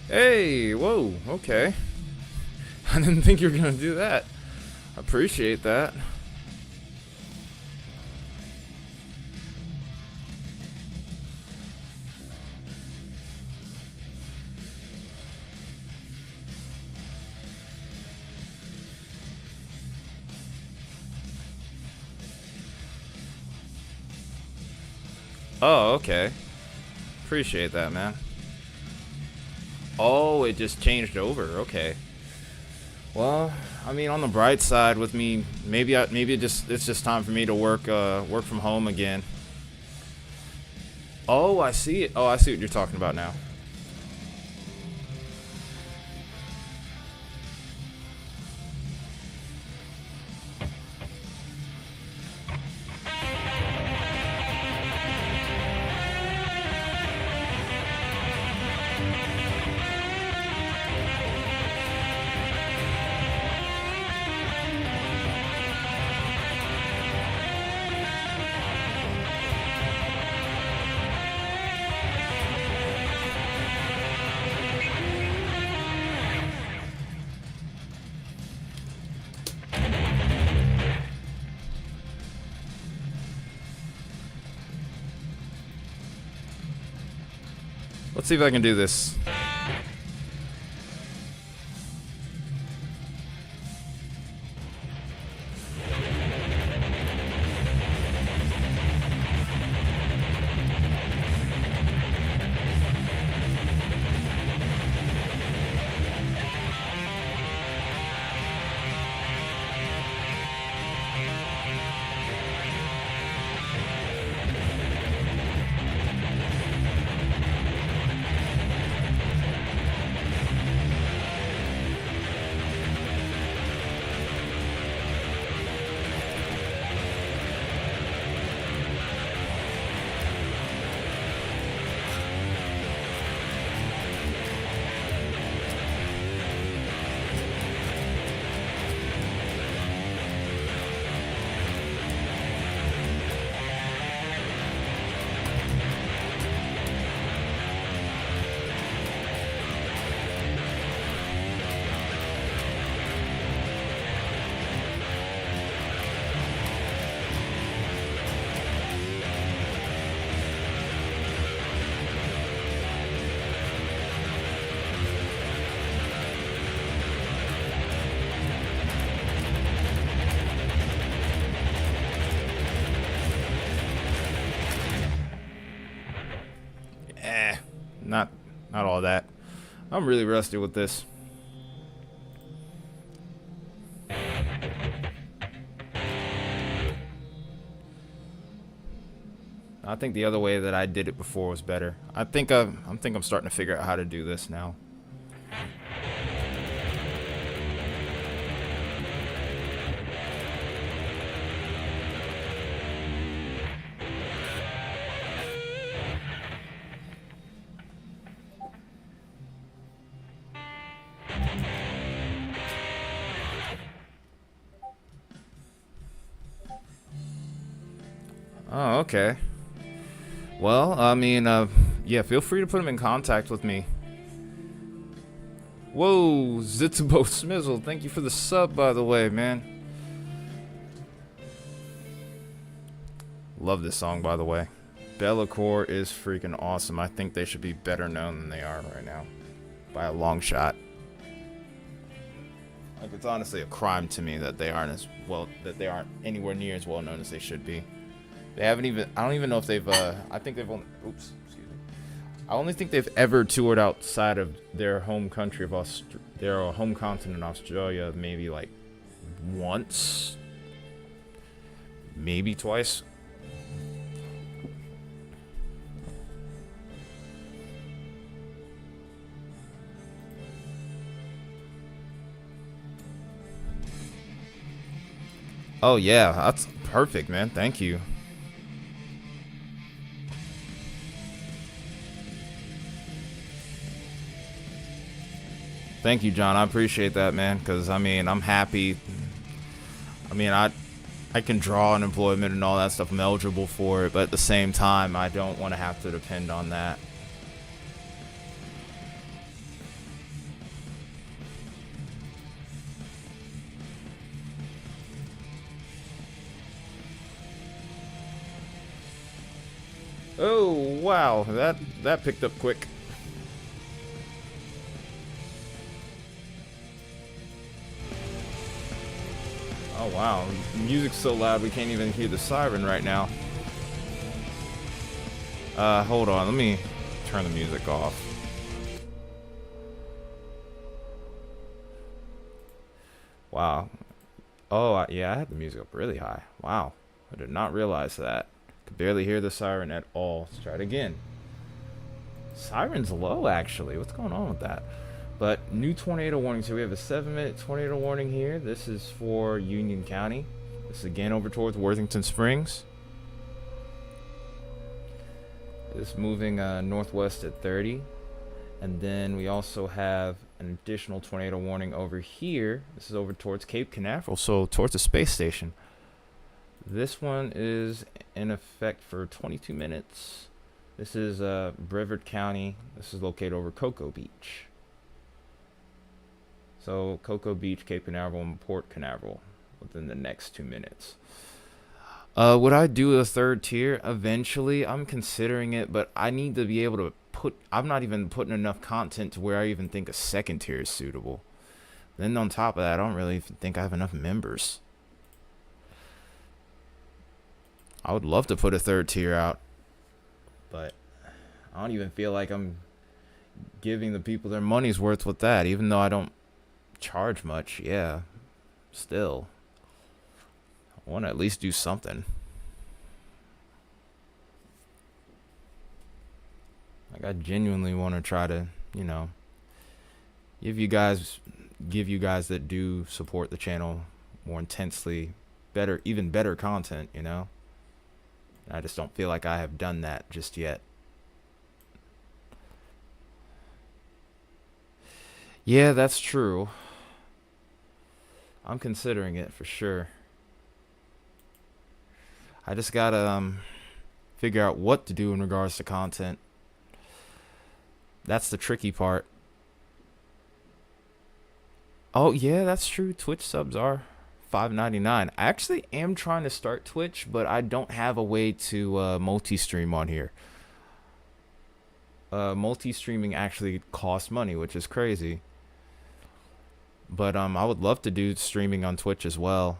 Hey, whoa, okay. I didn't think you were gonna do that. I appreciate that. Oh, okay. Appreciate that, man. Oh, it just changed over. Okay. Well, I mean, on the bright side, with me, maybe it's just time for me to work from home again. Oh, I see it. Oh, I see what you're talking about now. Let's see if I can do this. not all that. I'm really rusty with this. I think the other way that I did it before was better. I'm starting to figure out how to do this now. Oh, okay. Well, I mean, yeah, feel free to put them in contact with me. Whoa, Zitsubo Smizzle, thank you for the sub, by the way, man. Love this song, by the way. Bellacore is freaking awesome. I think they should be better known than they are right now, by a long shot. Like, it's honestly a crime to me that they aren't anywhere near as well known as they should be. They haven't even. I don't even know if they've. I think they've only. Oops, excuse me. I only think they've ever toured outside of their home country of their home continent, Australia, maybe like once, maybe twice. Oh yeah, that's perfect, man. Thank you. Thank you, John. I appreciate that, man. Because I mean, I'm happy. I mean, I can draw unemployment and all that stuff. I'm eligible for it, but at the same time, I don't want to have to depend on that. Oh wow, that picked up quick. Oh wow, the music's so loud we can't even hear the siren right now. Hold on, let me turn the music off. Wow. Oh, yeah, I had the music up really high. Wow, I did not realize that. Could barely hear the siren at all. Let's try it again. Siren's low, actually. What's going on with that? But new tornado warning. So we have a 7-minute tornado warning here. This is for Union County. This is again over towards Worthington Springs. It's moving northwest at 30. And then we also have an additional tornado warning over here. This is over towards Cape Canaveral, so towards the space station. This one is in effect for 22 minutes. This is Brevard County. This is located over Cocoa Beach. So Cocoa Beach, Cape Canaveral, and Port Canaveral within the next 2 minutes. Would I do a third tier? Eventually, I'm considering it, but I need to be able to I'm not even putting enough content to where I even think a second tier is suitable. Then on top of that, I don't really think I have enough members. I would love to put a third tier out, but I don't even feel like I'm giving the people their money's worth with that, even though I don't charge much. Yeah, still, I want to at least do something. Like, I genuinely want to try to, you know, give you guys that do support the channel more intensely, even better content, you know. I just don't feel like I have done that just yet. Yeah, that's true. I'm considering it for sure. I just gotta figure out what to do in regards to content. That's the tricky part. Oh yeah, that's true. Twitch subs are $5.99. I actually am trying to start Twitch, but I don't have a way to multi-stream on here. Multi-streaming actually costs money, which is crazy. But I would love to do streaming on Twitch as well.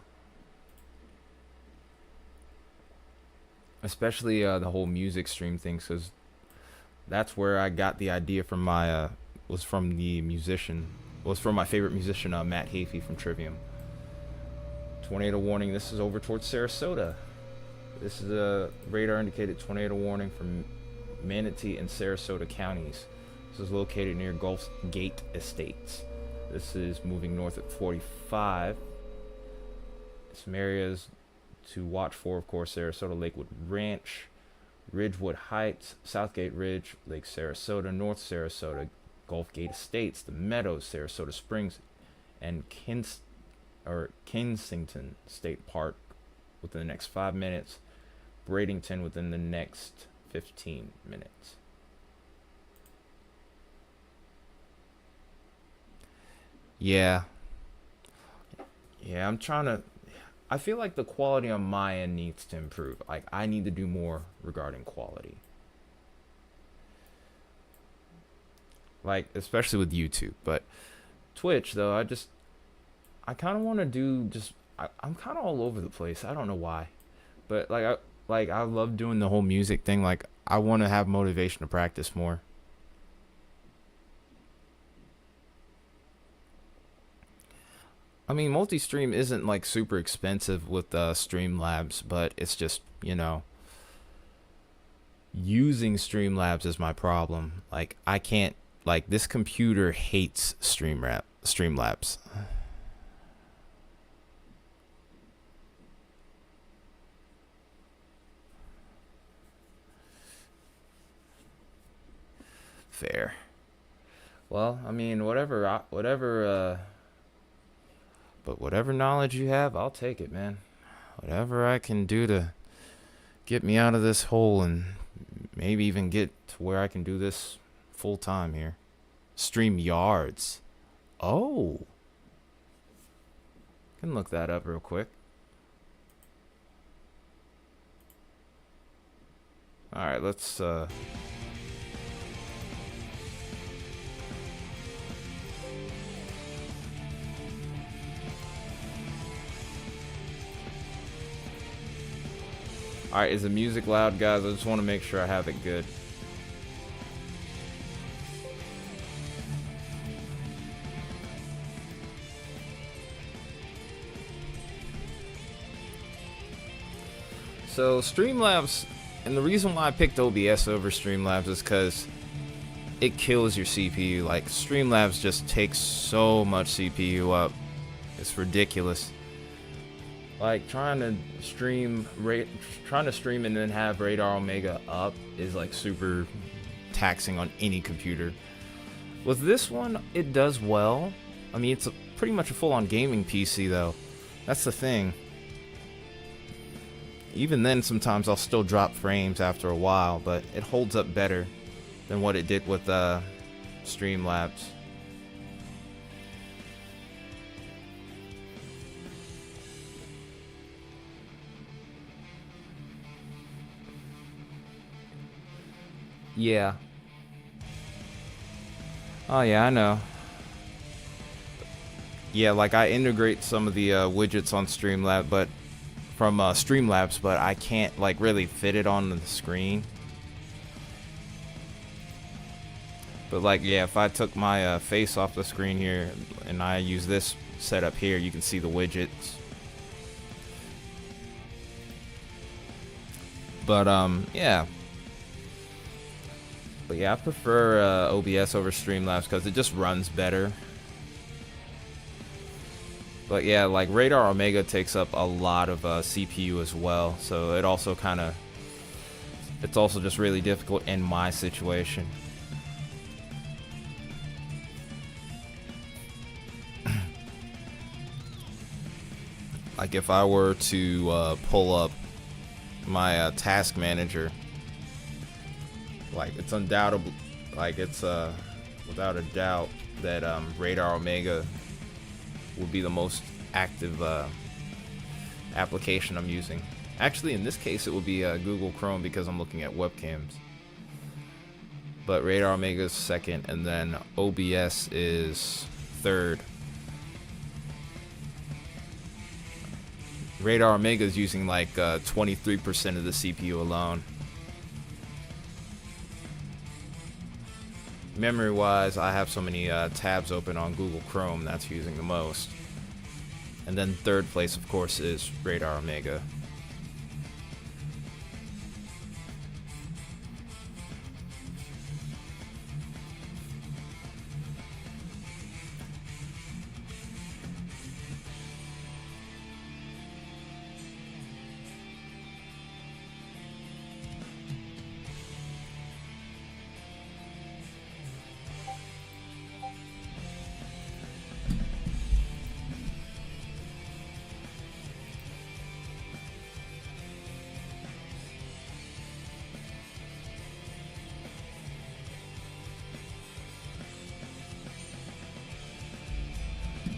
Especially the whole music stream thing, because That's where I got the idea from my was from the musician was from my favorite musician, Matt Hafey from Trivium. Tornado warning. This is over towards Sarasota. This is a radar indicated tornado warning from Manatee and Sarasota counties. This is located near Gulf Gate Estates. This is moving north at 45. Some areas to watch for, of course, Sarasota Lakewood Ranch, Ridgewood Heights, Southgate Ridge, Lake Sarasota, North Sarasota, Gulf Gate Estates, The Meadows, Sarasota Springs, and Kensington State Park within the next 5 minutes. Bradenton within the next 15 minutes. Yeah. Yeah, I feel like the quality on my end needs to improve. Like, I need to do more regarding quality. Like, especially with YouTube. But Twitch, though, I kind of want to do I'm kind of all over the place. I don't know why. But, I love doing the whole music thing. Like, I want to have motivation to practice more. I mean, multi-stream isn't like super expensive with Streamlabs, but it's just, using Streamlabs is my problem. Like, I can't, like, this computer hates Streamlabs. Fair. Well, I mean, but whatever knowledge you have, I'll take it, man. Whatever I can do to get me out of this hole and maybe even get to where I can do this full time here. Stream yards. Oh. Can look that up real quick. Alright, let's Alright, is the music loud, guys? I just want to make sure I have it good. So, Streamlabs, and the reason why I picked OBS over Streamlabs is because it kills your CPU. Like, Streamlabs just takes so much CPU up. It's ridiculous. Like, trying to stream and then have Radar Omega up is like super taxing on any computer. With this one, it does well. I mean, it's pretty much a full-on gaming PC though. That's the thing. Even then, sometimes I'll still drop frames after a while, but it holds up better than what it did with Streamlabs. Yeah. Oh yeah, I know. Yeah, like I integrate some of the widgets on Streamlabs, but I can't like really fit it on the screen. But like, yeah, if I took my face off the screen here and I use this setup here, you can see the widgets. But yeah. But yeah, I prefer OBS over Streamlabs because it just runs better. But yeah, like Radar Omega takes up a lot of CPU as well, so it also it's also just really difficult in my situation. Like if I were to pull up my task manager, like it's undoubtable, like it's without a doubt that Radar Omega will be the most active application I'm using. Actually, in this case, it will be Google Chrome because I'm looking at webcams. But Radar Omega is second, and then OBS is third. Radar Omega is using like 23% of the CPU alone. memory wise, I have so many tabs open on Google Chrome that's using the most. And then third place, of course, is Radar Omega.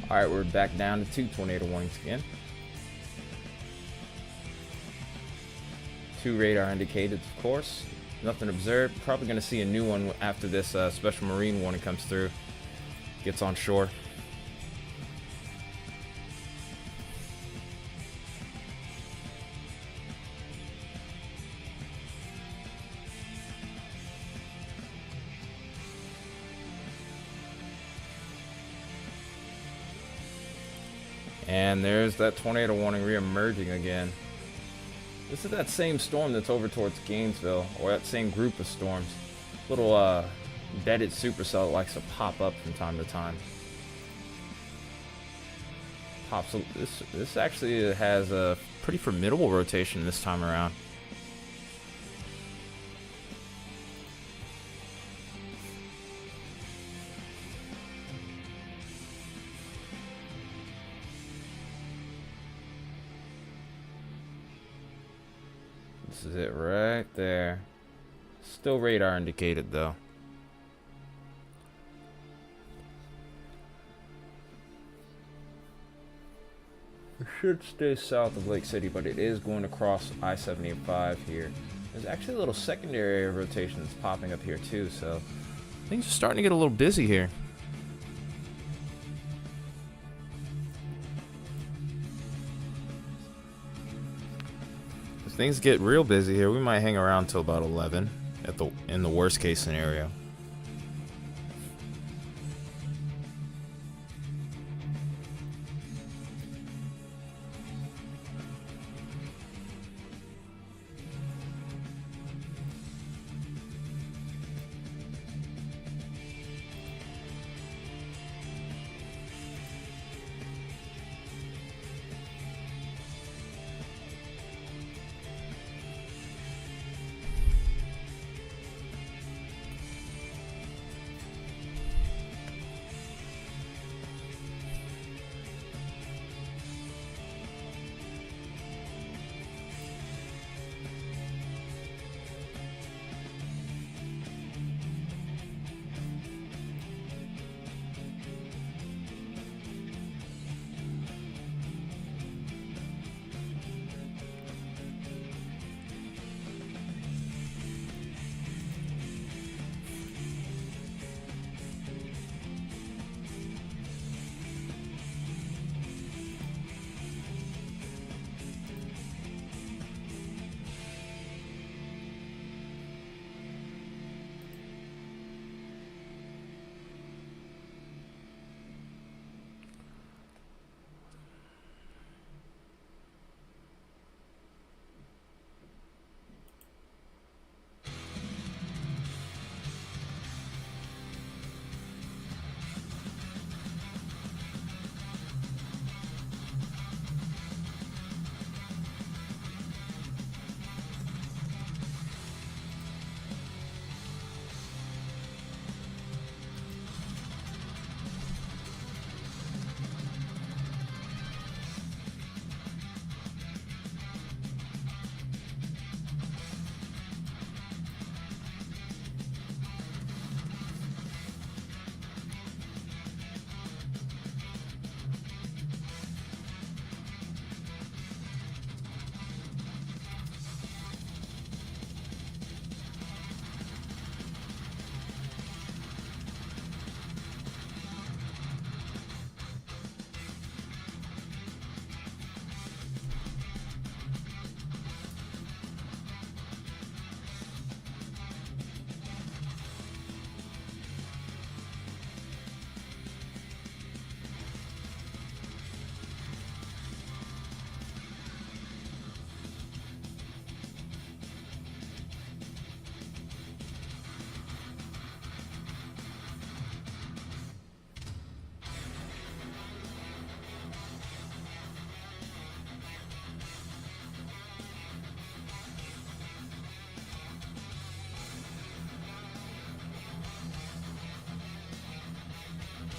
Alright, we're back down to 2 tornado warnings again. 2 radar indicated, of course. Nothing observed. Probably going to see a new one after this special marine warning comes through. Gets on shore. And there's that tornado warning re-emerging again. This is that same storm that's over towards Gainesville, or that same group of storms. Little bedded supercell that likes to pop up from time to time. This actually has a pretty formidable rotation this time around. This is it right there. Still radar indicated though. It should stay south of Lake City, but it is going to cross I-75 here. There's actually a little secondary rotation that's popping up here too, so things are starting to get a little busy here. If things get real busy here, we might hang around till about 11 in the worst case scenario.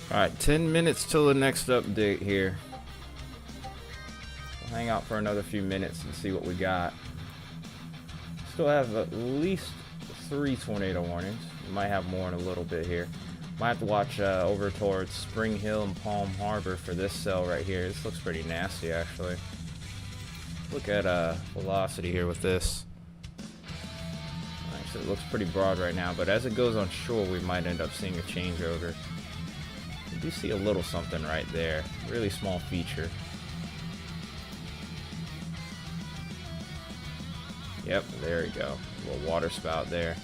Alright, 10 minutes till the next update here. We'll hang out for another few minutes and see what we got. Still have at least 3 tornado warnings. We might have more in a little bit here. Might have to watch over towards Spring Hill and Palm Harbor for this cell right here. This looks pretty nasty, actually. Look at velocity here with this. Actually, it looks pretty broad right now, but as it goes on shore, we might end up seeing a changeover. You do see a little something right there. Really small feature. Yep, there we go. A little water spout there.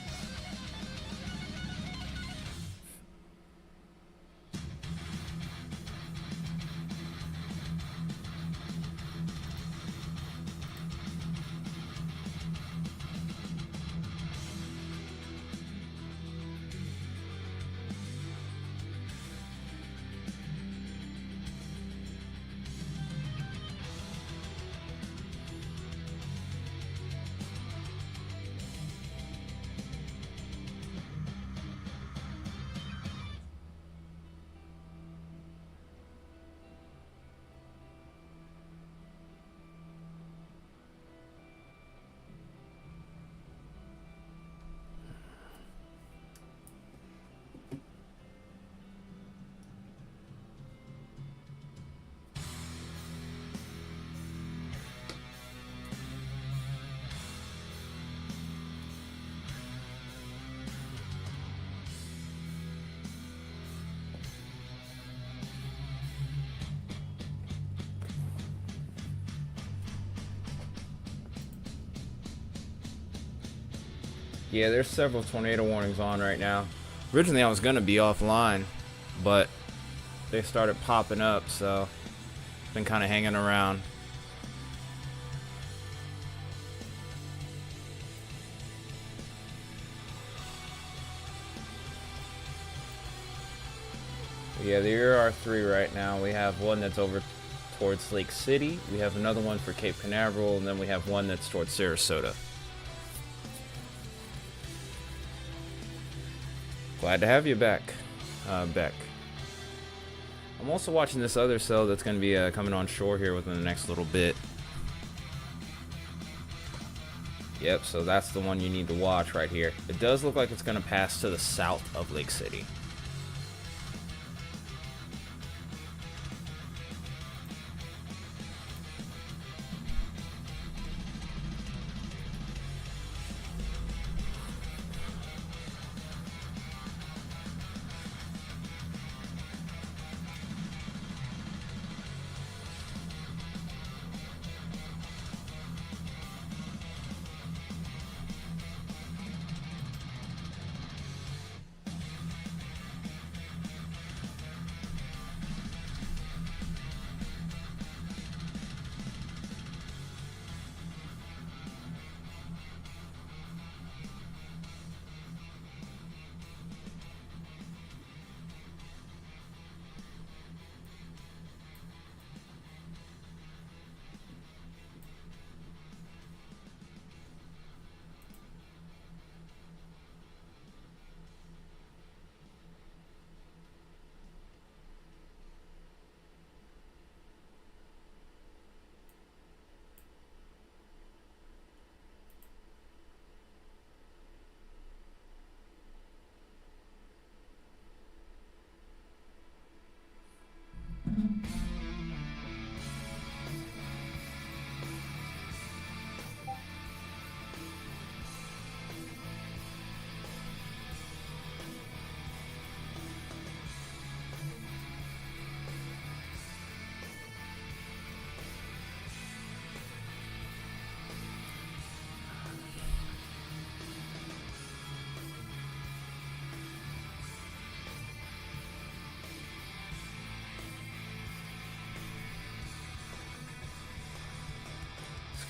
Yeah, there's several tornado warnings on right now. Originally I was going to be offline, but they started popping up, so been kind of hanging around. Yeah, there are 3 right now. We have one that's over towards Lake City. We have another one for Cape Canaveral, and then we have one that's towards Sarasota. Glad to have you back, Beck. I'm also watching this other cell that's going to be coming on shore here within the next little bit. Yep, so that's the one you need to watch right here. It does look like it's going to pass to the south of Lake City.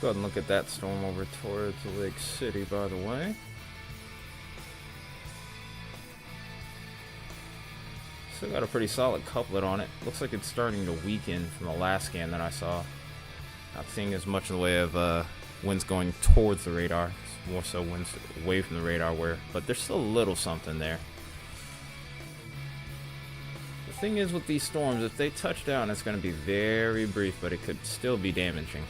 Go ahead and look at that storm over towards Lake City, by the way. Still got a pretty solid couplet on it. Looks like it's starting to weaken from the last scan that I saw. Not seeing as much in the way of winds going towards the radar. It's more so winds away from the radar, but there's still a little something there. thing is with these storms, if they touch down, it's going to be very brief, but it could still be damaging.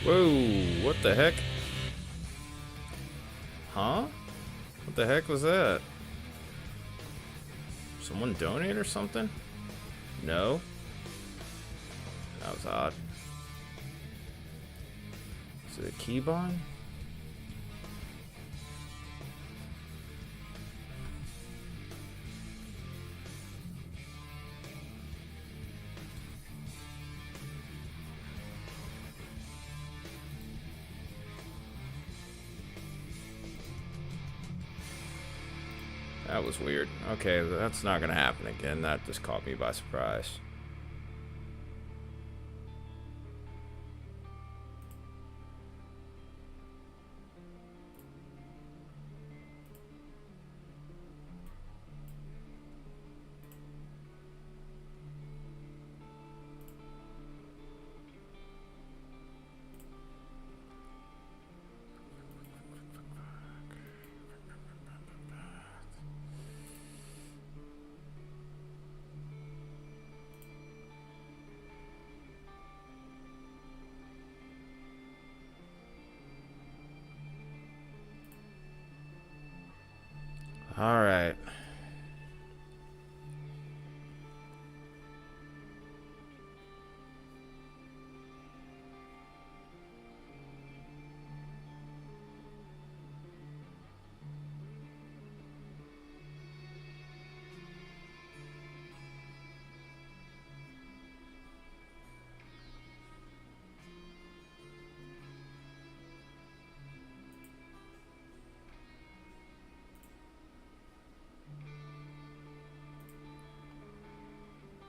Whoa, what the heck? Huh? What the heck was that? Someone donate or something? No? That was odd. Is it a keybind? That was weird. Okay, that's not gonna happen again. That just caught me by surprise. All right.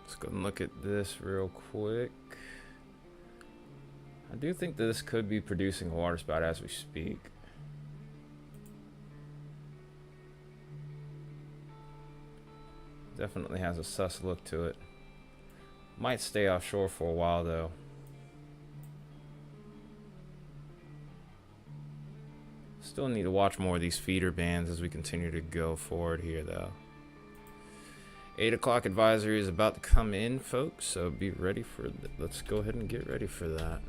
Let's go and look at this real quick. I do think that this could be producing a water spout as we speak. Definitely has a sus look to it. Might stay offshore for a while though. Still need to watch more of these feeder bands as we continue to go forward here though. 8 o'clock advisory is about to come in, folks, so be ready for let's go ahead and get ready for that.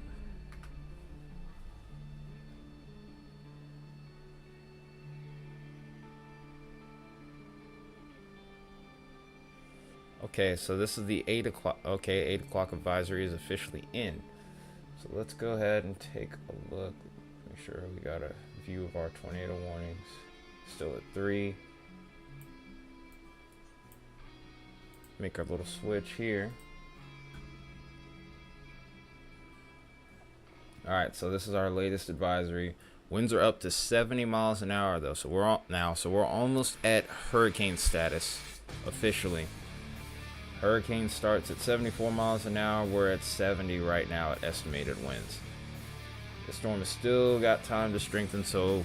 Okay, so this is the 8 o'clock. Okay, 8 o'clock advisory is officially in. So let's go ahead and take a look. Make sure we got a view of our tornado warnings. Still at 3. Make our little switch here. Alright, so this is our latest advisory. Winds are up to 70 miles an hour though, so we're almost at hurricane status officially. Hurricane starts at 74 miles an hour. We're at 70 right now at estimated winds. The storm has still got time to strengthen, so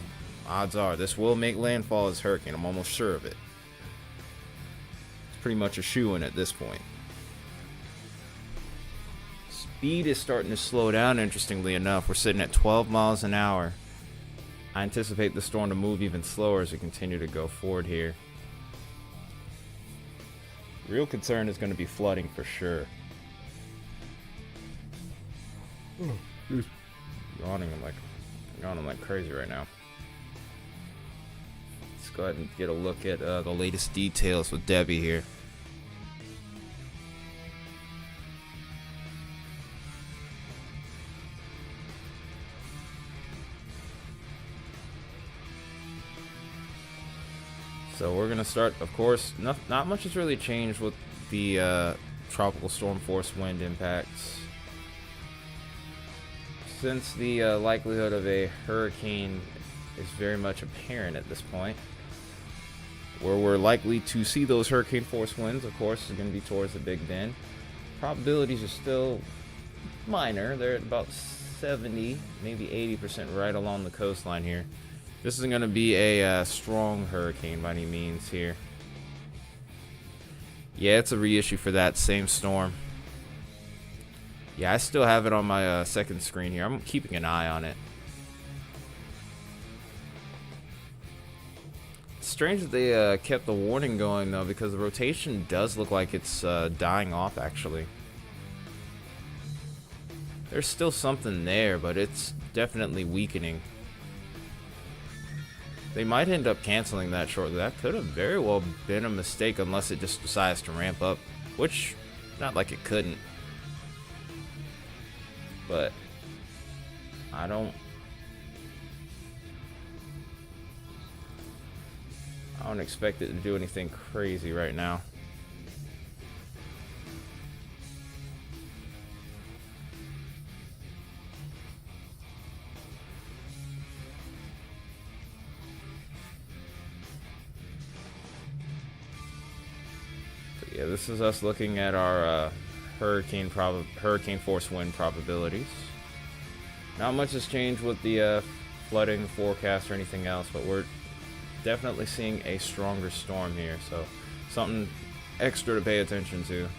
odds are this will make landfall as hurricane. I'm almost sure of it. Pretty much a shoo-in at this point. Speed is starting to slow down, interestingly enough. We're sitting at 12 miles an hour. I anticipate the storm to move even slower as we continue to go forward here. Real concern is going to be flooding for sure. Yawning like crazy right now. Let's go ahead and get a look at the latest details with Debbie here. So we're gonna start, of course. Not much has really changed with the tropical storm force wind impacts. Since the likelihood of a hurricane is very much apparent at this point, where we're likely to see those hurricane force winds, of course, is going to be towards the Big Bend. Probabilities are still minor. They're at about 70, maybe 80% right along the coastline here. This isn't going to be a strong hurricane by any means here. Yeah, it's a reissue for that same storm. Yeah, I still have it on my second screen here. I'm keeping an eye on it. It's strange that they kept the warning going, though, because the rotation does look like it's dying off, actually. There's still something there, but it's definitely weakening. They might end up canceling that shortly. That could have very well been a mistake unless it just decides to ramp up, which, not like it couldn't. But I don't expect it to do anything crazy right now. But yeah, this is us looking at our hurricane force wind probabilities. Not much has changed with the flooding forecast or anything else, but we're definitely seeing a stronger storm here, so something extra to pay attention to.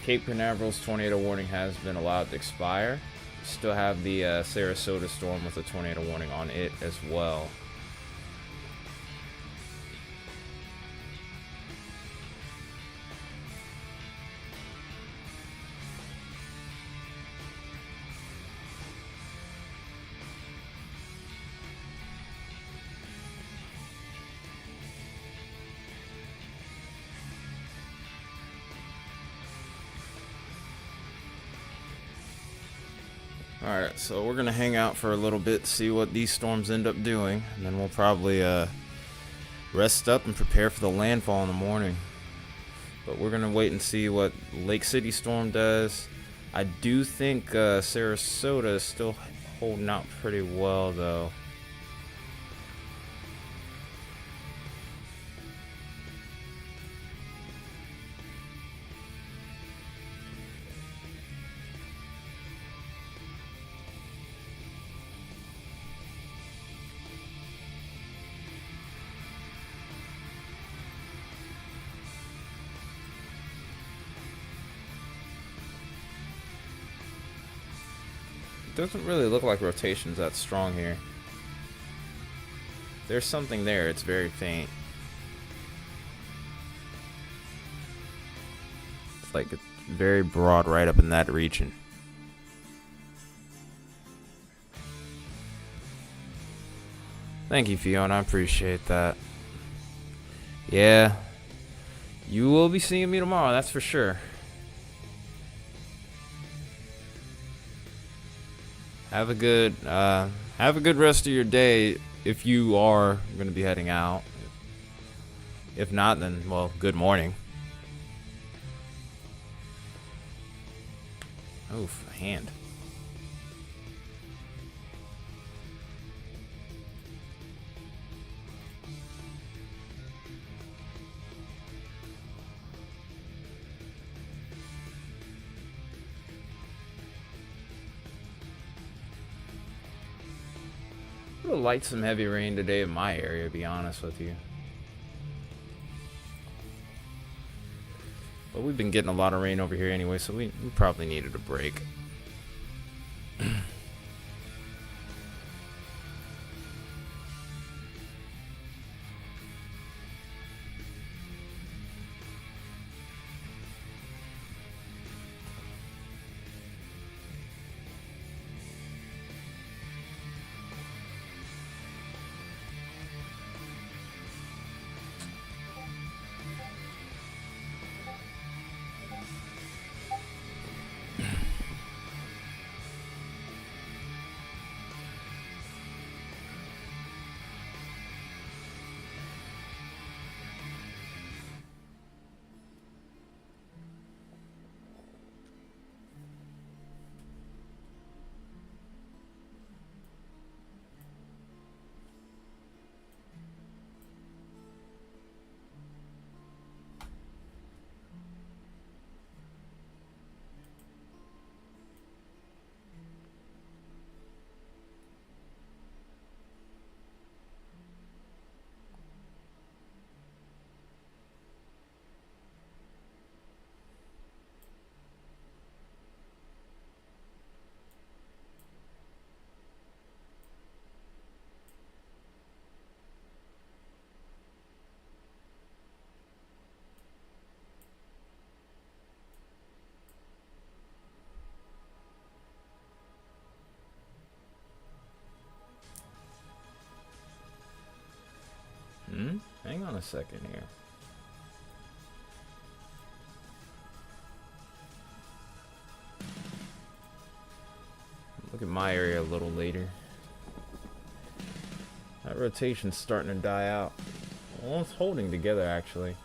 Cape Canaveral's tornado warning has been allowed to expire. Still have the Sarasota storm with a tornado warning on it as well. Alright, so we're gonna hang out for a little bit, see what these storms end up doing, and then we'll probably rest up and prepare for the landfall in the morning. But we're gonna wait and see what Lake City storm does. I do think Sarasota is still holding out pretty well, though. Doesn't really look like rotation's that strong here. There's something there, it's very faint. It's like it's very broad right up in that region. Thank you, Fiona, I appreciate that. Yeah, you will be seeing me tomorrow, that's for sure. Have a good rest of your day if you are going to be heading out. If not, then, well, good morning. Oof, a hand. It'll light some heavy rain today in my area, to be honest with you. But we've been getting a lot of rain over here anyway, so we probably needed a break. a second here. Look at my area a little later. That rotation's starting to die out. Well, it's holding together actually.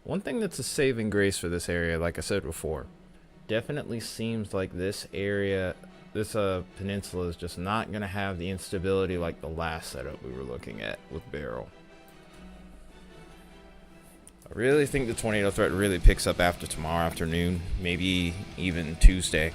One thing that's a saving grace for this area, like I said before, definitely seems like this area, this peninsula is just not going to have the instability like the last setup we were looking at with Barrel. I really think the tornado threat really picks up after tomorrow afternoon, maybe even Tuesday.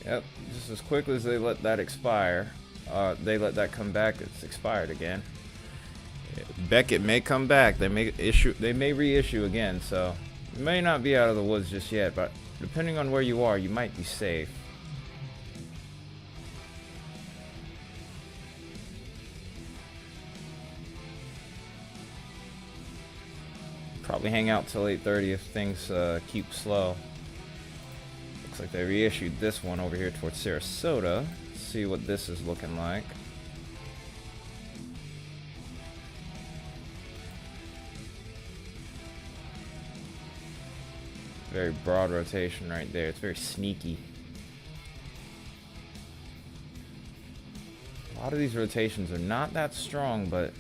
Yep, just as quickly as they let that expire, they let that come back, it's expired again. Beckett may come back, they may reissue again, so you may not be out of the woods just yet, but depending on where you are, you might be safe. Probably hang out till 8:30 if things keep slow. Looks like they reissued this one over here towards Sarasota. Let's see what this is looking like. Very broad rotation right there. It's very sneaky. A lot of these rotations are not that strong, but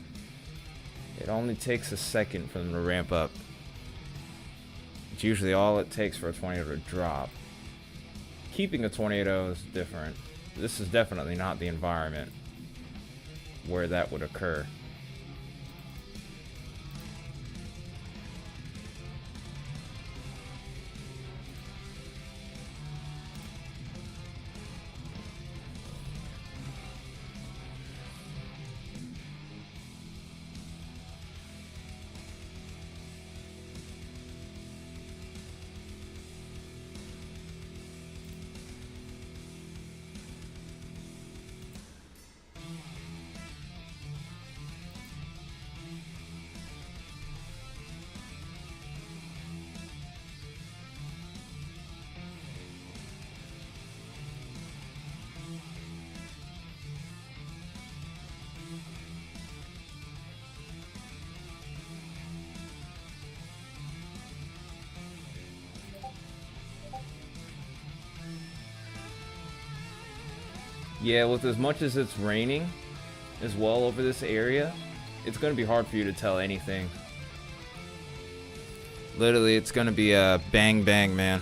it only takes a second for them to ramp up. It's usually all it takes for a tornado to drop. Keeping a tornado is different. This is definitely not the environment where that would occur. Yeah, with as much as it's raining as well over this area, it's going to be hard for you to tell anything. Literally, it's going to be a bang bang, man.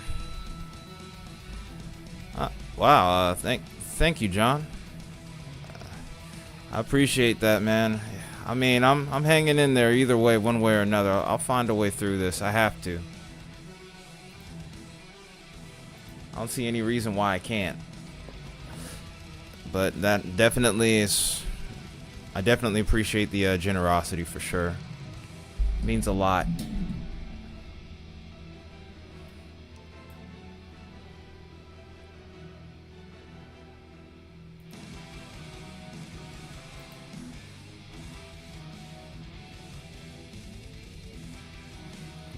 Wow, thank you, John. I appreciate that, man. I mean, I'm hanging in there either way, one way or another. I'll find a way through this. I have to. I don't see any reason why I can't. But that definitely is, I definitely appreciate the generosity for sure. It means a lot.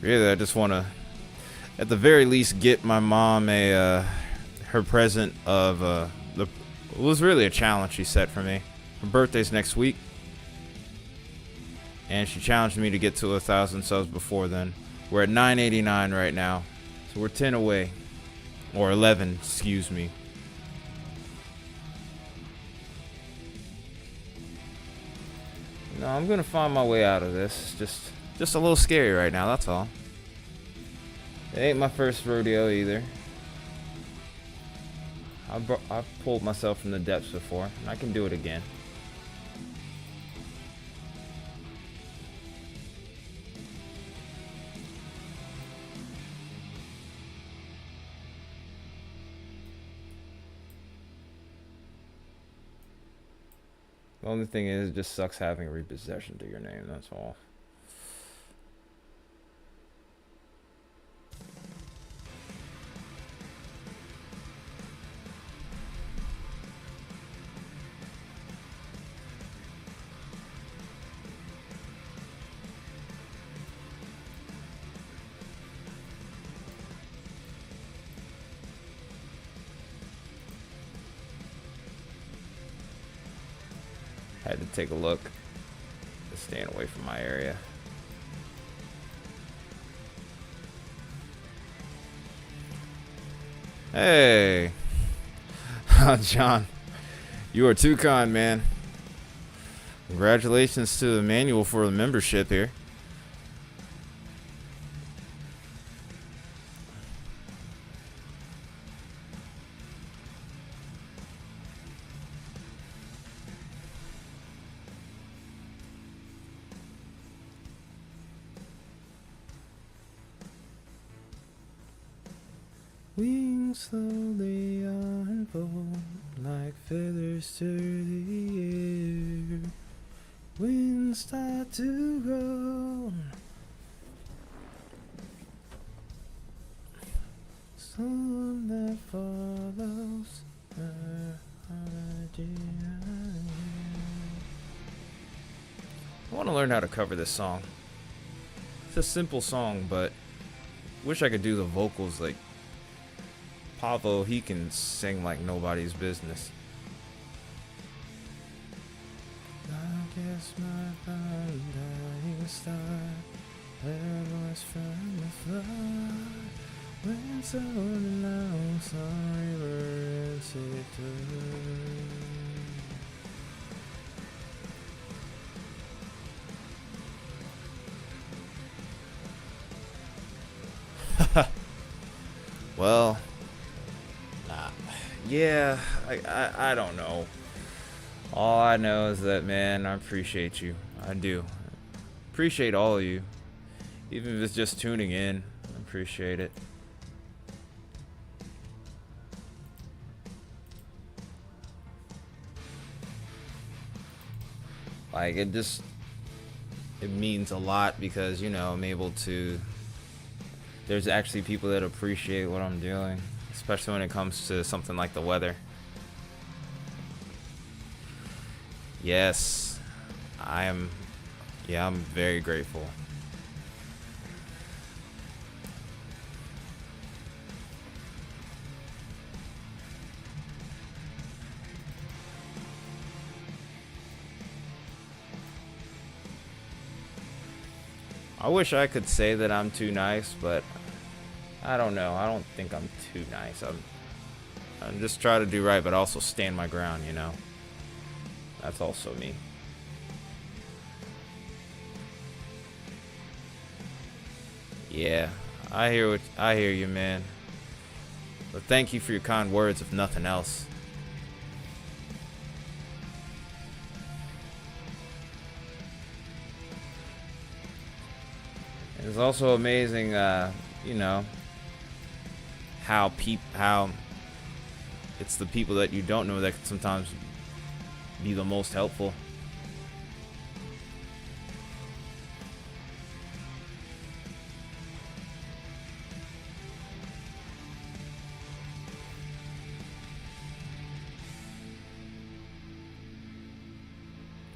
Really, I just want to, at the very least, get my mom her present of it was really a challenge she set for me. Her birthday's next week, and she challenged me to get to 1,000 subs before then, We're at 989 right now. So we're 10 away. Or 11, excuse me. No, I'm gonna find my way out of this. Just a little scary right now, that's all. It ain't my first rodeo either. I've pulled myself from the depths before, and I can do it again. The only thing is, it just sucks having repossession to your name, that's all. Had to take a look. Just staying away from my area. Hey, John, you are too kind, man. Congratulations to the manual for the membership here. Wings slowly unfold like feathers to the air. Winds start to grow. Storm that follows her idea. I want to learn how to cover this song. It's a simple song, but wish I could do the vocals like Pavo. He can sing like nobody's business. I guess my undying star heard voice from the flood when so long sorry words it took. Well, yeah, I don't know. All I know is that, man, I appreciate you. I do. Appreciate all of you. Even if it's just tuning in, I appreciate it. Like, it means a lot because, you know, I'm able to, there's actually people that appreciate what I'm doing. Especially when it comes to something like the weather. Yes, I'm very grateful. I wish I could say that I'm too nice, but I don't know. I don't think I'm too nice. I'm just trying to do right, but also stand my ground, you know? That's also me. Yeah, I hear you, man. But thank you for your kind words, if nothing else. It's also amazing, you know, how it's the people that you don't know that can sometimes be the most helpful.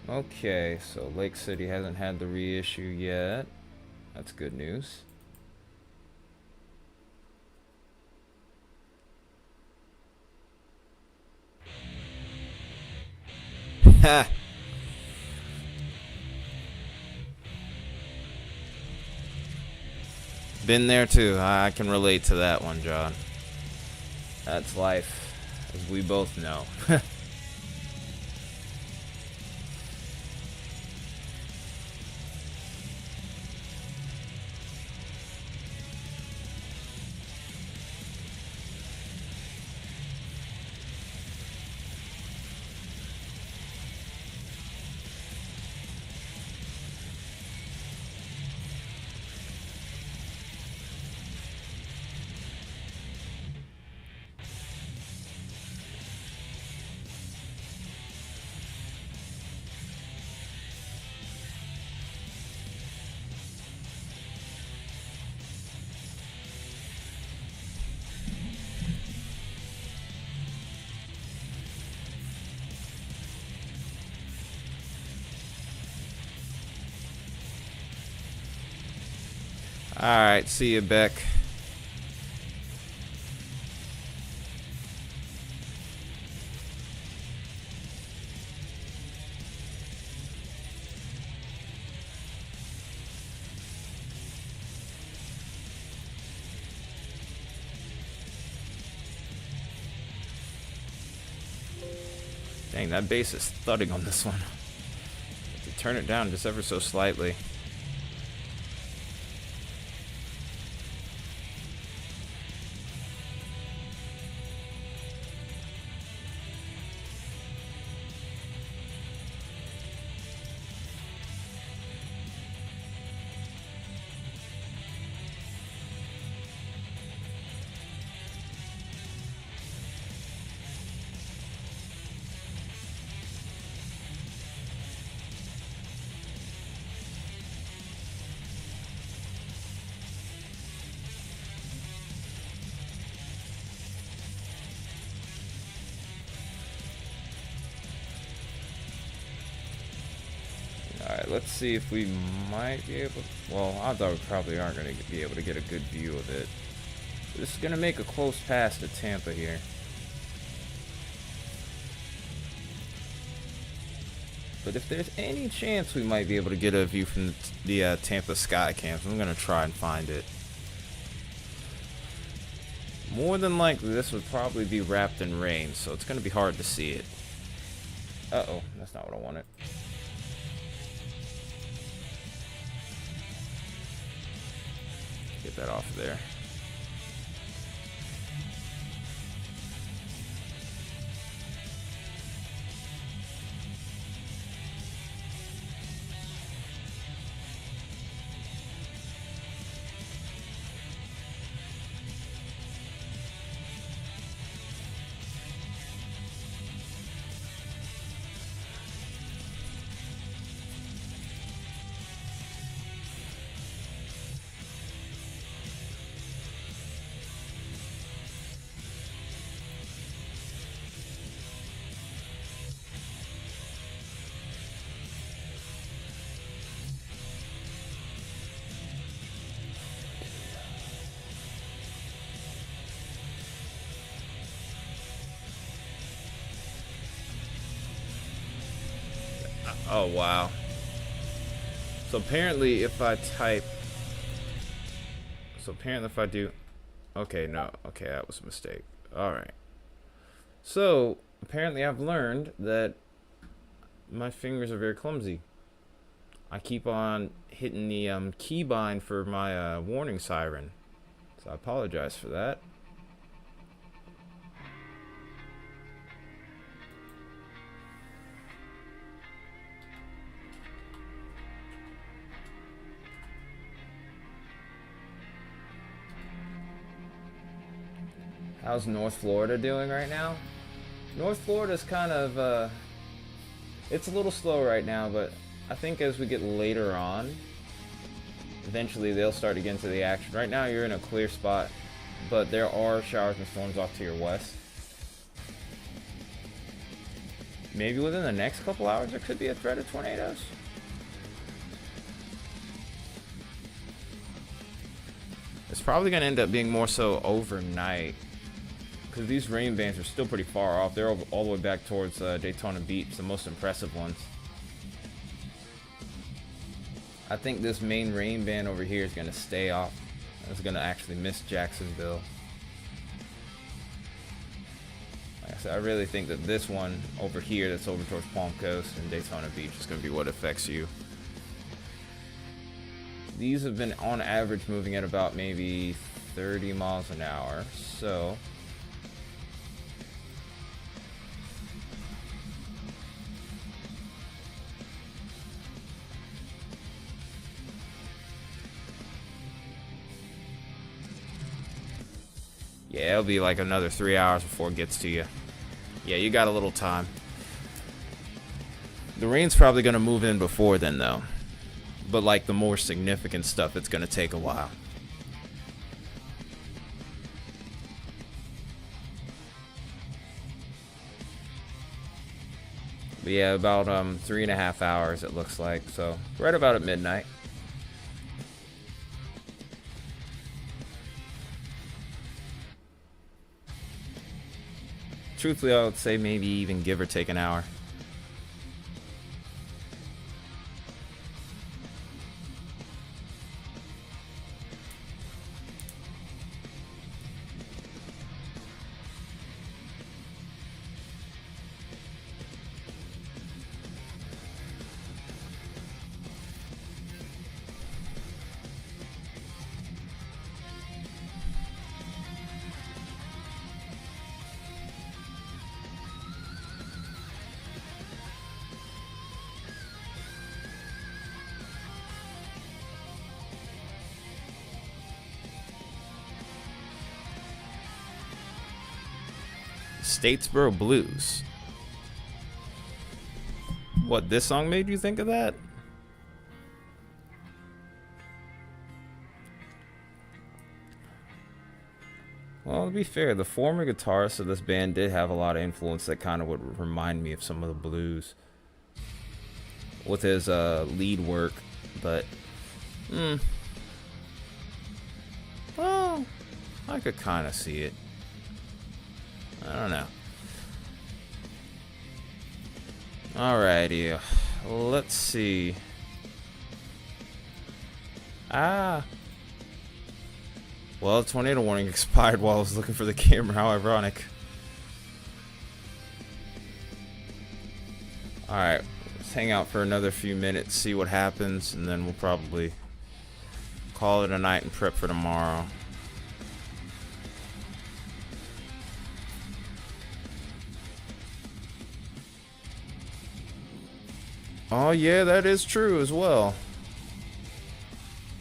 Okay, so Lake City hasn't had the reissue yet. That's good news. Ha! Been there too. I can relate to that one, John. That's life, as we both know. Alright, see you, Beck. Dang, that bass is thudding on this one. Have to turn it down just ever so slightly. Alright, let's see if we might be able to, well, odds are we probably aren't going to be able to get a good view of it. This is going to make a close pass to Tampa here. But if there's any chance we might be able to get a view from the Tampa sky cams, I'm going to try and find it. More than likely, this would probably be wrapped in rain, so it's going to be hard to see it. Uh-oh, that's not what I wanted. Get that off of there. Oh, wow. So apparently if I type... So apparently if I do... Okay, no. Okay, that was a mistake. Alright. So, apparently I've learned that my fingers are very clumsy. I keep on hitting the keybind for my warning siren. So I apologize for that. How's North Florida doing right now? North Florida's kind of, it's a little slow right now, but I think as we get later on, eventually they'll start to get into the action. Right now you're in a clear spot, but there are showers and storms off to your west. Maybe within the next couple hours there could be a threat of tornadoes. It's probably going to end up being more so overnight, because these rain bands are still pretty far off. They're all the way back towards Daytona Beach, the most impressive ones. I think this main rain band over here is going to stay off It's gonna actually miss Jacksonville. Like I said, I really think that this one over here that's over towards Palm Coast and Daytona Beach is gonna be what affects you. These have been on average moving at about maybe 30 miles an hour, so yeah, it'll be like another 3 hours before it gets to you. Yeah, you got a little time. The rain's probably gonna move in before then though. But like the more significant stuff, it's gonna take a while. But yeah, about 3.5 hours it looks like. So right about at midnight. Truthfully, I would say maybe even give or take an hour. Statesboro Blues. What, this song made you think of that? Well, to be fair, the former guitarist of this band did have a lot of influence that kind of would remind me of some of the blues with his lead work, but well, I could kind of see it. I don't know. Alrighty, let's see. Well, the tornado warning expired while I was looking for the camera. How ironic. Alright, let's hang out for another few minutes, see what happens, and then we'll probably call it a night and prep for tomorrow. Oh yeah, that is true as well.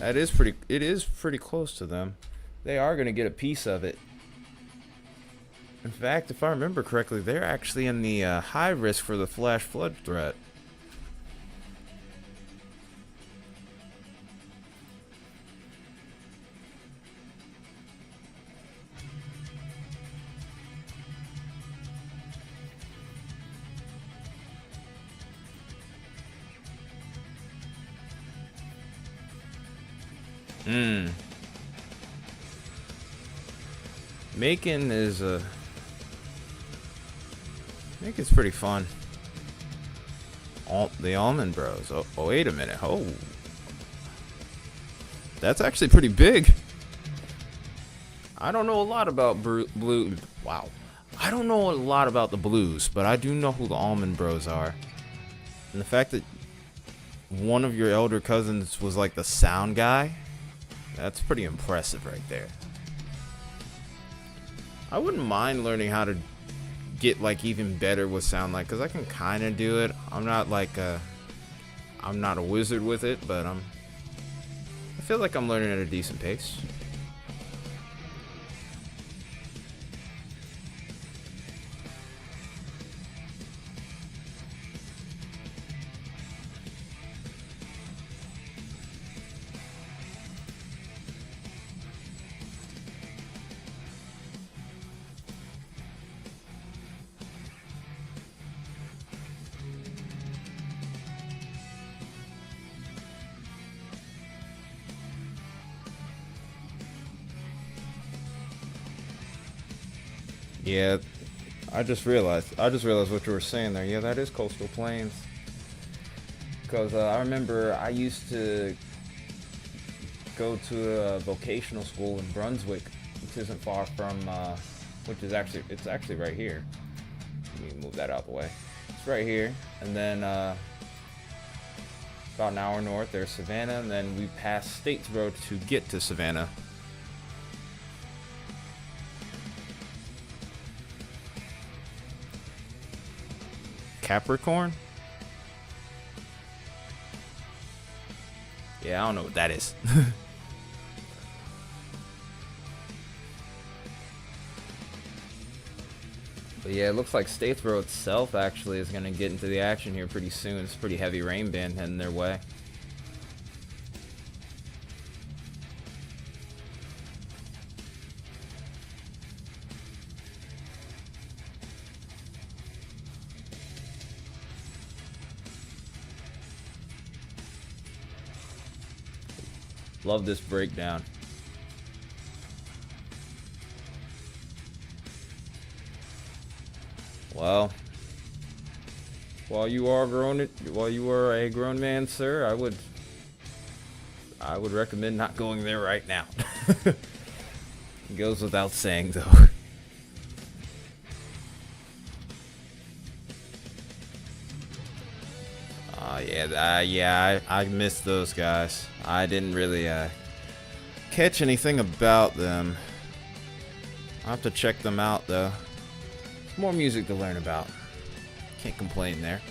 It is pretty close to them. They are going to get a piece of it. In fact, if I remember correctly, they're actually in the high risk for the flash flood threat. Macon is Macon's pretty fun. The Almond Bros. Oh, wait a minute. Oh, that's actually pretty big. I don't know a lot about blue. Wow, I don't know a lot about the blues, but I do know who the Almond Bros are. And the fact that one of your elder cousins was like the sound guy, that's pretty impressive right there. I wouldn't mind learning how to get like even better with sound, like, because I can kind of do it. I'm not a wizard with it, but I feel like I'm learning at a decent pace. Yeah, I just realized what you were saying there. Yeah, that is coastal plains. Because I remember I used to go to a vocational school in Brunswick, which isn't far from, which is actually, it's actually right here. Let me move that out of the way. It's right here, and then about an hour north there's Savannah, and then we pass Statesboro to get to Savannah. Capricorn? Yeah, I don't know what that is. But yeah, it looks like Statesboro itself actually is going to get into the action here pretty soon. It's a pretty heavy rain band heading their way. Love this breakdown. Well, while you are a grown man, sir, I would recommend not going there right now. It goes without saying, though. Yeah, I missed those guys. I didn't really catch anything about them. I'll have to check them out, though. More music to learn about. Can't complain there.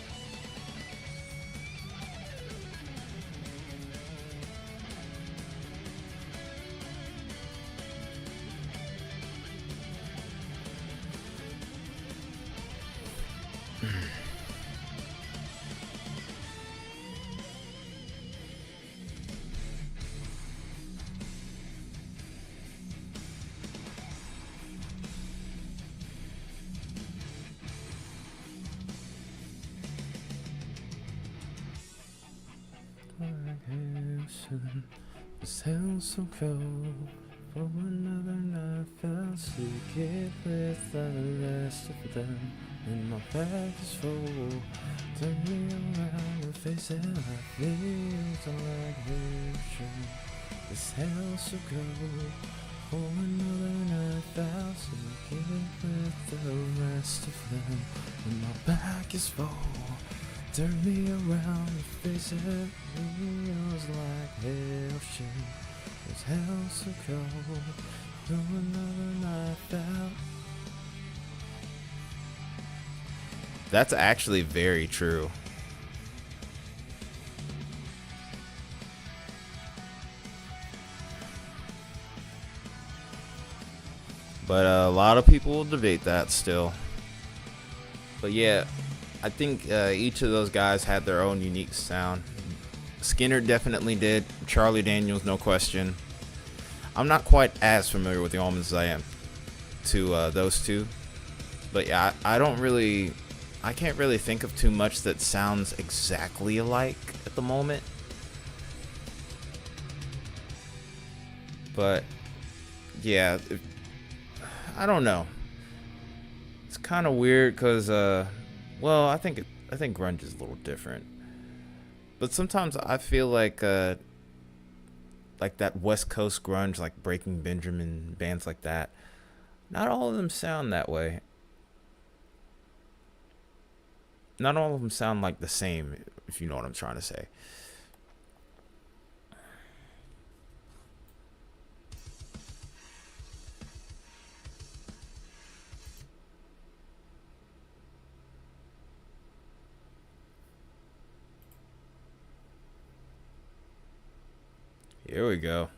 This hell's so cold. For another night, fell sleep with the rest of them. And my back is full. Turn me around and face it. I feel like ocean. This hell's so cold. For another night, fell sleep with the rest of them. And my back is full. Turn me around and face it, feels like hell shit. It's hell so cold, through another night out. That's actually very true. But a lot of people will debate that still. But yeah, I think each of those guys had their own unique sound. Skinner definitely did. Charlie Daniels, no question. I'm not quite as familiar with the Almonds as I am to those two. But yeah, I can't really think of too much that sounds exactly alike at the moment. But yeah, I don't know. It's kind of weird because well, I think grunge is a little different, but sometimes I feel like that West Coast grunge, like Breaking Benjamin, bands like that, not all of them sound that way. Not all of them sound like the same, if you know what I'm trying to say. Here we go.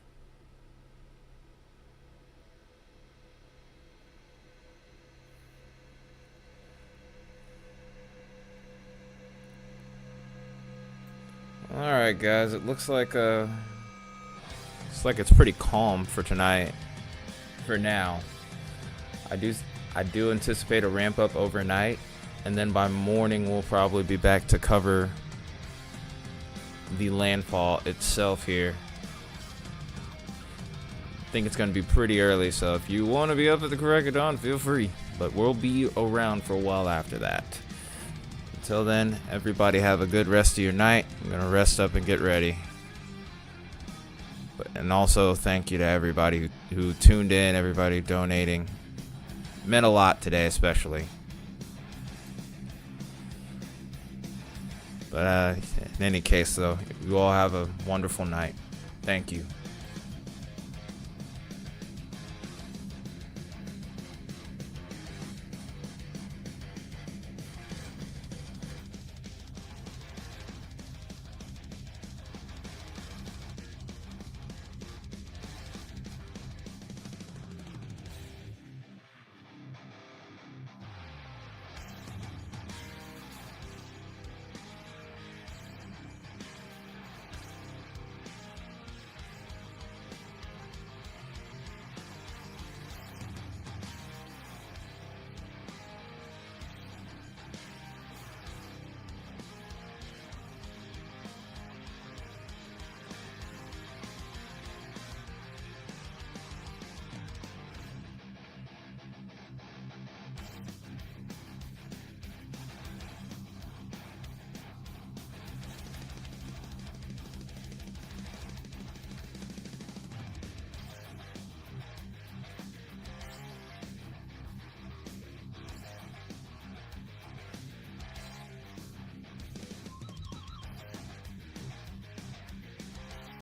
All right, guys. It looks like it's pretty calm for tonight. For now, I do anticipate a ramp up overnight, and then by morning we'll probably be back to cover the landfall itself here. I think it's going to be pretty early, so if you want to be up at the crack of dawn, feel free. But we'll be around for a while after that. Until then, everybody have a good rest of your night. I'm going to rest up and get ready. And also thank you to everybody who tuned in, everybody donating. Meant a lot today, especially. But in any case, though, you all have a wonderful night. Thank you.